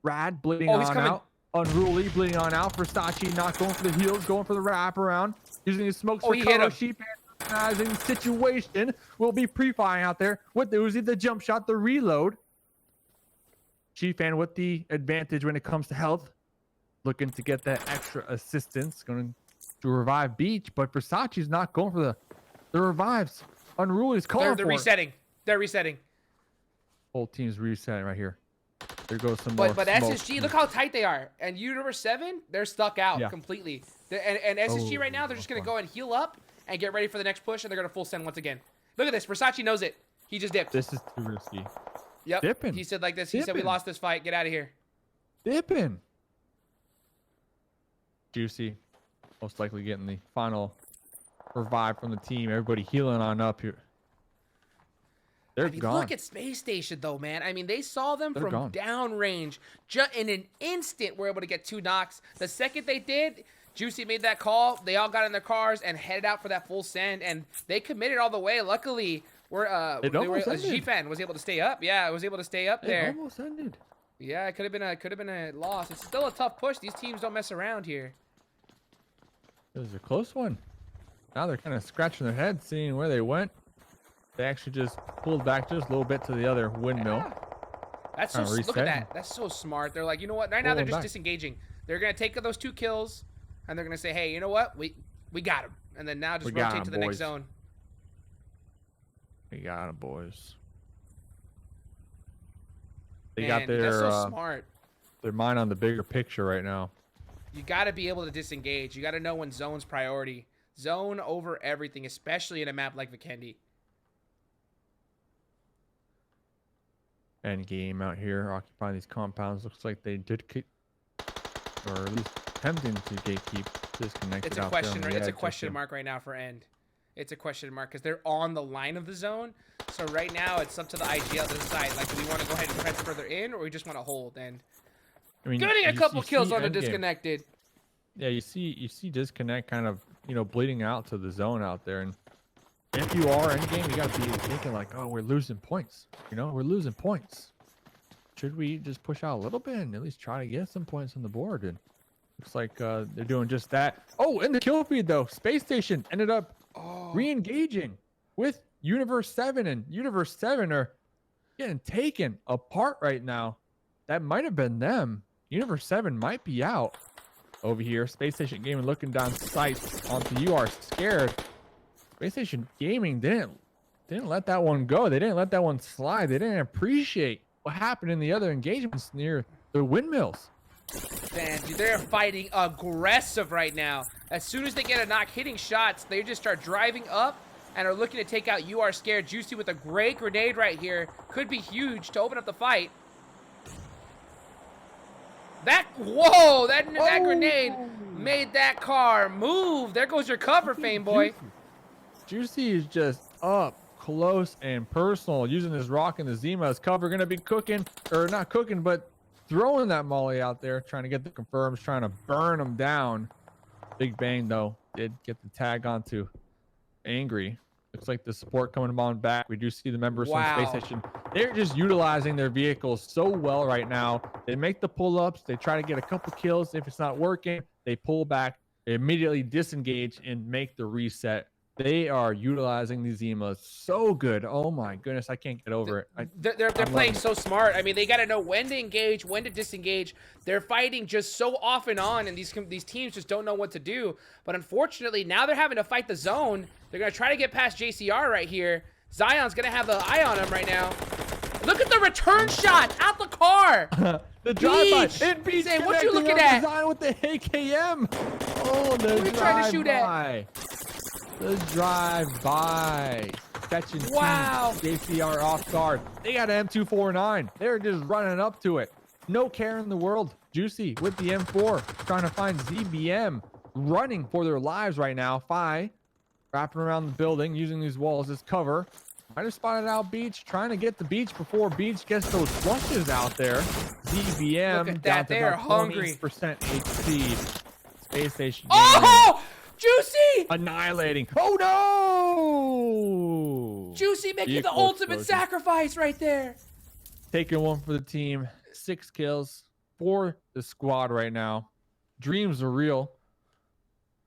Rad bleeding on out. Unruly bleeding on out. Versace not going for the heals, going for the wraparound. Using his smokes for cover. Sheepan recognizing situation. Will be pre-firing out there with the Uzi, the jump shot, the reload. Sheepan with the advantage when it comes to health. Looking to get that extra assistance. Going to revive Beach, but Versace's not going for the revives. Unruly's calling for They're resetting. They're resetting. Whole team's resetting right here. There goes some more. But SSG, look how tight they are. And Universe 7, they're stuck out completely. And SSG right now, they're just going to go and heal up and get ready for the next push, and they're going to full send once again. Look at this. Versace knows it. He just dipped. This is too risky. Yep. Dipping. He said like this. He said, we lost this fight. Get out of here. Dipping. Juicy. Most likely getting the final revive from the team. Everybody healing on up here. They're gone. Look at Space Station, though, man. I mean, they saw them from downrange. Just in an instant, we're able to get 2 knocks. The second they did, Juicy made that call. They all got in their cars and headed out for that full send, and they committed all the way. Luckily, G-Fan was able to stay up. Yeah, was able to stay up there. It almost ended. Yeah, it could have been a loss. It's still a tough push. These teams don't mess around here. It was a close one. Now they're kind of scratching their heads, seeing where they went. They actually just pulled back just a little bit to the other windmill. Yeah. That's so. Look at that. That's so smart. They're like, you know what? Right now they're just disengaging. They're gonna take those 2 kills, and they're gonna say, hey, you know what? We got him. And then now just rotate to the next zone. We got him, boys. They got their that's so smart. Their mind on the bigger picture right now. You got to be able to disengage. You got to know when zone's priority. Zone over everything, especially in a map like Vikendi. End game out here, occupying these compounds. Looks like they did keep, or at least attempting to gatekeep. Disconnected. It's a question. It's a question mark right now for end. It's a question mark because they're on the line of the zone. So right now it's up to the IGL to decide. Like, do we want to go ahead and press further in, or we just want to hold? And I mean, getting a couple kills on the disconnected. Yeah, you see disconnect kind of, you know, bleeding out to the zone out there. And if you are in game, you got to be thinking like, oh, we're losing points. You know, we're losing points. Should we just push out a little bit and at least try to get some points on the board? And looks like they're doing just that. Oh, in the kill feed though, Space Station ended up re-engaging with Universe 7, and Universe 7 are getting taken apart right now. That might have been them. Universe 7 might be out over here. Space Station Gaming looking down sights onto You Are Scared. Space Station Gaming didn't let that one go. They didn't let that one slide. They didn't appreciate what happened in the other engagements near the windmills. Man, dude, they're fighting aggressive right now. As soon as they get a knock hitting shots, they just start driving up and are looking to take out You Are Scared. Juicy with a great grenade right here. Could be huge to open up the fight. Whoa, that grenade made that car move. There goes your cover, Fame Boy. Juicy is just up close and personal, using his rock and the Zima as cover. Gonna be cooking, or not cooking, but throwing that molly out there, trying to get the confirms, trying to burn them down. Big Bang though did get the tag onto Angry. Looks like the support coming on back. We do see the members from Space Station. They're just utilizing their vehicles so well right now. They make the pull-ups. They try to get a couple kills. If it's not working, they pull back. They immediately disengage and make the reset. They are utilizing these Zimas so good. Oh my goodness, I can't get over it. They're playing so smart. I mean, they got to know when to engage, when to disengage. They're fighting just so off and on, and these teams just don't know what to do. But unfortunately, now they're having to fight the zone. They're going to try to get past JCR right here. Zion's going to have the eye on him right now. Look at the return shot at the car. The drive-by. Hey, what you looking at? Zion with the AKM. Oh, the what are you trying to shoot at? The drive-by. Catching JCR off guard. They got an M249. They're just running up to it. No care in the world. Juicy with the M4. Trying to find ZBM. Running for their lives right now. Fi wrapping around the building, using these walls as cover. Might have spotted out Beach. Trying to get the Beach before Beach gets those flushes out there. ZBM. Look at that. They're hungry. % HP. Space Station. Oh! Juicy! Annihilating. Oh no! Juicy making the ultimate sacrifice right there. Taking one for the team. 6 kills for the squad right now. Dreams are real.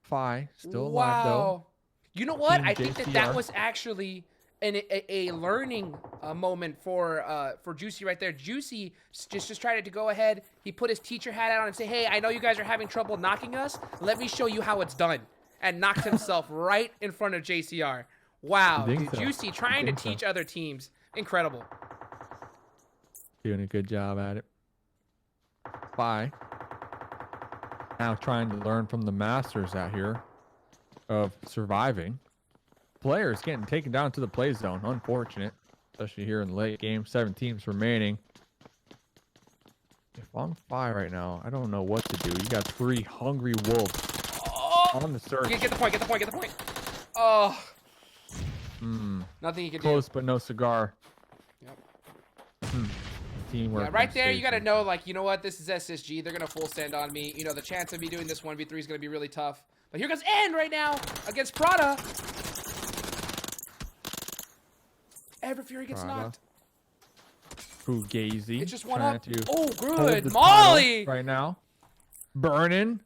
Fi still alive though. You know what? I think that was actually a learning moment for Juicy right there. Juicy just tried to go ahead. He put his teacher hat on and say, "Hey, I know you guys are having trouble knocking us. Let me show you how it's done." And knocked himself right in front of JCR. Wow, dude, Juicy trying to teach other teams. Incredible. Doing a good job at it. Fi now trying to learn from the masters out here of surviving. Players getting taken down to the play zone. Unfortunate, especially here in the late game. 7 teams remaining. If I'm Fi right now, I don't know what to do. You got 3 hungry wolves on the search. Get the point. Oh. Nothing you can do. Close but no cigar. Yep. Teamwork. Yeah, right there, you got to know, like, you know what? This is SSG. They're going to full stand on me. You know, the chance of me doing this 1v3 is going to be really tough. But here goes N right now against Prada. Ever Fury gets knocked. Fugazi. It's just one trying up. to Oh, hold good. the Molly! title right now. Burning.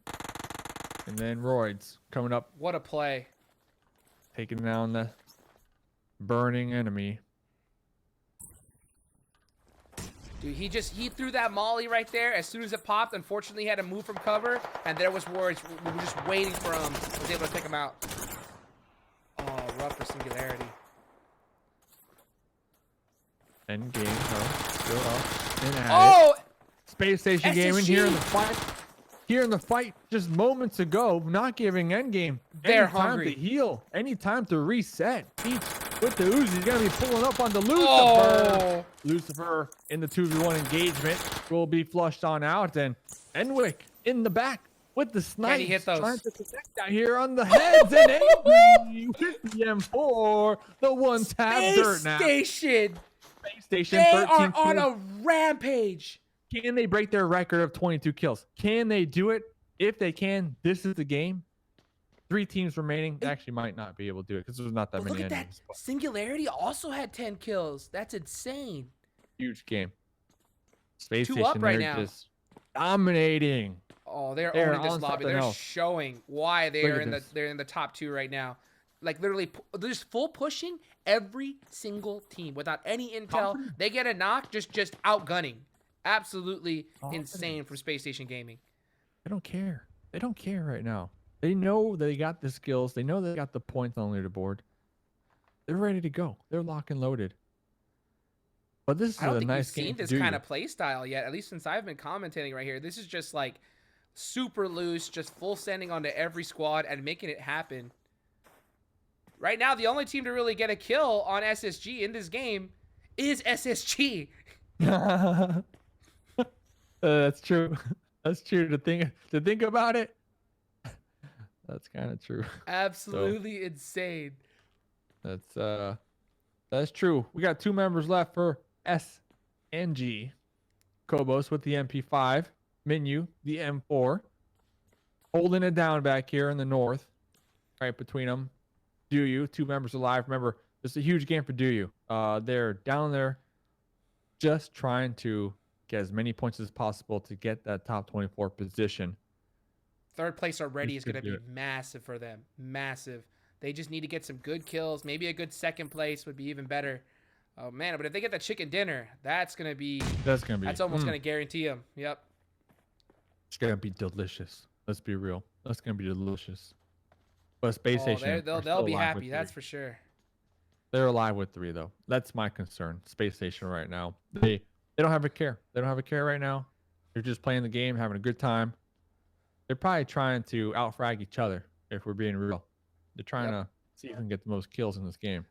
And then Roids coming up, What a play. taking down the burning enemy. Dude, he threw that Molly right there as soon as it popped. Unfortunately, he had to move from cover, and there was Roids. We were just waiting for him. Was able to pick him out. Oh, rough for Singularity. End game, though. Still up. And at Oh! it. Spacestation Gaming here in the fight. Here in the fight just moments ago, not giving endgame They're any time hungry. to heal, any time to reset. Peach with the Uzi is going to be pulling up on the Lucifer. Oh! Lucifer in the 2v1 engagement will be flushed on out. And Enwick in the back with the snipes. Can he hit those? Trying to protect out here on the heads. And Angry with the M4. The one tap dirt now. Station! Space Station They 13 are on kills. a rampage. Can they break their record of 22 kills? Can they do it? If they can, this is the game. 3 teams remaining. They actually might not be able to do it because there's not that But many look at that. enemies. But Singularity also had 10 kills. That's insane. huge game. Space 2 Station, up right they're now. just dominating. Oh, they're They're owning this on lobby. something They're else. showing why they Look are at in this. they're in the top 2 right now. Like literally, they're just full pushing every single team without any intel. Confident. They get a knock, just outgunning. Absolutely Confidence. insane from Space Station Gaming. They don't care. They don't care right now. They know they got the skills. They know they got the points on the leaderboard. They're ready to go. They're locked and loaded. But this is I don't a think nice we've game seen to this do. kind of play style yet, at least since I've been commentating right here. This is just like super loose, just full sending onto every squad and making it happen. Right now, the only team to really get a kill on SSG in this game is SSG. That's true. That's true to think about it. That's kind of true. Absolutely insane. That's true. We got 2 members left for S and G. Kobos with the MP5, Minu the M4, holding it down back here in the north, right between them. Do you 2 members alive? Remember, this is a huge game for Do you. They're down there, just trying to get as many points as possible to get that top 24 position. 3rd place already is This going could to do be massive for them. Massive. They just need to get some good kills. Maybe a good 2nd place would be even better. Oh, man. But if they get the chicken dinner, that's going to be... That's almost going to guarantee them. Yep. It's gonna be delicious. Let's be real. That's gonna be delicious. But Space Oh, Station, they'll still be alive with happy. That's 3. for sure. They're alive with 3 though. That's my concern. Space Station right now. They don't have a care. They don't have a care right now. They're just playing the game, having a good time. They're probably trying to outfrag each other. If we're being real, they're trying to see who can get the most kills in this game.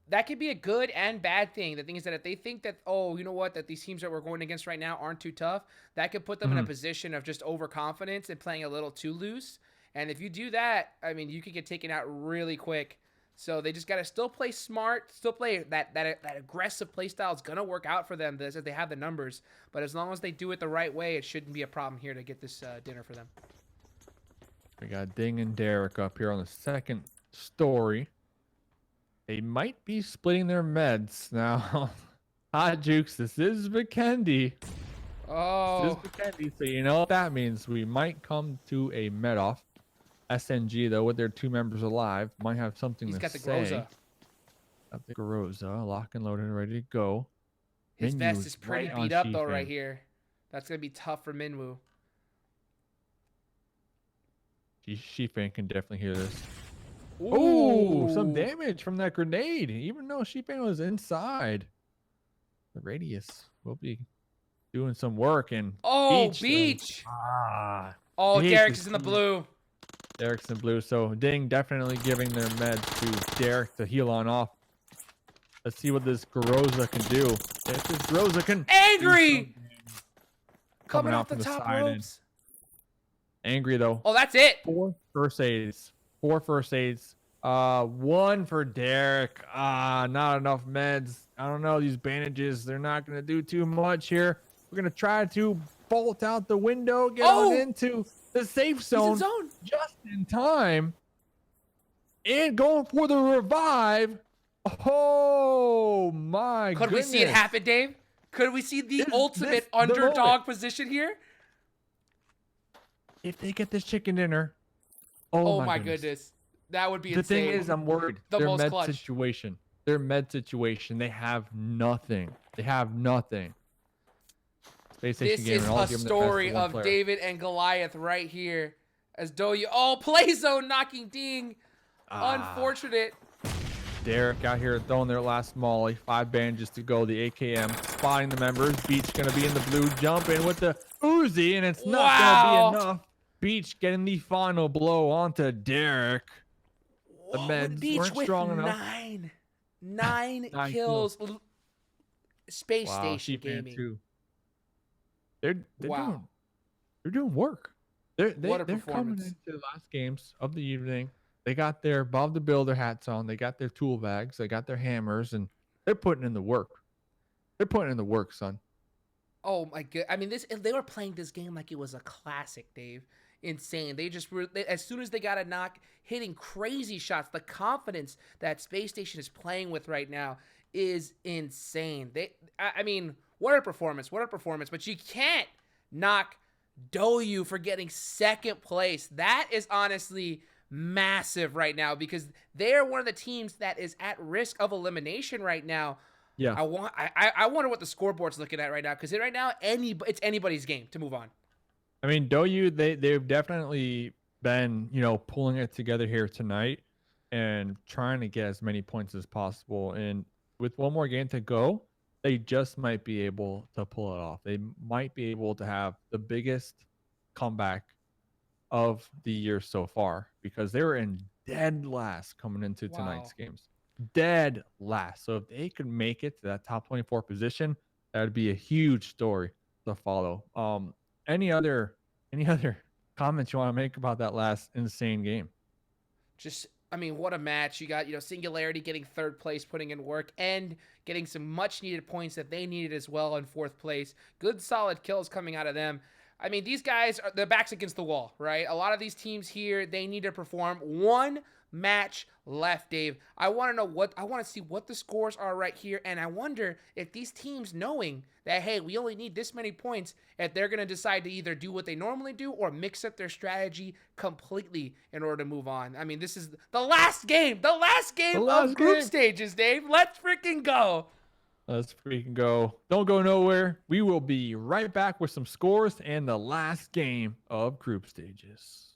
That could be a good and bad thing. The thing is that if they think that, oh, you know what, that these teams that we're going against right now aren't too tough, that could put them in a position of just overconfidence and playing a little too loose. And if you do that, I mean, you could get taken out really quick. So they just got to still play smart, still play that aggressive play style. It's going to work out for them as they have the numbers. But as long as they do it the right way, it shouldn't be a problem here to get this dinner for them. We got Ding and Derek up here on the 2nd story. They might be splitting their meds now. Hot Jukes, this is Vikendi. Oh. This is Vikendi, so you know what that means. We might come to a med off. SNG, though, with their 2 members alive, might have something He's to got the say. Groza. Got the Groza, lock and loaded and ready to go. His vest Minwoo's is pretty right on beat up, though, Shifan. right here. That's going to be tough for Minwoo. Shifan can definitely hear this. Ooh, Oh, some damage from that grenade, even though Shifan was inside. The radius will be doing some work. And Oh, Beach. Beach. Ah, Oh, Beach Derek's is is in the huge. blue. Derek's in blue. So Ding definitely giving their meds to Derek to heal on off. Let's see what this Groza can do. If this Groza can... Angry! Coming Coming out off the from the top side ropes. Angry, though. Oh, that's it. 4 first aids. 4 first aids. 1 for Derek. Not enough meds. I don't know. These bandages, they're not going to do too much here. We're going to try to bolt out the window, get on into the safe zone, just in time. And going for the revive. Oh, my Could goodness. we see it happen, Dave? Could we see the This- ultimate this- the underdog moment. position here? If they get this chicken dinner, Oh my goodness. That would be The insane. thing is, I'm worried. The Their most med clutch. situation. Their med situation. They have nothing. They have nothing. Spacestation This Gaming, is I'll a give them the best story one of player. David and Goliath right here. As Doyu, oh, play zone knocking ding. Unfortunate. Derek out here throwing their last molly. 5 bandages to go. The AKM spotting the members. Beach gonna be in the blue. Jump in with the Uzi, and it's not gonna be enough. Beach getting the final blow onto Derek. The Whoa, meds Beach weren't with strong enough. nine Nine kills. Space Wow, Station Sheep Man Gaming. too. They're Wow. doing work. They're What a coming performance. into the last games of the evening. They got their Bob the Builder hats on. They got their tool bags. They got their hammers, and they're putting in the work. They're putting in the work, son. Oh my god! I mean, they were playing this game like it was a classic, Dave. Insane. They just were as soon as they got a knock, hitting crazy shots. The confidence that Space Station is playing with right now is insane. I mean, what a performance! What a performance! But you can't knock Doyu for getting second place. That is honestly massive right now because they're one of the teams that is at risk of elimination right now. Yeah. I wonder what the scoreboard's looking at right now because right now it's anybody's game to move on. I mean, Doyu, they've definitely been, pulling it together here tonight and trying to get as many points as possible. And with one more game to go, they just might be able to pull it off. They might be able to have the biggest comeback of the year so far because they were in dead last coming into tonight's games. Dead last. So if they could make it to that top 24 position, that would be a huge story to follow. Any other comments you want to make about that last insane game? Just, I mean, what a match. You got, Singularity getting third place, putting in work, and getting some much needed points that they needed as well in fourth place. Good solid kills coming out of them. I mean, these guys, their backs against the wall, right? A lot of these teams here, they need to perform. One match left, Dave. I want to see what the scores are right here, and I wonder if these teams, knowing that, hey, we only need this many points, if they're going to decide to either do what they normally do or mix up their strategy completely in order to move on. I mean, this is the last game of group stages, Dave. Let's freaking go. Let's freaking go. Don't go nowhere. We will be right back with some scores and the last game of group stages.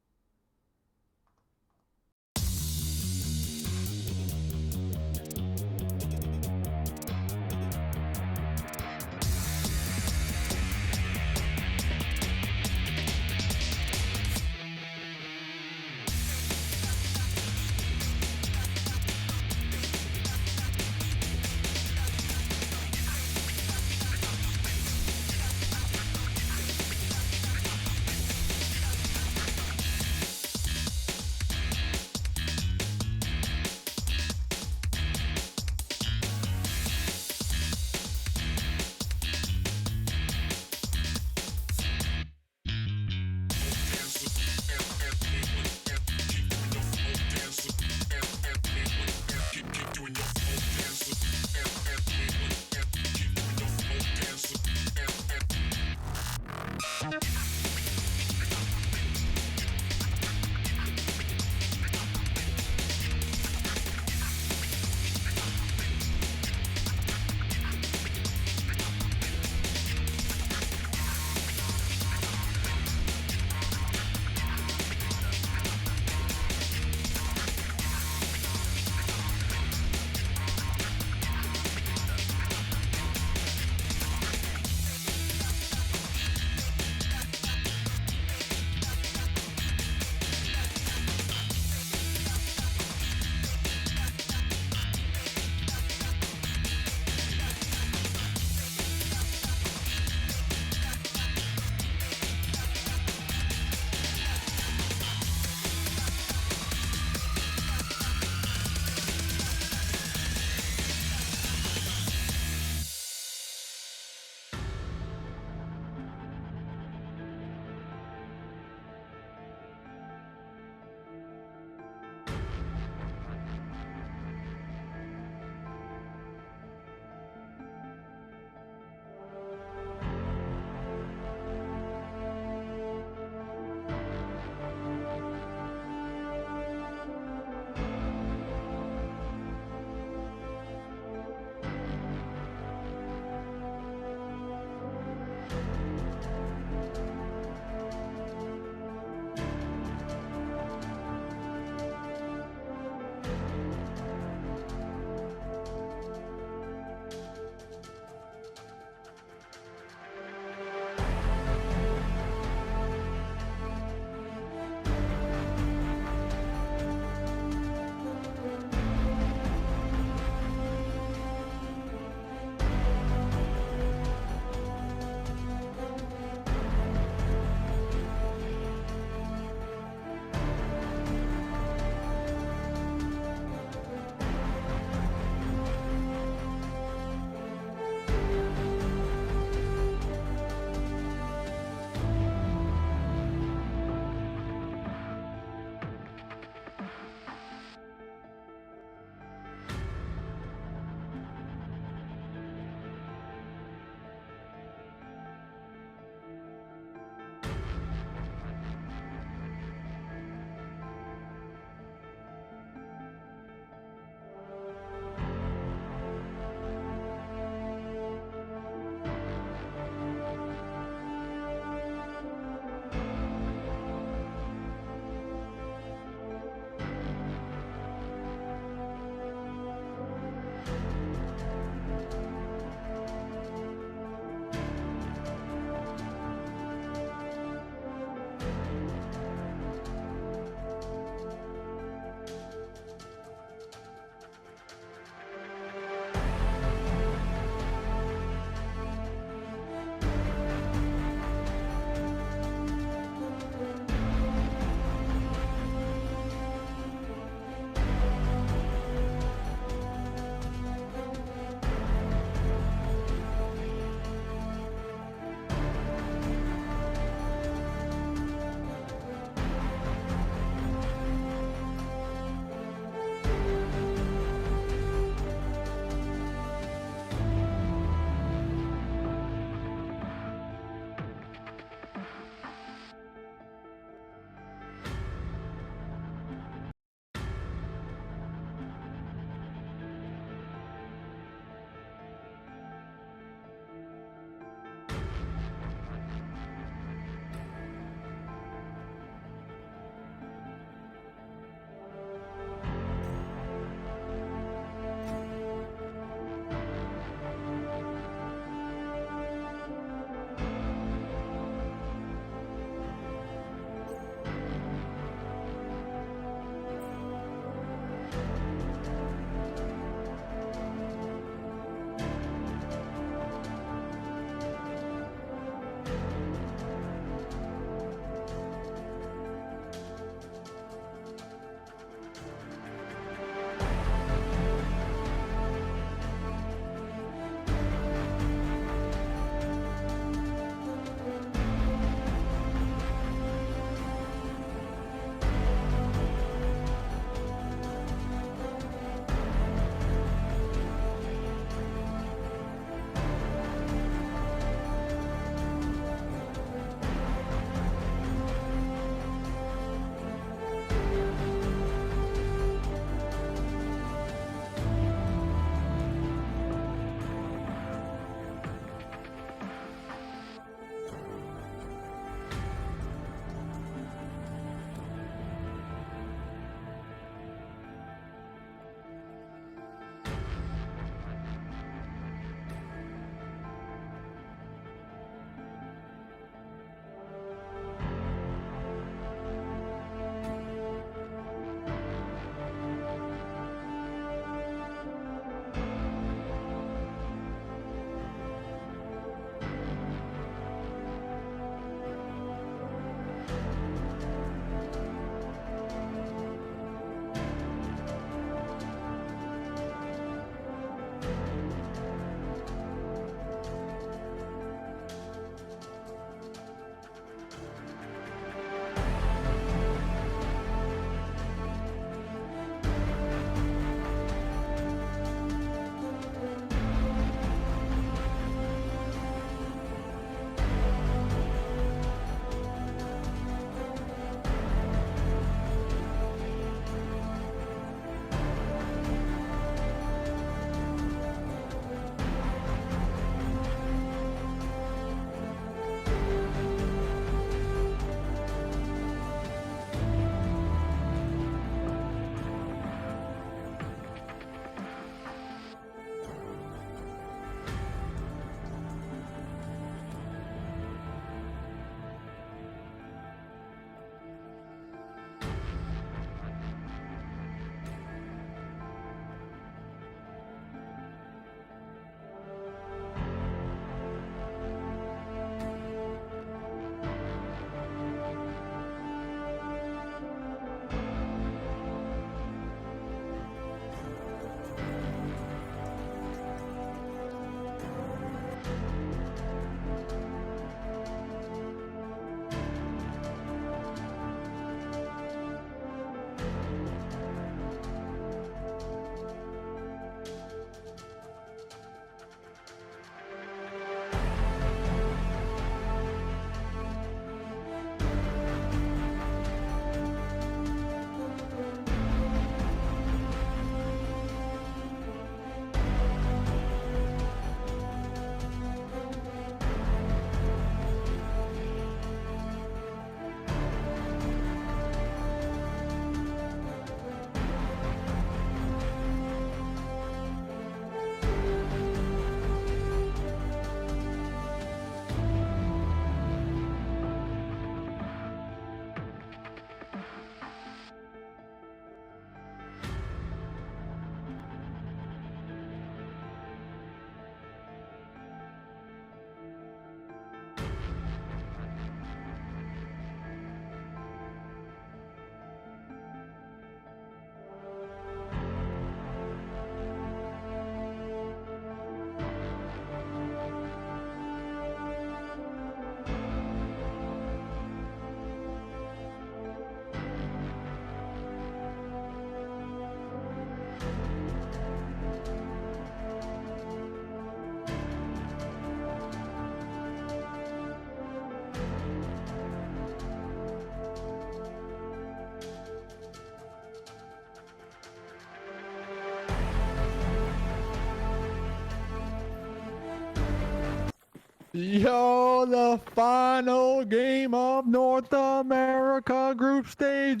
Yo, the final game of North America group stages.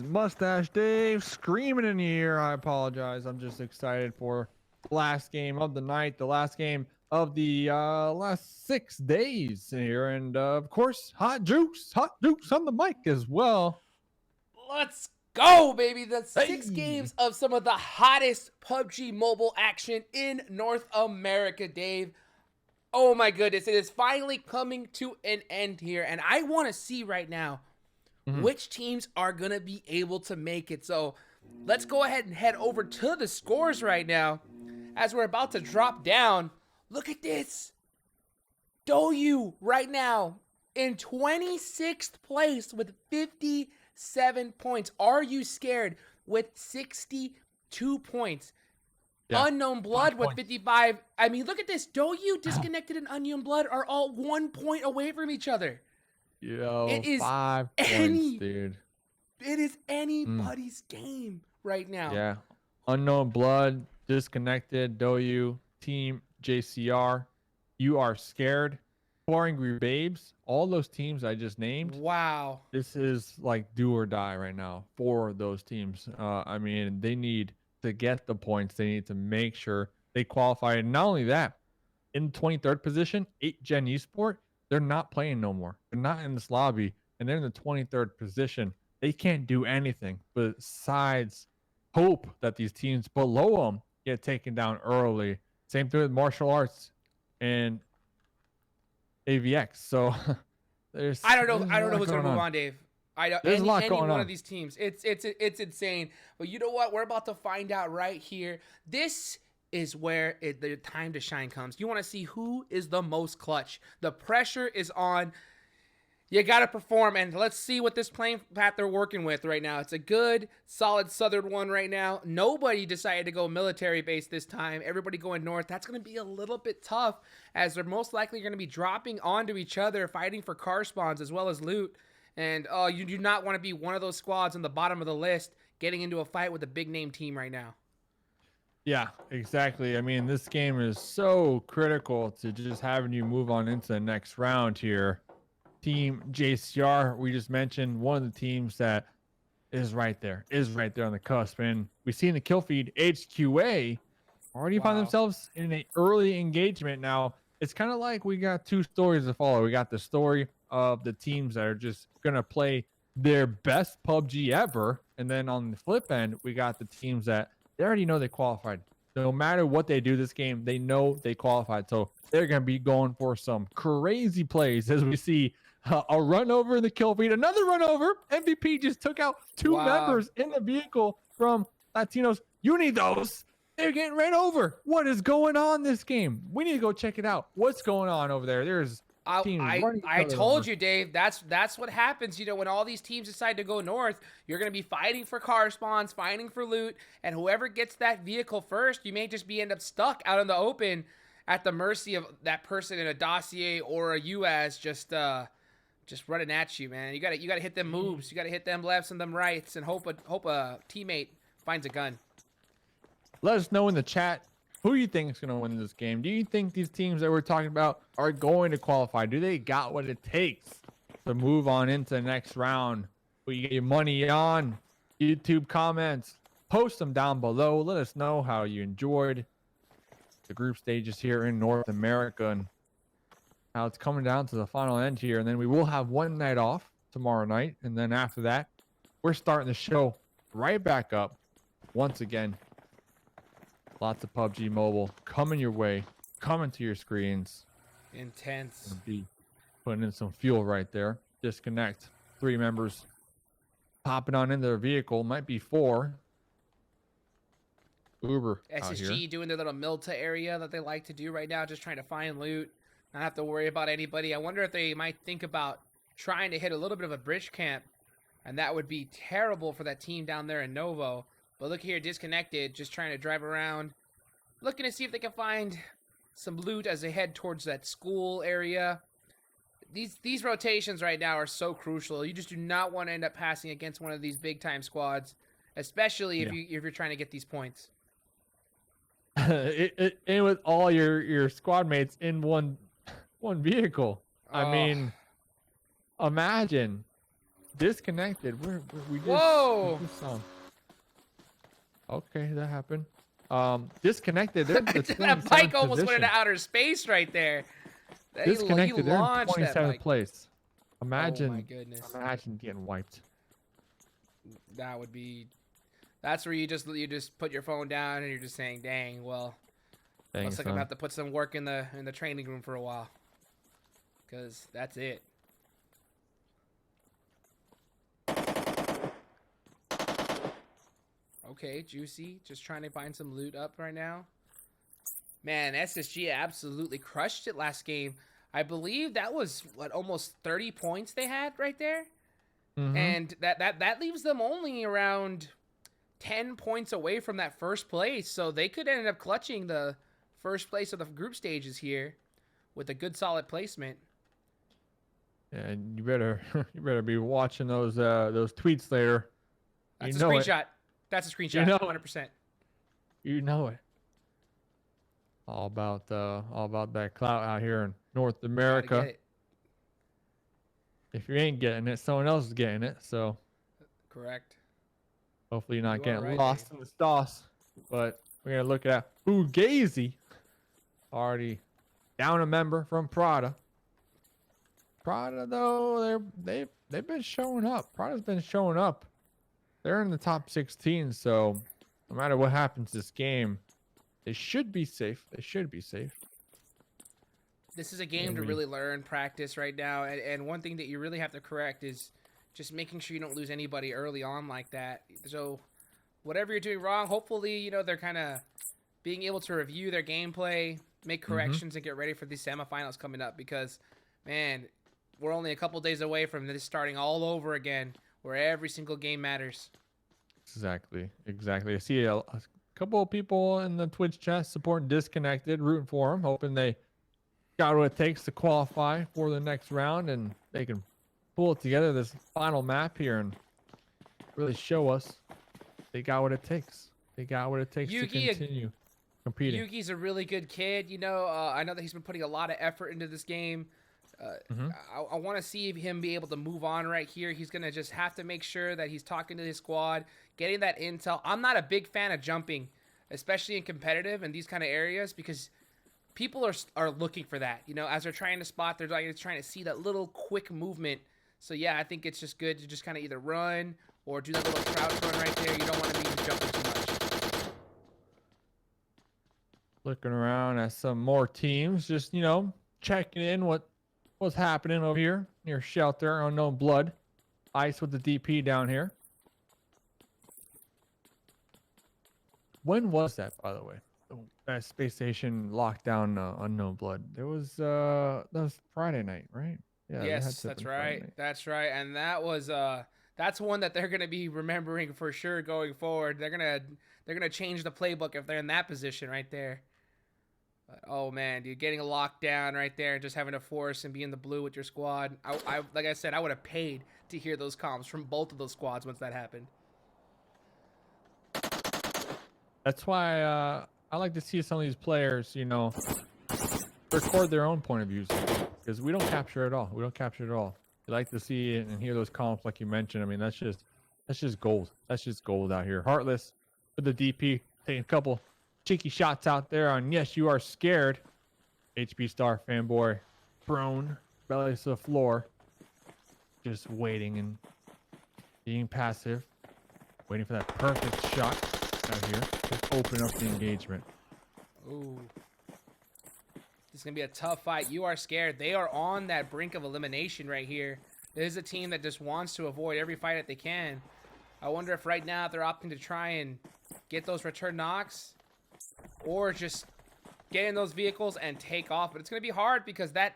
Mustache Dave screaming in the ear. I apologize. I'm just excited for the last game of the night, the last game of the last 6 days here. And of course, hot juice on the mic as well. Let's go, baby. The 6 Hey. games of some of the hottest PUBG mobile action in North America, Dave. Oh my goodness, it is finally coming to an end here. And I want to see right now which teams are going to be able to make it. So let's go ahead and head over to the scores right now as we're about to drop down. Look at this. DouYu right now in 26th place with 57 points. Are You Scared with 62 points. Yeah. Unknown Blood with 55. I mean, look at this. DouYu, Disconnected, and Unknown Blood are all 1 point away from each other. Yo, It is 5 points, dude. It is anybody's game right now. Yeah. Unknown Blood, Disconnected, DouYu, Team JCR, You Are Scared, 4 Angry Babes, all those teams I just named. Wow. This is like do or die right now for those teams. I mean, they need to get the points. They need to make sure they qualify. And not only that, in 23rd position, 8 Gen Esport, they're not playing no more. They're not in this lobby, and they're in the 23rd position. They can't do anything besides hope that these teams below them get taken down early. Same thing with martial arts and AVX. So I don't know who's gonna move on, Dave. There's a lot going one on. of these teams. It's insane. But you know what? We're about to find out right here. This is where the time to shine comes. You want to see who is the most clutch. The pressure is on. You got to perform, and let's see what this playing path they're working with right now. It's a good, solid southern one right now. Nobody decided to go military base this time. Everybody going north. That's going to be a little bit tough, as they're most likely going to be dropping onto each other, fighting for car spawns as well as loot. And you do not want to be one of those squads on the bottom of the list getting into a fight with a big-name team right now. Yeah, exactly. I mean, this game is so critical to just having you move on into the next round here. Team JCR, we just mentioned, one of the teams that is right there on the cusp. And we see in the kill feed, HQA already find themselves in an early engagement. Now, it's kind of like we got 2 stories to follow. We got the story of the teams that are just going to play their best PUBG ever. And then on the flip end, we got the teams that they already know they qualified. No matter what they do this game, they know they qualified. So they're going to be going for some crazy plays, as we see a run over in the kill feed, another run over. MVP just took out 2 members in the vehicle from Latinos. You need those. They're getting ran over. What is going on this game? We need to go check it out. What's going on over there? There's I told you, Dave. That's what happens. You know, when all these teams decide to go north, you're going to be fighting for car spawns, fighting for loot, and whoever gets that vehicle first, you may just end up stuck out in the open at the mercy of that person in a dossier or a US just running at you, man. You gotta hit them moves. You gotta hit them lefts and them rights, and hope a teammate finds a gun. Let us know in the chat who you think is going to win this game. Do you think these teams that we're talking about are going to qualify? Do they got what it takes to move on into the next round? Will you get your money on? YouTube comments, post them down below. Let us know how you enjoyed the group stages here in North America and how it's coming down to the final end here. And then we will have one night off tomorrow night. And then after that, we're starting the show right back up once again. Lots of PUBG Mobile coming your way, coming to your screens. Intense. Gonna be putting in some fuel right there. Disconnect. 3 members popping on into their vehicle. Might be 4. Uber SSG doing their little Milta area that they like to do right now, just trying to find loot, not have to worry about anybody. I wonder if they might think about trying to hit a little bit of a bridge camp, and that would be terrible for that team down there in Novo. But look here, Disconnected, just trying to drive around, looking to see if they can find some loot as they head towards that school area. These rotations right now are so crucial. You just do not want to end up passing against one of these big-time squads, especially if you're trying to get these points. in with all your squad mates in one vehicle. I Oh, mean, imagine disconnected. We whoa! just okay, that happened. Disconnected. They're the That bike 27th almost went into position. outer space right there. He Disconnected. They're in launched that 27th bike. place. Oh my Imagine goodness. getting wiped. That would be. That's where you just put your phone down and you're just saying, "Dang, well, Dang, looks like I'm son. gonna have to put some work in the training room for a while, cause that's it." Okay, Juicy, just trying to find some loot up right now. Man, SSG absolutely crushed it last game. I believe that was what, almost 30 points they had right there, and that leaves them only around 10 points away from that first place. So they could end up clutching the first place of the group stages here with a good solid placement. And you better be watching those tweets later. That's You a know screenshot. it. That's a screenshot. You know 100%. You know it. All about that clout out here in North Gotta America. get it. If you ain't getting it, someone else is getting it. So Correct. hopefully you're not You are getting right, lost in the sauce. But we're gonna look at Fugazi. Already down a member from Prada. Prada though, they've been showing up. Prada's been showing up. They're in the top 16, so no matter what happens this game, they should be safe. They should be safe. This is a game to really learn, practice right now. And one thing that you really have to correct is just making sure you don't lose anybody early on like that. So whatever you're doing wrong, hopefully, you know, they're kind of being able to review their gameplay, make corrections, and get ready for these semifinals coming up. Because, man, we're only a couple days away from this starting all over again, where every single game matters. Exactly. I see a couple of people in the Twitch chat supporting Disconnected, rooting for them, hoping they got what it takes to qualify for the next round, and they can pull it together this final map here and really show us they got what it takes. They got what it takes to continue competing. Yugi's a really good kid. You know, I know that he's been putting a lot of effort into this game. I want to see him be able to move on right here. He's going to just have to make sure that he's talking to his squad, getting that intel. I'm not a big fan of jumping, especially in competitive and these kind of areas, because people are looking for that. You know, as they're trying to spot, they're like trying to see that little quick movement. So, yeah, I think it's just good to just kind of either run or do that little crouch run right there. You don't want to be jumping too much. Looking around at some more teams, just, you know, checking in what's happening over here near shelter. Unknown blood. Ice with the DP down here. When was that, by the way? That space station lockdown, unknown blood. It was that was Friday night, right? Yeah. Yes, that's right. That's right. And that was that's one that they're gonna be remembering for sure going forward. They're gonna change the playbook if they're in that position right there. But, oh man, dude, getting a lockdown right there and just having to force and be in the blue with your squad. I like I said, I would have paid to hear those comms from both of those squads once that happened. That's why I like to see some of these players, you know, record their own point of views, because we don't capture it all. We don't capture it all. You like to see it and hear those comments like you mentioned. I mean, that's just gold. That's just gold out here. Heartless with the DP, taking a couple cheeky shots out there on Yes, You Are Scared. HP Star fanboy prone, belly to the floor, just waiting and being passive, waiting for that perfect shot out here to open up the engagement. Ooh. This is going to be a tough fight. You Are Scared. They are on that brink of elimination right here. This is a team that just wants to avoid every fight that they can. I wonder if right now they're opting to try and get those return knocks or just get in those vehicles and take off. But it's going to be hard because that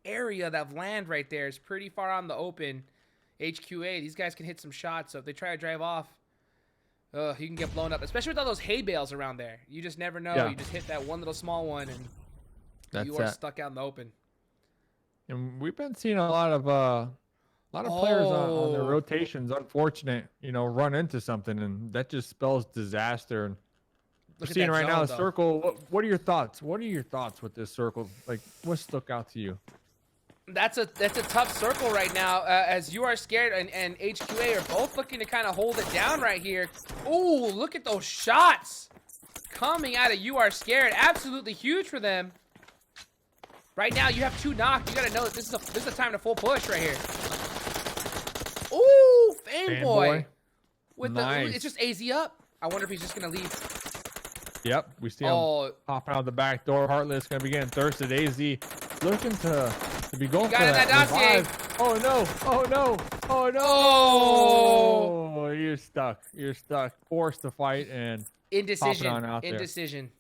area, that land right there is pretty far on the open. HQA, these guys can hit some shots. So if they try to drive off, you can get blown up, especially with all those hay bales around there. You just never know. Yeah. You just hit that one little small one, and you are stuck out in the open. And we've been seeing a lot of players on their rotations. Unfortunate, you know, run into something, and that just spells disaster. And We're Look at seeing that right now zone, the though. circle. What are your thoughts? What are your thoughts with this circle? Like, what stuck out to you? That's a tough circle right now, as you are scared and HQA are both looking to kind of hold it down right here. Ooh, look at those shots coming out of You Are Scared. Absolutely huge for them. Right now, you have 2 knocked. You gotta know that this is a time to full push right here. Ooh, Fanboy. With Nice. it's just AZ up. I wonder if he's just gonna leave. Yep, we see him popping out the back door. Heartless gonna be getting thirsted. AZ looking to be going for that revive. Oh no! Oh no! Oh no! Oh, you're stuck. You're stuck. Forced to fight and indecision. On out there. Indecision.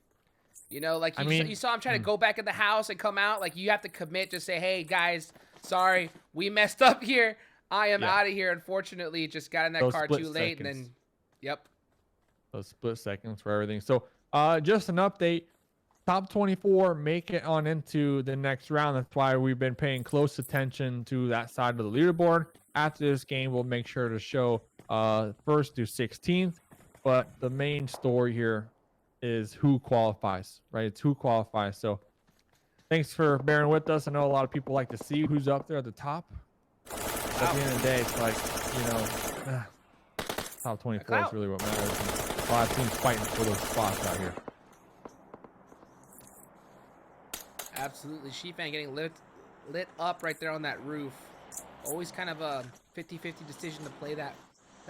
You know, like you saw him trying to go back in the house and come out. Like, you have to commit. Just say, hey guys, sorry, we messed up here. I am out of here. Unfortunately, just got in that car too late, and then, yep. Those split seconds for everything. So, just an update. Top 24 make it on into the next round. That's why we've been paying close attention to that side of the leaderboard. After this game, we'll make sure to show 1st to 16th. But the main story here is who qualifies, right? It's who qualifies. So, thanks for bearing with us. I know a lot of people like to see who's up there at the top. At the end of the day, it's like, you know, top 24 is really what matters. And a lot of teams fighting for those spots out here. Absolutely. Shifan getting lit up right there on that roof. Always kind of a 50-50 decision to play that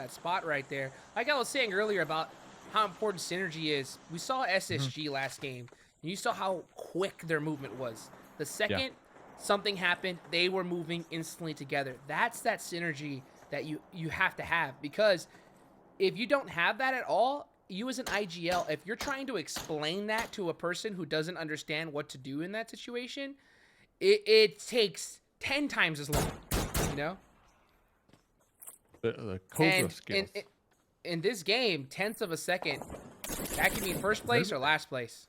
spot right there. Like I was saying earlier about how important synergy is. We saw SSG last game. And you saw how quick their movement was. The second something happened, they were moving instantly together. That's that synergy that you have to have, because if you don't have that at all, you as an IGL, if you're trying to explain that to a person who doesn't understand what to do in that situation, it takes 10 times as long, you know? The Cobra skills. In this game, 10th of a second, that can mean first place or last place.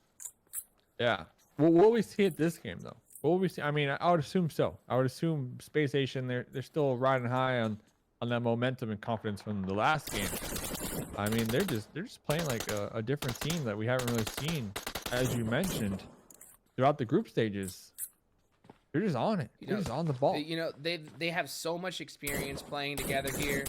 Yeah. Well, what will we see at this game, though? What will we see? I mean, I would assume so. I would assume Spacestation, they're still riding high on that momentum and confidence from the last game. I mean, they're just playing like a different team that we haven't really seen, as you mentioned, throughout the group stages. They're just on it. They're just on the ball. You know, they have so much experience playing together here.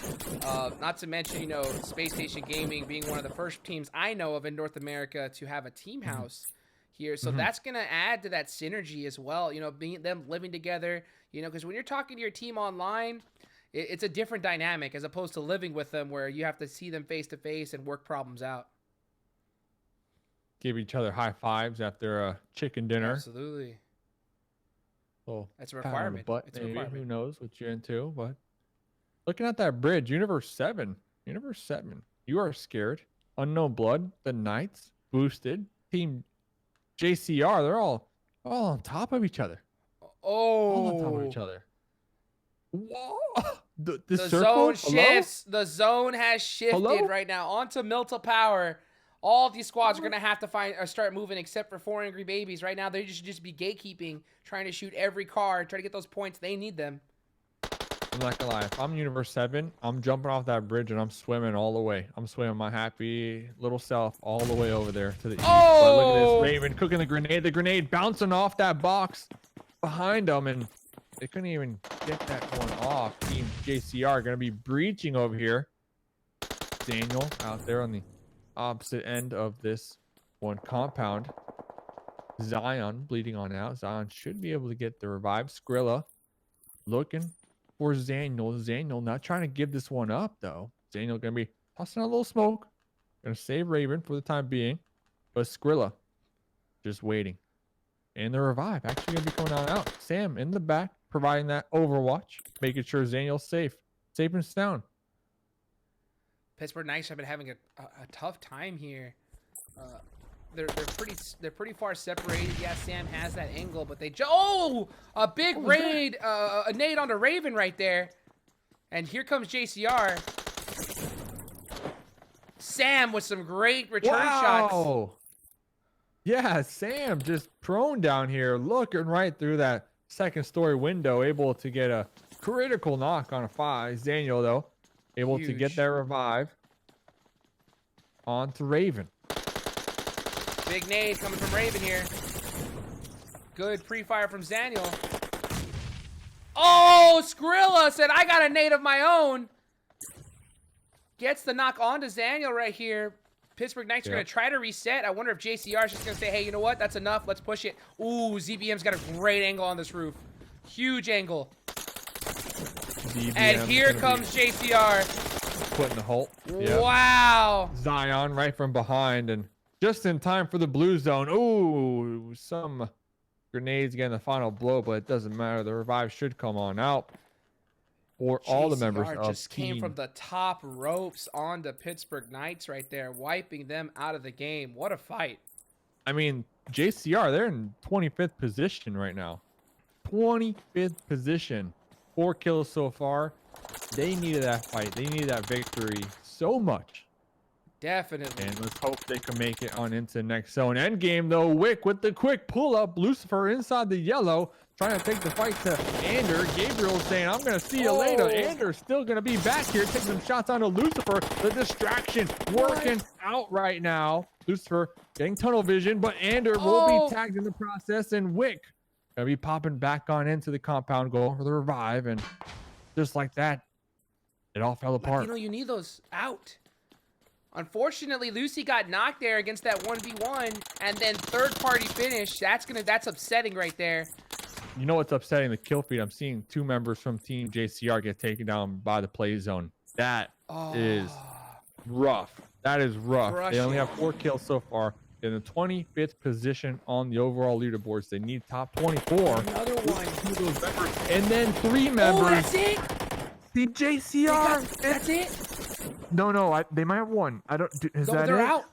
Not to mention, you know, Spacestation Gaming being one of the first teams I know of in North America to have a team house here. So that's going to add to that synergy as well. You know, them living together, you know, because when you're talking to your team online, it's a different dynamic as opposed to living with them where you have to see them face to face and work problems out. Give each other high fives after a chicken dinner. Absolutely. Well, that's a requirement. It's a requirement. Who knows what you're into, but looking at that bridge, Universe 7, You Are Scared, Unknown Blood, the Knights, Boosted, Team JCR, they're all on top of each other. All on top of each other. Whoa! The zone shifts. The zone has shifted right now onto Milta Power. All of these squads are gonna have to start moving, except for 4 Angry Babies. Right now, they should just be gatekeeping, trying to shoot every car, try to get those points. They need them. I'm not gonna lie. If I'm Universe 7, I'm jumping off that bridge and I'm swimming all the way. I'm swimming my happy little self all the way over there to the east. But look at this Raven cooking the grenade. The grenade bouncing off that box behind them, and they couldn't even get that one off. Team JCR gonna be breaching over here. Daniel out there on the opposite end of this one compound. Zion bleeding on out. Zion should be able to get the revive. Skrilla looking for Zaniel. Zaniel not trying to give this one up, though. Zaniel gonna be tossing a little smoke. Gonna save Raven for the time being. But Skrilla just waiting. And the revive actually gonna be coming on out. Sam in the back providing that overwatch, making sure Zaniel's safe and sound. Pittsburgh Knights have been having a tough time here. They're pretty far separated. Yeah, Sam has that angle, but they a big raid, a nade onto Raven right there, and here comes JCR. Sam with some great return shots. Yeah, Sam just prone down here, looking right through that second story window, able to get a critical knock on a 5. Daniel though, able to get that revive onto Raven. Big nade coming from Raven here. Good pre-fire from Zaniel. Oh, Skrilla said, I got a nade of my own. Gets the knock onto Zaniel right here. Pittsburgh Knights are going to try to reset. I wonder if JCR is just going to say, hey, you know what? That's enough. Let's push it. Ooh, ZBM's got a great angle on this roof. Huge angle. And here comes JCR. Putting the halt. Wow. Zion right from behind and just in time for the blue zone. Ooh, some grenades getting the final blow, but it doesn't matter. The revive should come on out for all the members of just came from the top ropes on the Pittsburgh Knights right there, wiping them out of the game. What a fight. I mean, JCR, they're in 25th position right now. 25th position. 4 kills so far. They needed that fight. They needed that victory so much. Definitely. And let's hope they can make it on into the next zone. End game though. Wick with the quick pull up. Lucifer inside the yellow, trying to take the fight to Ander. Gabriel saying, I'm going to see you later. Ander's still going to be back here, taking some shots onto Lucifer. The distraction working out right now. Lucifer getting tunnel vision, but Ander will be tagged in the process, and Wick going to be popping back on into the compound goal for the revive. And just like that, it all fell apart. You need those out. Unfortunately, Lucy got knocked there against that 1v1, and then third-party finish. That's upsetting right there. You know what's upsetting? The kill feed. I'm seeing 2 members from Team JCR get taken down by the play zone. That is rough. That is rough. They only have 4 kills so far. In the 25th position on the overall leaderboards. They need top 24. Another one. 2 of those members, and then 3 members. Oh, that's it? The JCR. That's it? No, they might have won. I don't. Is that they're it? out.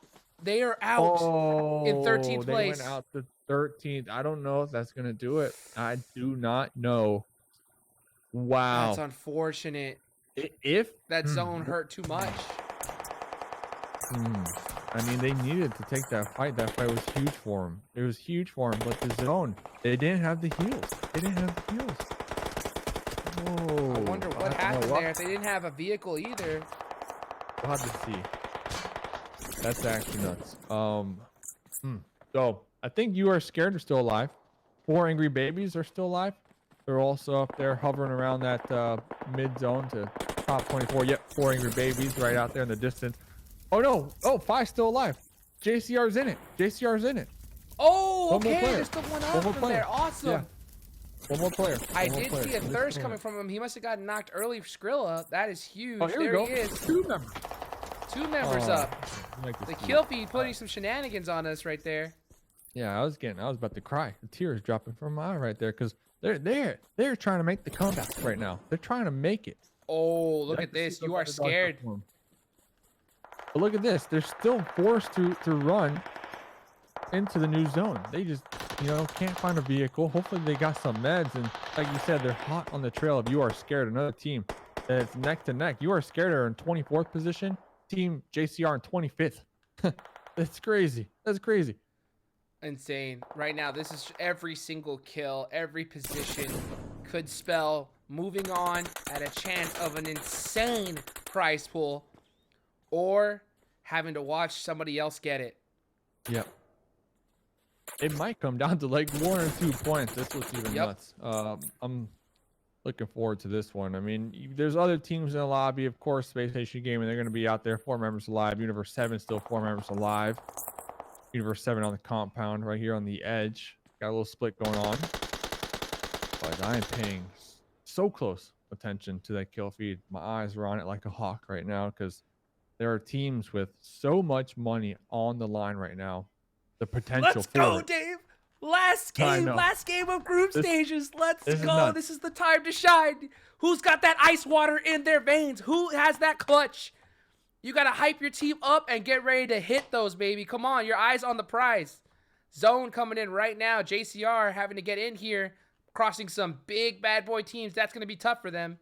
They are out in 13th place. They went out to 13th. I don't know if that's gonna do it. I do not know. Wow. That's unfortunate. If that zone hurt too much. I mean, they needed to take that fight. That fight was huge for them. It was huge for them, but the zone, they didn't have the heals. They didn't have the heals. Whoa. I wonder what happened there if they didn't have a vehicle either. We'll have to see. That's actually nuts. So I think You Are Scared are still alive. 4 Angry Babies are still alive. They're also up there hovering around that mid zone to top 24. Yep, 4 Angry Babies right out there in the distance. Oh no! Oh, 5 still alive. JCR's in it. JCR's in it. Oh, okay. There's still one up from there. Awesome. Yeah. One more player. I did see a thirst coming from him. He must have gotten knocked early for Skrilla. That is huge. Oh, here there we go. he is. 2 members. 2 members up. The kill feed putting some shenanigans on us right there. Yeah, I was about to cry. The tears dropping from my eye right there because they're trying to make the comeback right now. They're trying to make it. Oh, look at this. You Are Scared. But look at this. They're still forced to run into the new zone. They just, can't find a vehicle. Hopefully they got some meds. And like you said, they're hot on the trail of You Are Scared, another team that's neck to neck. You Are Scared are in 24th position. Team JCR in 25th. That's crazy. That's crazy. Insane. Right now, this is every single kill, every position could spell moving on at a chance of an insane prize pool or having to watch somebody else get it. Yep. It might come down to like 1 or 2 points. That's what's even nuts. I'm looking forward to this one. I mean, there's other teams in the lobby. Of course, Spacestation Gaming, they're going to be out there. 4 members alive. Universe 7 still 4 members alive. Universe 7 on the compound right here on the edge. Got a little split going on. But I am paying so close attention to that kill feed. My eyes are on it like a hawk right now because there are teams with so much money on the line right now. The potential. Let's go, Dave. Last game of group stages. Let's go. This is the time to shine. Who's got that ice water in their veins? Who has that clutch? You got to hype your team up and get ready to hit those, baby. Come on, your eyes on the prize. Zone coming in right now. JCR having to get in here, crossing some big bad boy teams. That's going to be tough for them.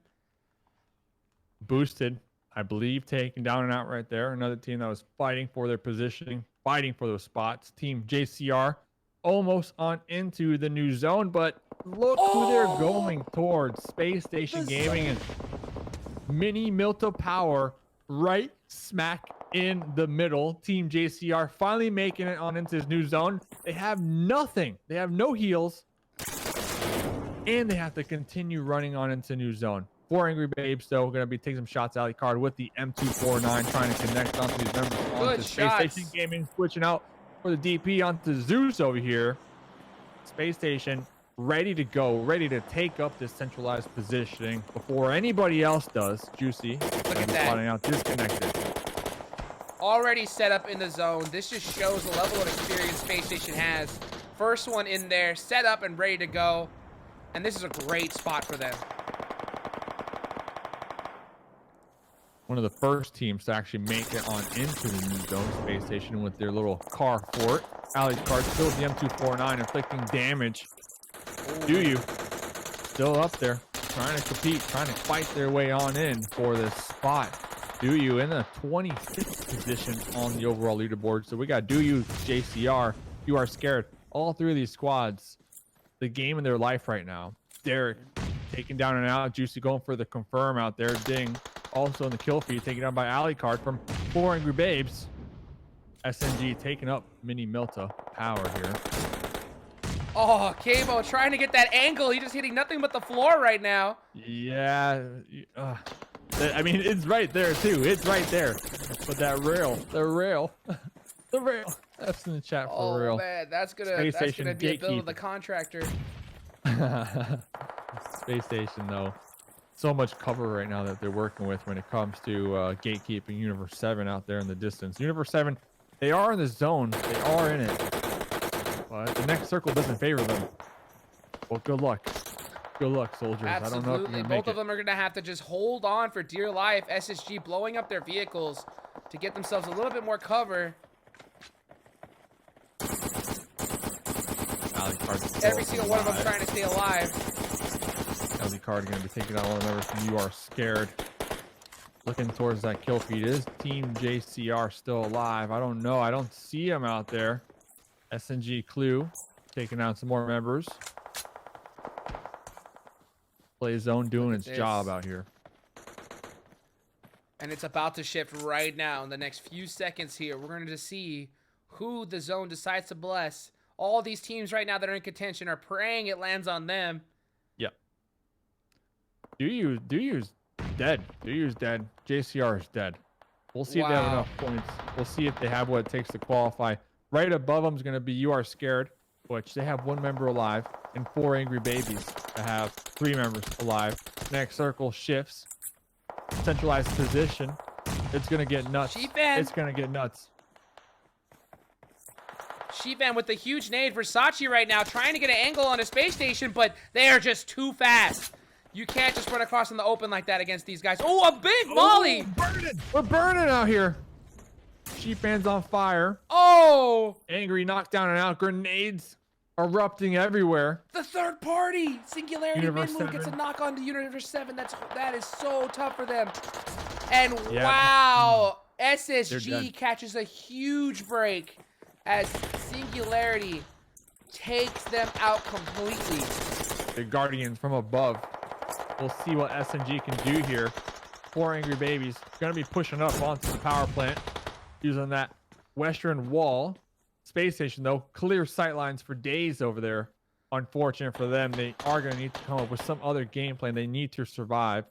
Boosted, I believe, taking down and out right there. Another team that was fighting for their positioning, fighting for those spots. Team JCR almost on into the new zone, but look who they're going towards. Spacestation Gaming and Mini Milta Power right smack in the middle. Team JCR finally making it on into his new zone. They have nothing. They have no heals. And they have to continue running on into new zone. 4 Angry Babes, though, going to be taking some shots. Alley card with the M249, trying to connect onto these members. Onto Spacestation Gaming, switching out for the DP onto Zeus over here. Space Station ready to go, ready to take up this centralized positioning before anybody else does. Juicy. Look at that. Spotting out disconnected. Already set up in the zone. This just shows the level of experience Space Station has. First one in there, set up and ready to go. And this is a great spot for them. One of the first teams to actually make it on into the new zone. Space Station with their little car fort. Alley's card still with the M249, inflicting damage. Do you still up there, trying to compete, trying to fight their way on in for this spot. Do you in the 25th position on the overall leaderboard. So we got Do You, JCR, You Are Scared. All three of these squads, the game in their life right now. Derek taken down and out. Juicy going for the confirm out there. Ding also in the kill feed, taken down by Alley card from 4 Angry Babes. SNG taking up Mini Milta power here. Oh, Cabo trying to get that angle. He's just hitting nothing but the floor right now. Yeah. I mean, it's right there, too. It's right there. But that rail, the rail. That's in the chat for real. Oh, man. That's gonna be a bill to the contractor. Space Station, though. So much cover right now that they're working with when it comes to gatekeeping. Universe 7 out there in the distance. Universe 7, they are in the zone. They are in it. But the next circle doesn't favor them. Well, good luck. Good luck, soldiers. Absolutely. I don't know if you're gonna make Both of them are going to have to just hold on for dear life. SSG blowing up their vehicles to get themselves a little bit more cover. Every single one of them trying to stay alive. LZ card going to be taking out all the members from You Are Scared. Looking towards that kill feed. Is Team JCR still alive? I don't know. I don't see him out there. SNG Clue taking out some more members. Play zone doing its job out here. And it's about to shift right now in the next few seconds here. We're going to see who the zone decides to bless. All these teams right now that are in contention are praying it lands on them. Yep. Do you's dead. Do you's dead. JCR is dead. We'll see if they have enough points. We'll see if they have what it takes to qualify. Right above them is going to be You Are Scared, which they have 1 member alive, and 4 Angry Babies that have 3 members alive. Next circle shifts. Centralized position. It's going to get nuts. It's going to get nuts. Sheevan with the huge nade. Versace right now trying to get an angle on a Space Station, but they are just too fast. You can't just run across in the open like that against these guys. Oh, a big volley! Burning. We're burning out here. Sheepan's on fire. Oh! Angry knockdown and out. Grenades erupting everywhere. The third party! Singularity Minwoo gets a knock on to Universe 7. That is so tough for them. And wow! SSG catches a huge break as Singularity takes them out completely. The Guardians from above. We'll see what SNG can do here. 4 Angry Babies going to be pushing up onto the power plant using that western wall. Space Station, though, clear sightlines for days over there. Unfortunate for them. They are going to need to come up with some other game plan. They need to survive.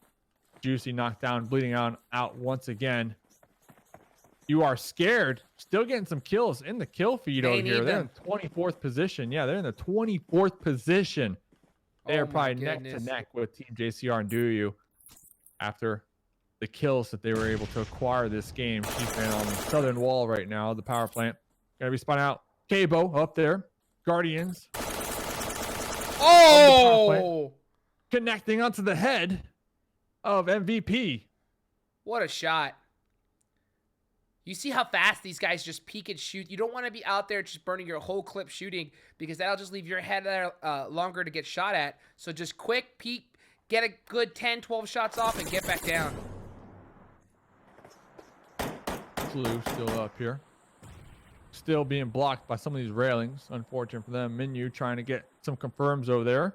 Juicy knocked down, bleeding out once again. You Are Scared. Still getting some kills in the kill feed over here. They're in 24th position. Yeah, they're in the 24th position. They are probably neck to neck with Team JCR and Do You after the kills that they were able to acquire this game. She's on the southern wall right now, the power plant. Gonna be spun out. Cabo up there. Guardians. Oh! Connecting onto the head of MVP. What a shot. You see how fast these guys just peek and shoot. You don't want to be out there just burning your whole clip shooting because that'll just leave your head there longer to get shot at. So just quick peek, get a good 10, 12 shots off, and get back down. Clue still up here. Still being blocked by some of these railings. Unfortunate for them. Menu trying to get some confirms over there.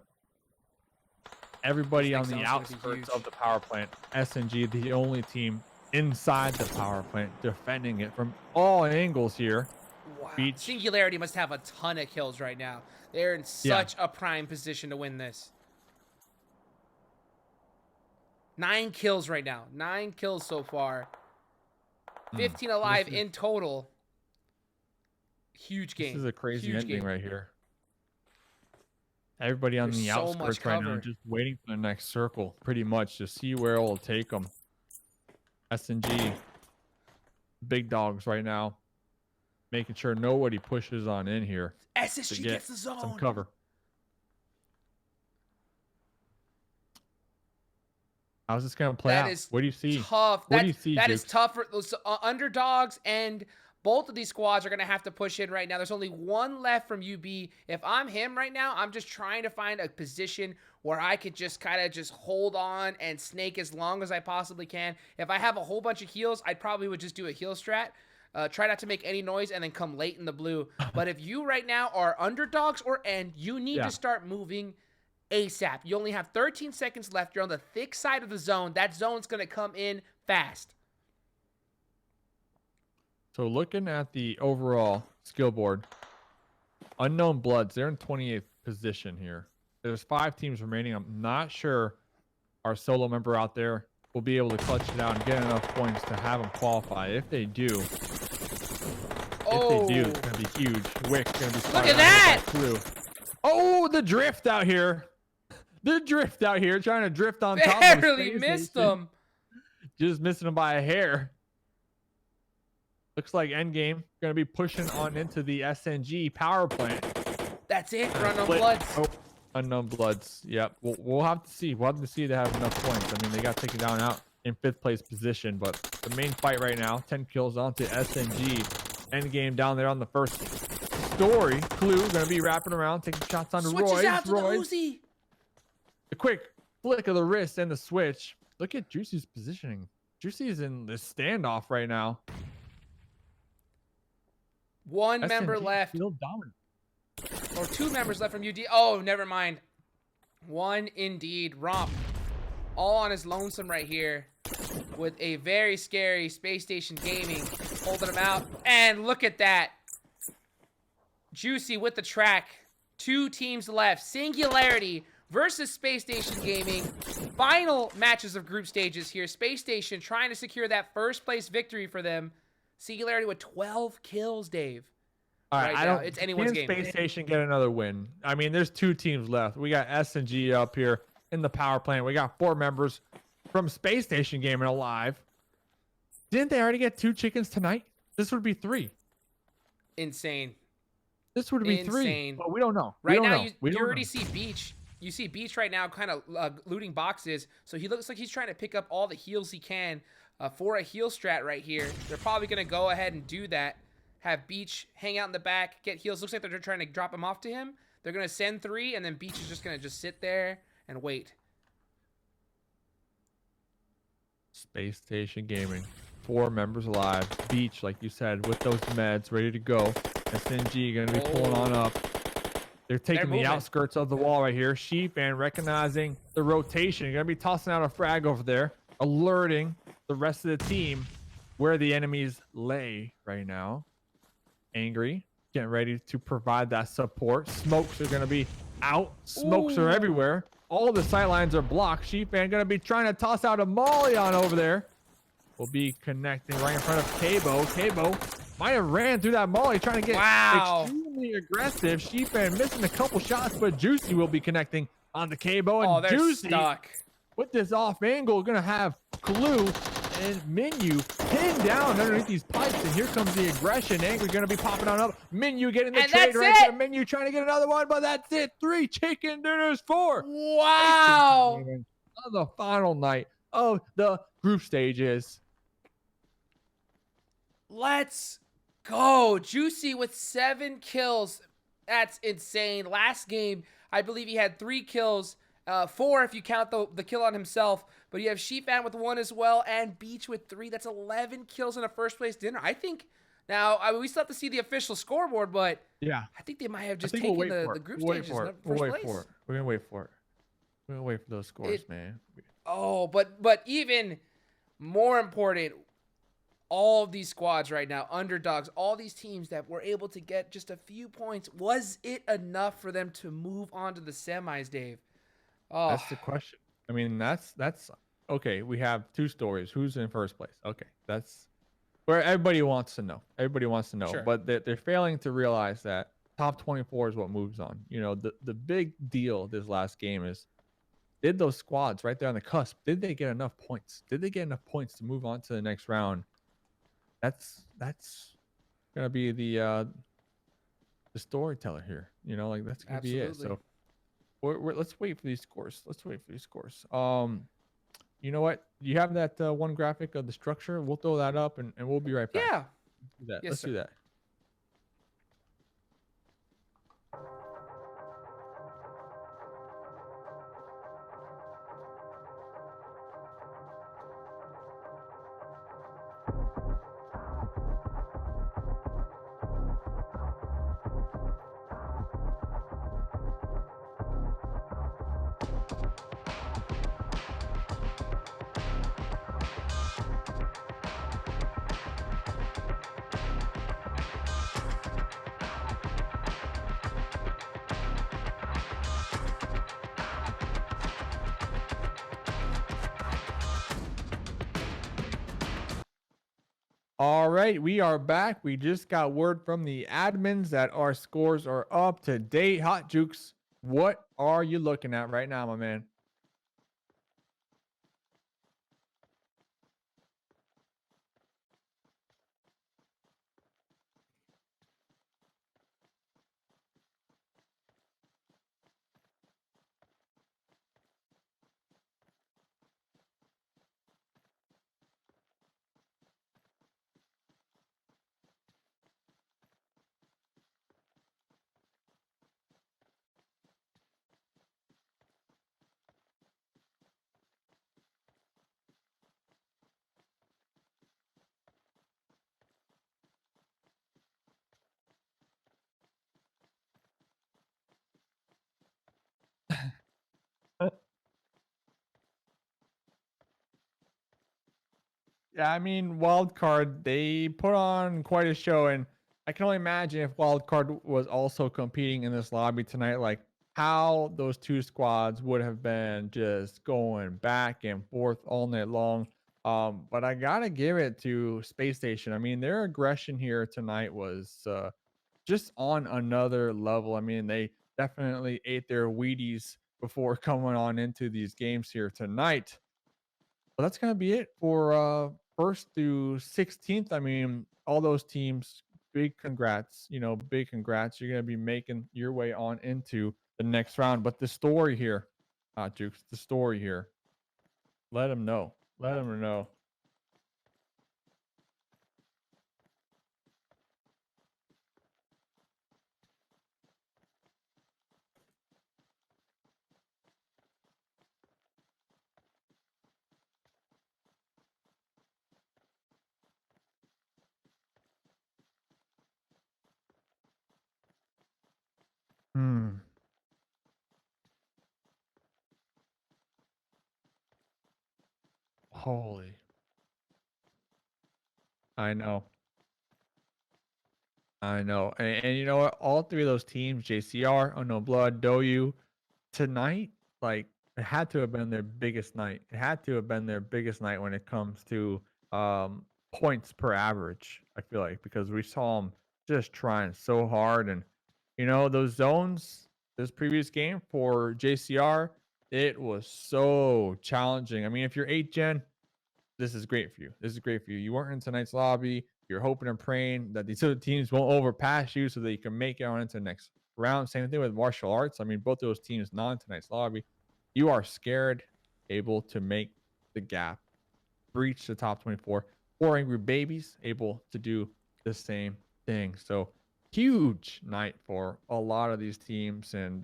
Everybody on the outskirts of the power plant. SNG, the only team inside the power plant, defending it from all angles here. Wow. Beach. Singularity must have a ton of kills right now. They're in such a prime position to win this. 9 kills right now. 9 kills so far. 15 alive in total. Huge game. This is a crazy Huge ending game. right here. Everybody on There's the so much outskirts right now, cover. just waiting for the next circle, pretty much, to see where it will take them. SNG, big dogs right now, making sure nobody pushes on in here. SSG gets the zone. Some cover. How's this gonna play out? What do you see? Tough. What do you see, that Jukes? is tough for those underdogs, and both of these squads are going to have to push in right now. There's only one left from UB. If I'm him right now, I'm just trying to find a position where I could just kind of just hold on and snake as long as I possibly can. If I have a whole bunch of heals, I probably would just do a heal strat. Try not to make any noise and then come late in the blue. But if you right now are underdogs or end, you need to start moving ASAP. You only have 13 seconds left. You're on the thick side of the zone. That zone's going to come in fast. So looking at the overall skill board, Unknown Bloods, they're in 28th position here. There's 5 teams remaining. I'm not sure our solo member out there will be able to clutch it out and get enough points to have them qualify. If they do, it's going to be huge. Wick's going to be look at that! Oh, the drift out here. The drift out here, trying to drift on top of him. Barely missed him. Just missing him by a hair. Looks like Endgame going to be pushing on into the SNG power plant. That's it for Unknown Bloods. Oh, Unknown Bloods. Yep. We'll have to see. We'll have to see if they have enough points. I mean, they got taken down out in 5th place position, but the main fight right now, 10 kills onto SNG. Endgame down there on the first story. Clue going to be wrapping around, taking shots onto Royce. Switches out to the Uzi. A quick flick of the wrist and the switch. Look at Juicy's positioning. Juicy's in the standoff right now. One member left. Still dominant. Or 2 members left from UD. Oh, never mind. One indeed. Romp. All on his lonesome right here. With a very scary Spacestation Gaming. Holding him out. And look at that. Juicy with the track. 2 teams left. Singularity versus Spacestation Gaming. Final matches of group stages here. Spacestation trying to secure that first place victory for them. Singularity with 12 kills, Dave. All right, now, it's anyone's game. Space Station get another win. I mean, there's 2 teams left. We got SNG up here in the power plant. We got 4 members from Space Station Gaming alive. Didn't they already get 2 chickens tonight? This would be 3. Insane. This would be 3. But we don't know. Right now, you already see Beach. You see Beach right now kind of looting boxes. So he looks like he's trying to pick up all the heals he can for a heal strat right here. They're probably going to go ahead and do that. Have Beach hang out in the back, get heals. Looks like they're trying to drop him off to him. They're going to send 3, and then Beach is just going to just sit there and wait. Space Station Gaming. 4 members alive. Beach, like you said, with those meds ready to go. SNG going to be pulling on up. They're taking the outskirts of the wall right here. Sheep and recognizing the rotation. You're going to be tossing out a frag over there, alerting the rest of the team where the enemies lay right now. Angry, getting ready to provide that support. Smokes are going to be out. Smokes are everywhere. All the sight lines are blocked. Sheep and going to be trying to toss out a molly on over there. Will be connecting right in front of Cabo. Cabo might have ran through that molly trying to get extremely aggressive. Sheep and missing a couple shots, but Juicy will be connecting on the Cabo. And they're Juicy stuck. With this off angle, going to have Clue and Menu pinned down underneath these pipes, and here comes the aggression. Angry going to be popping on up. Menu getting the trade right there. Menu trying to get another one, but that's it. 3 chicken dinners, 4. Wow. On the final night of the group stages. Let's go. Juicy with 7 kills. That's insane. Last game, I believe he had 3 kills. 4 if you count the kill on himself. But you have Sheepfan with 1 as well, and Beach with 3. That's 11 kills in a first place dinner. I think now we still have to see the official scoreboard, but yeah, I think they might have just taken the group stages in first place. We're gonna wait for it. We're gonna wait for those scores, man. Oh, but even more important, all of these squads right now, underdogs, all these teams that were able to get just a few points, was it enough for them to move on to the semis, Dave? Oh, That's the question. I mean, that's okay. We have two stories. Who's in first place? Okay, that's where everybody wants to know. Everybody wants to know, sure. but they're failing to realize that top 24 is what moves on. You know, the big deal this last game is, did those squads right there on the cusp, did they get enough points? Did they get enough points to move on to the next round? That's gonna be the storyteller here. You know, like that's gonna be it. Absolutely. So let's wait for these scores. Let's wait for these scores. You know what? You have that one graphic of the structure. We'll throw that up and we'll be right back. Yeah. Do that. Yes, Let's sir. do that. All right, we are back. We just got word from the admins that our scores are up to date. Hot Jukes, what are you looking at right now, my man? Yeah, I mean, Wildcard, they put on quite a show, and I can only imagine if Wildcard was also competing in this lobby tonight, like how those two squads would have been just going back and forth all night long. But I gotta give it to Space Station. I mean, their aggression here tonight was just on another level. I mean, they definitely ate their Wheaties before coming on into these games here tonight. Well, that's gonna be it for first through 16th. I mean, all those teams, big congrats. You know, big congrats. You're gonna be making your way on into the next round. But the story here, Jukes, the story here. Let them know. Let them know. Hmm. Holy. I know. I know. And you know what? All three of those teams, JCR, Unknown Blood, Doyu, tonight, like it had to have been their biggest night. It had to have been their biggest night when it comes to points per average. I feel like because we saw them just trying so hard, and you know those zones. This previous game for JCR, it was so challenging. I mean, if you're 8 gen, this is great for you. This is great for you. You weren't in tonight's lobby. You're hoping and praying that these other teams won't overpass you so that you can make it on into the next round. Same thing with martial arts. I mean, both those teams not in tonight's lobby. You are scared, able to make the gap, breach the top 24. Four Angry Babies able to do the same thing. So huge night for a lot of these teams, and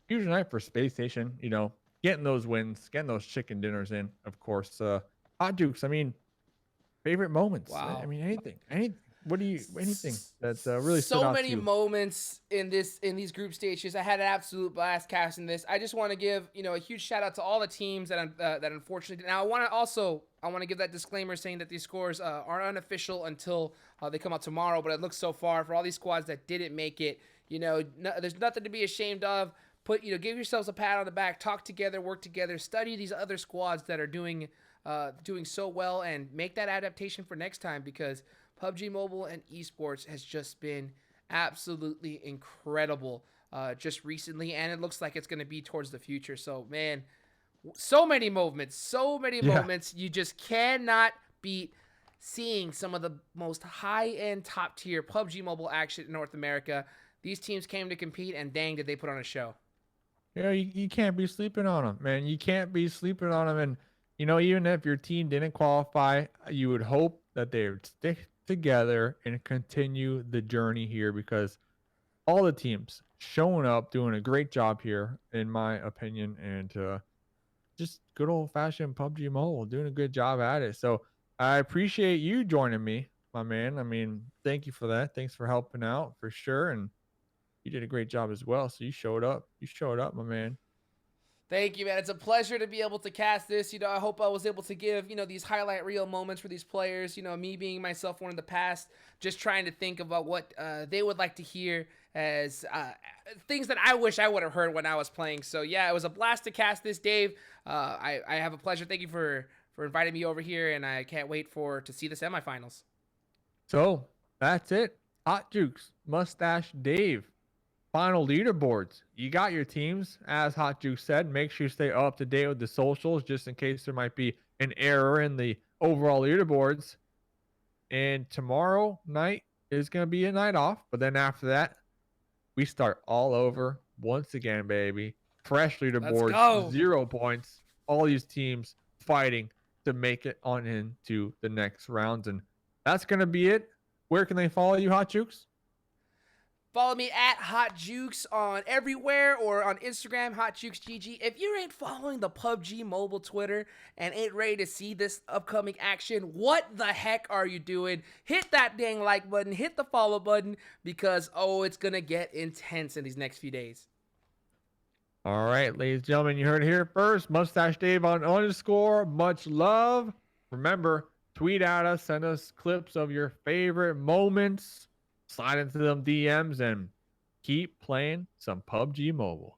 huge night for Space Station. You know, getting those wins, getting those chicken dinners in, of course. Hot Dukes. I mean, favorite moments. I Wow. mean, anything. What do you anything that really stood So out to many you? moments in these group stages. I had an absolute blast casting this. I just want to give a huge shout out to all the teams that unfortunately. Now I want to give that disclaimer saying that these scores are unofficial until they come out tomorrow. But it looks so far for all these squads that didn't make it. There's nothing to be ashamed of. Give yourselves a pat on the back. Talk together, work together, study these other squads that are doing so well, and make that adaptation for next time, because PUBG Mobile and esports has just been absolutely incredible just recently, and it looks like it's going to be towards the future. So, man, so many moments. You just cannot beat seeing some of the most high-end, top-tier PUBG Mobile action in North America. These teams came to compete, and dang, did they put on a show. Yeah, you can't be sleeping on them, man. You can't be sleeping on them. And, even if your team didn't qualify, you would hope that they would stick together and continue the journey here, because all the teams showing up, doing a great job here, in my opinion, and just good old fashioned PUBG Mobile doing a good job at it. So I appreciate you joining me, my man. I mean, thank you for that. Thanks for helping out for sure. And you did a great job as well. So you showed up. You showed up, my man. Thank you, man. It's a pleasure to be able to cast this. I hope I was able to give, these highlight reel moments for these players. Me being myself one in the past, just trying to think about what they would like to hear as things that I wish I would have heard when I was playing. So, yeah, it was a blast to cast this, Dave. I have a pleasure. Thank you for inviting me over here, and I can't wait to see the semifinals. So that's it. Hot Jukes, Mustache Dave. Final leaderboards. You got your teams, as Hot Juke said. Make sure you stay up to date with the socials, just in case there might be an error in the overall leaderboards. And tomorrow night is going to be a night off, but then after that, we start all over once again, baby. Fresh leaderboards, 0 points. All these teams fighting to make it on into the next rounds, and that's going to be it. Where can they follow you, Hot Jukes? Follow me at Hot Jukes on everywhere, or on Instagram, HotJukesGG. If you ain't following the PUBG Mobile Twitter and ain't ready to see this upcoming action, what the heck are you doing? Hit that dang like button, hit the follow button, because, it's going to get intense in these next few days. All right, ladies and gentlemen, you heard it here first. Mustache Dave on _. Much love. Remember, tweet at us, send us clips of your favorite moments. Slide into them DMs and keep playing some PUBG Mobile.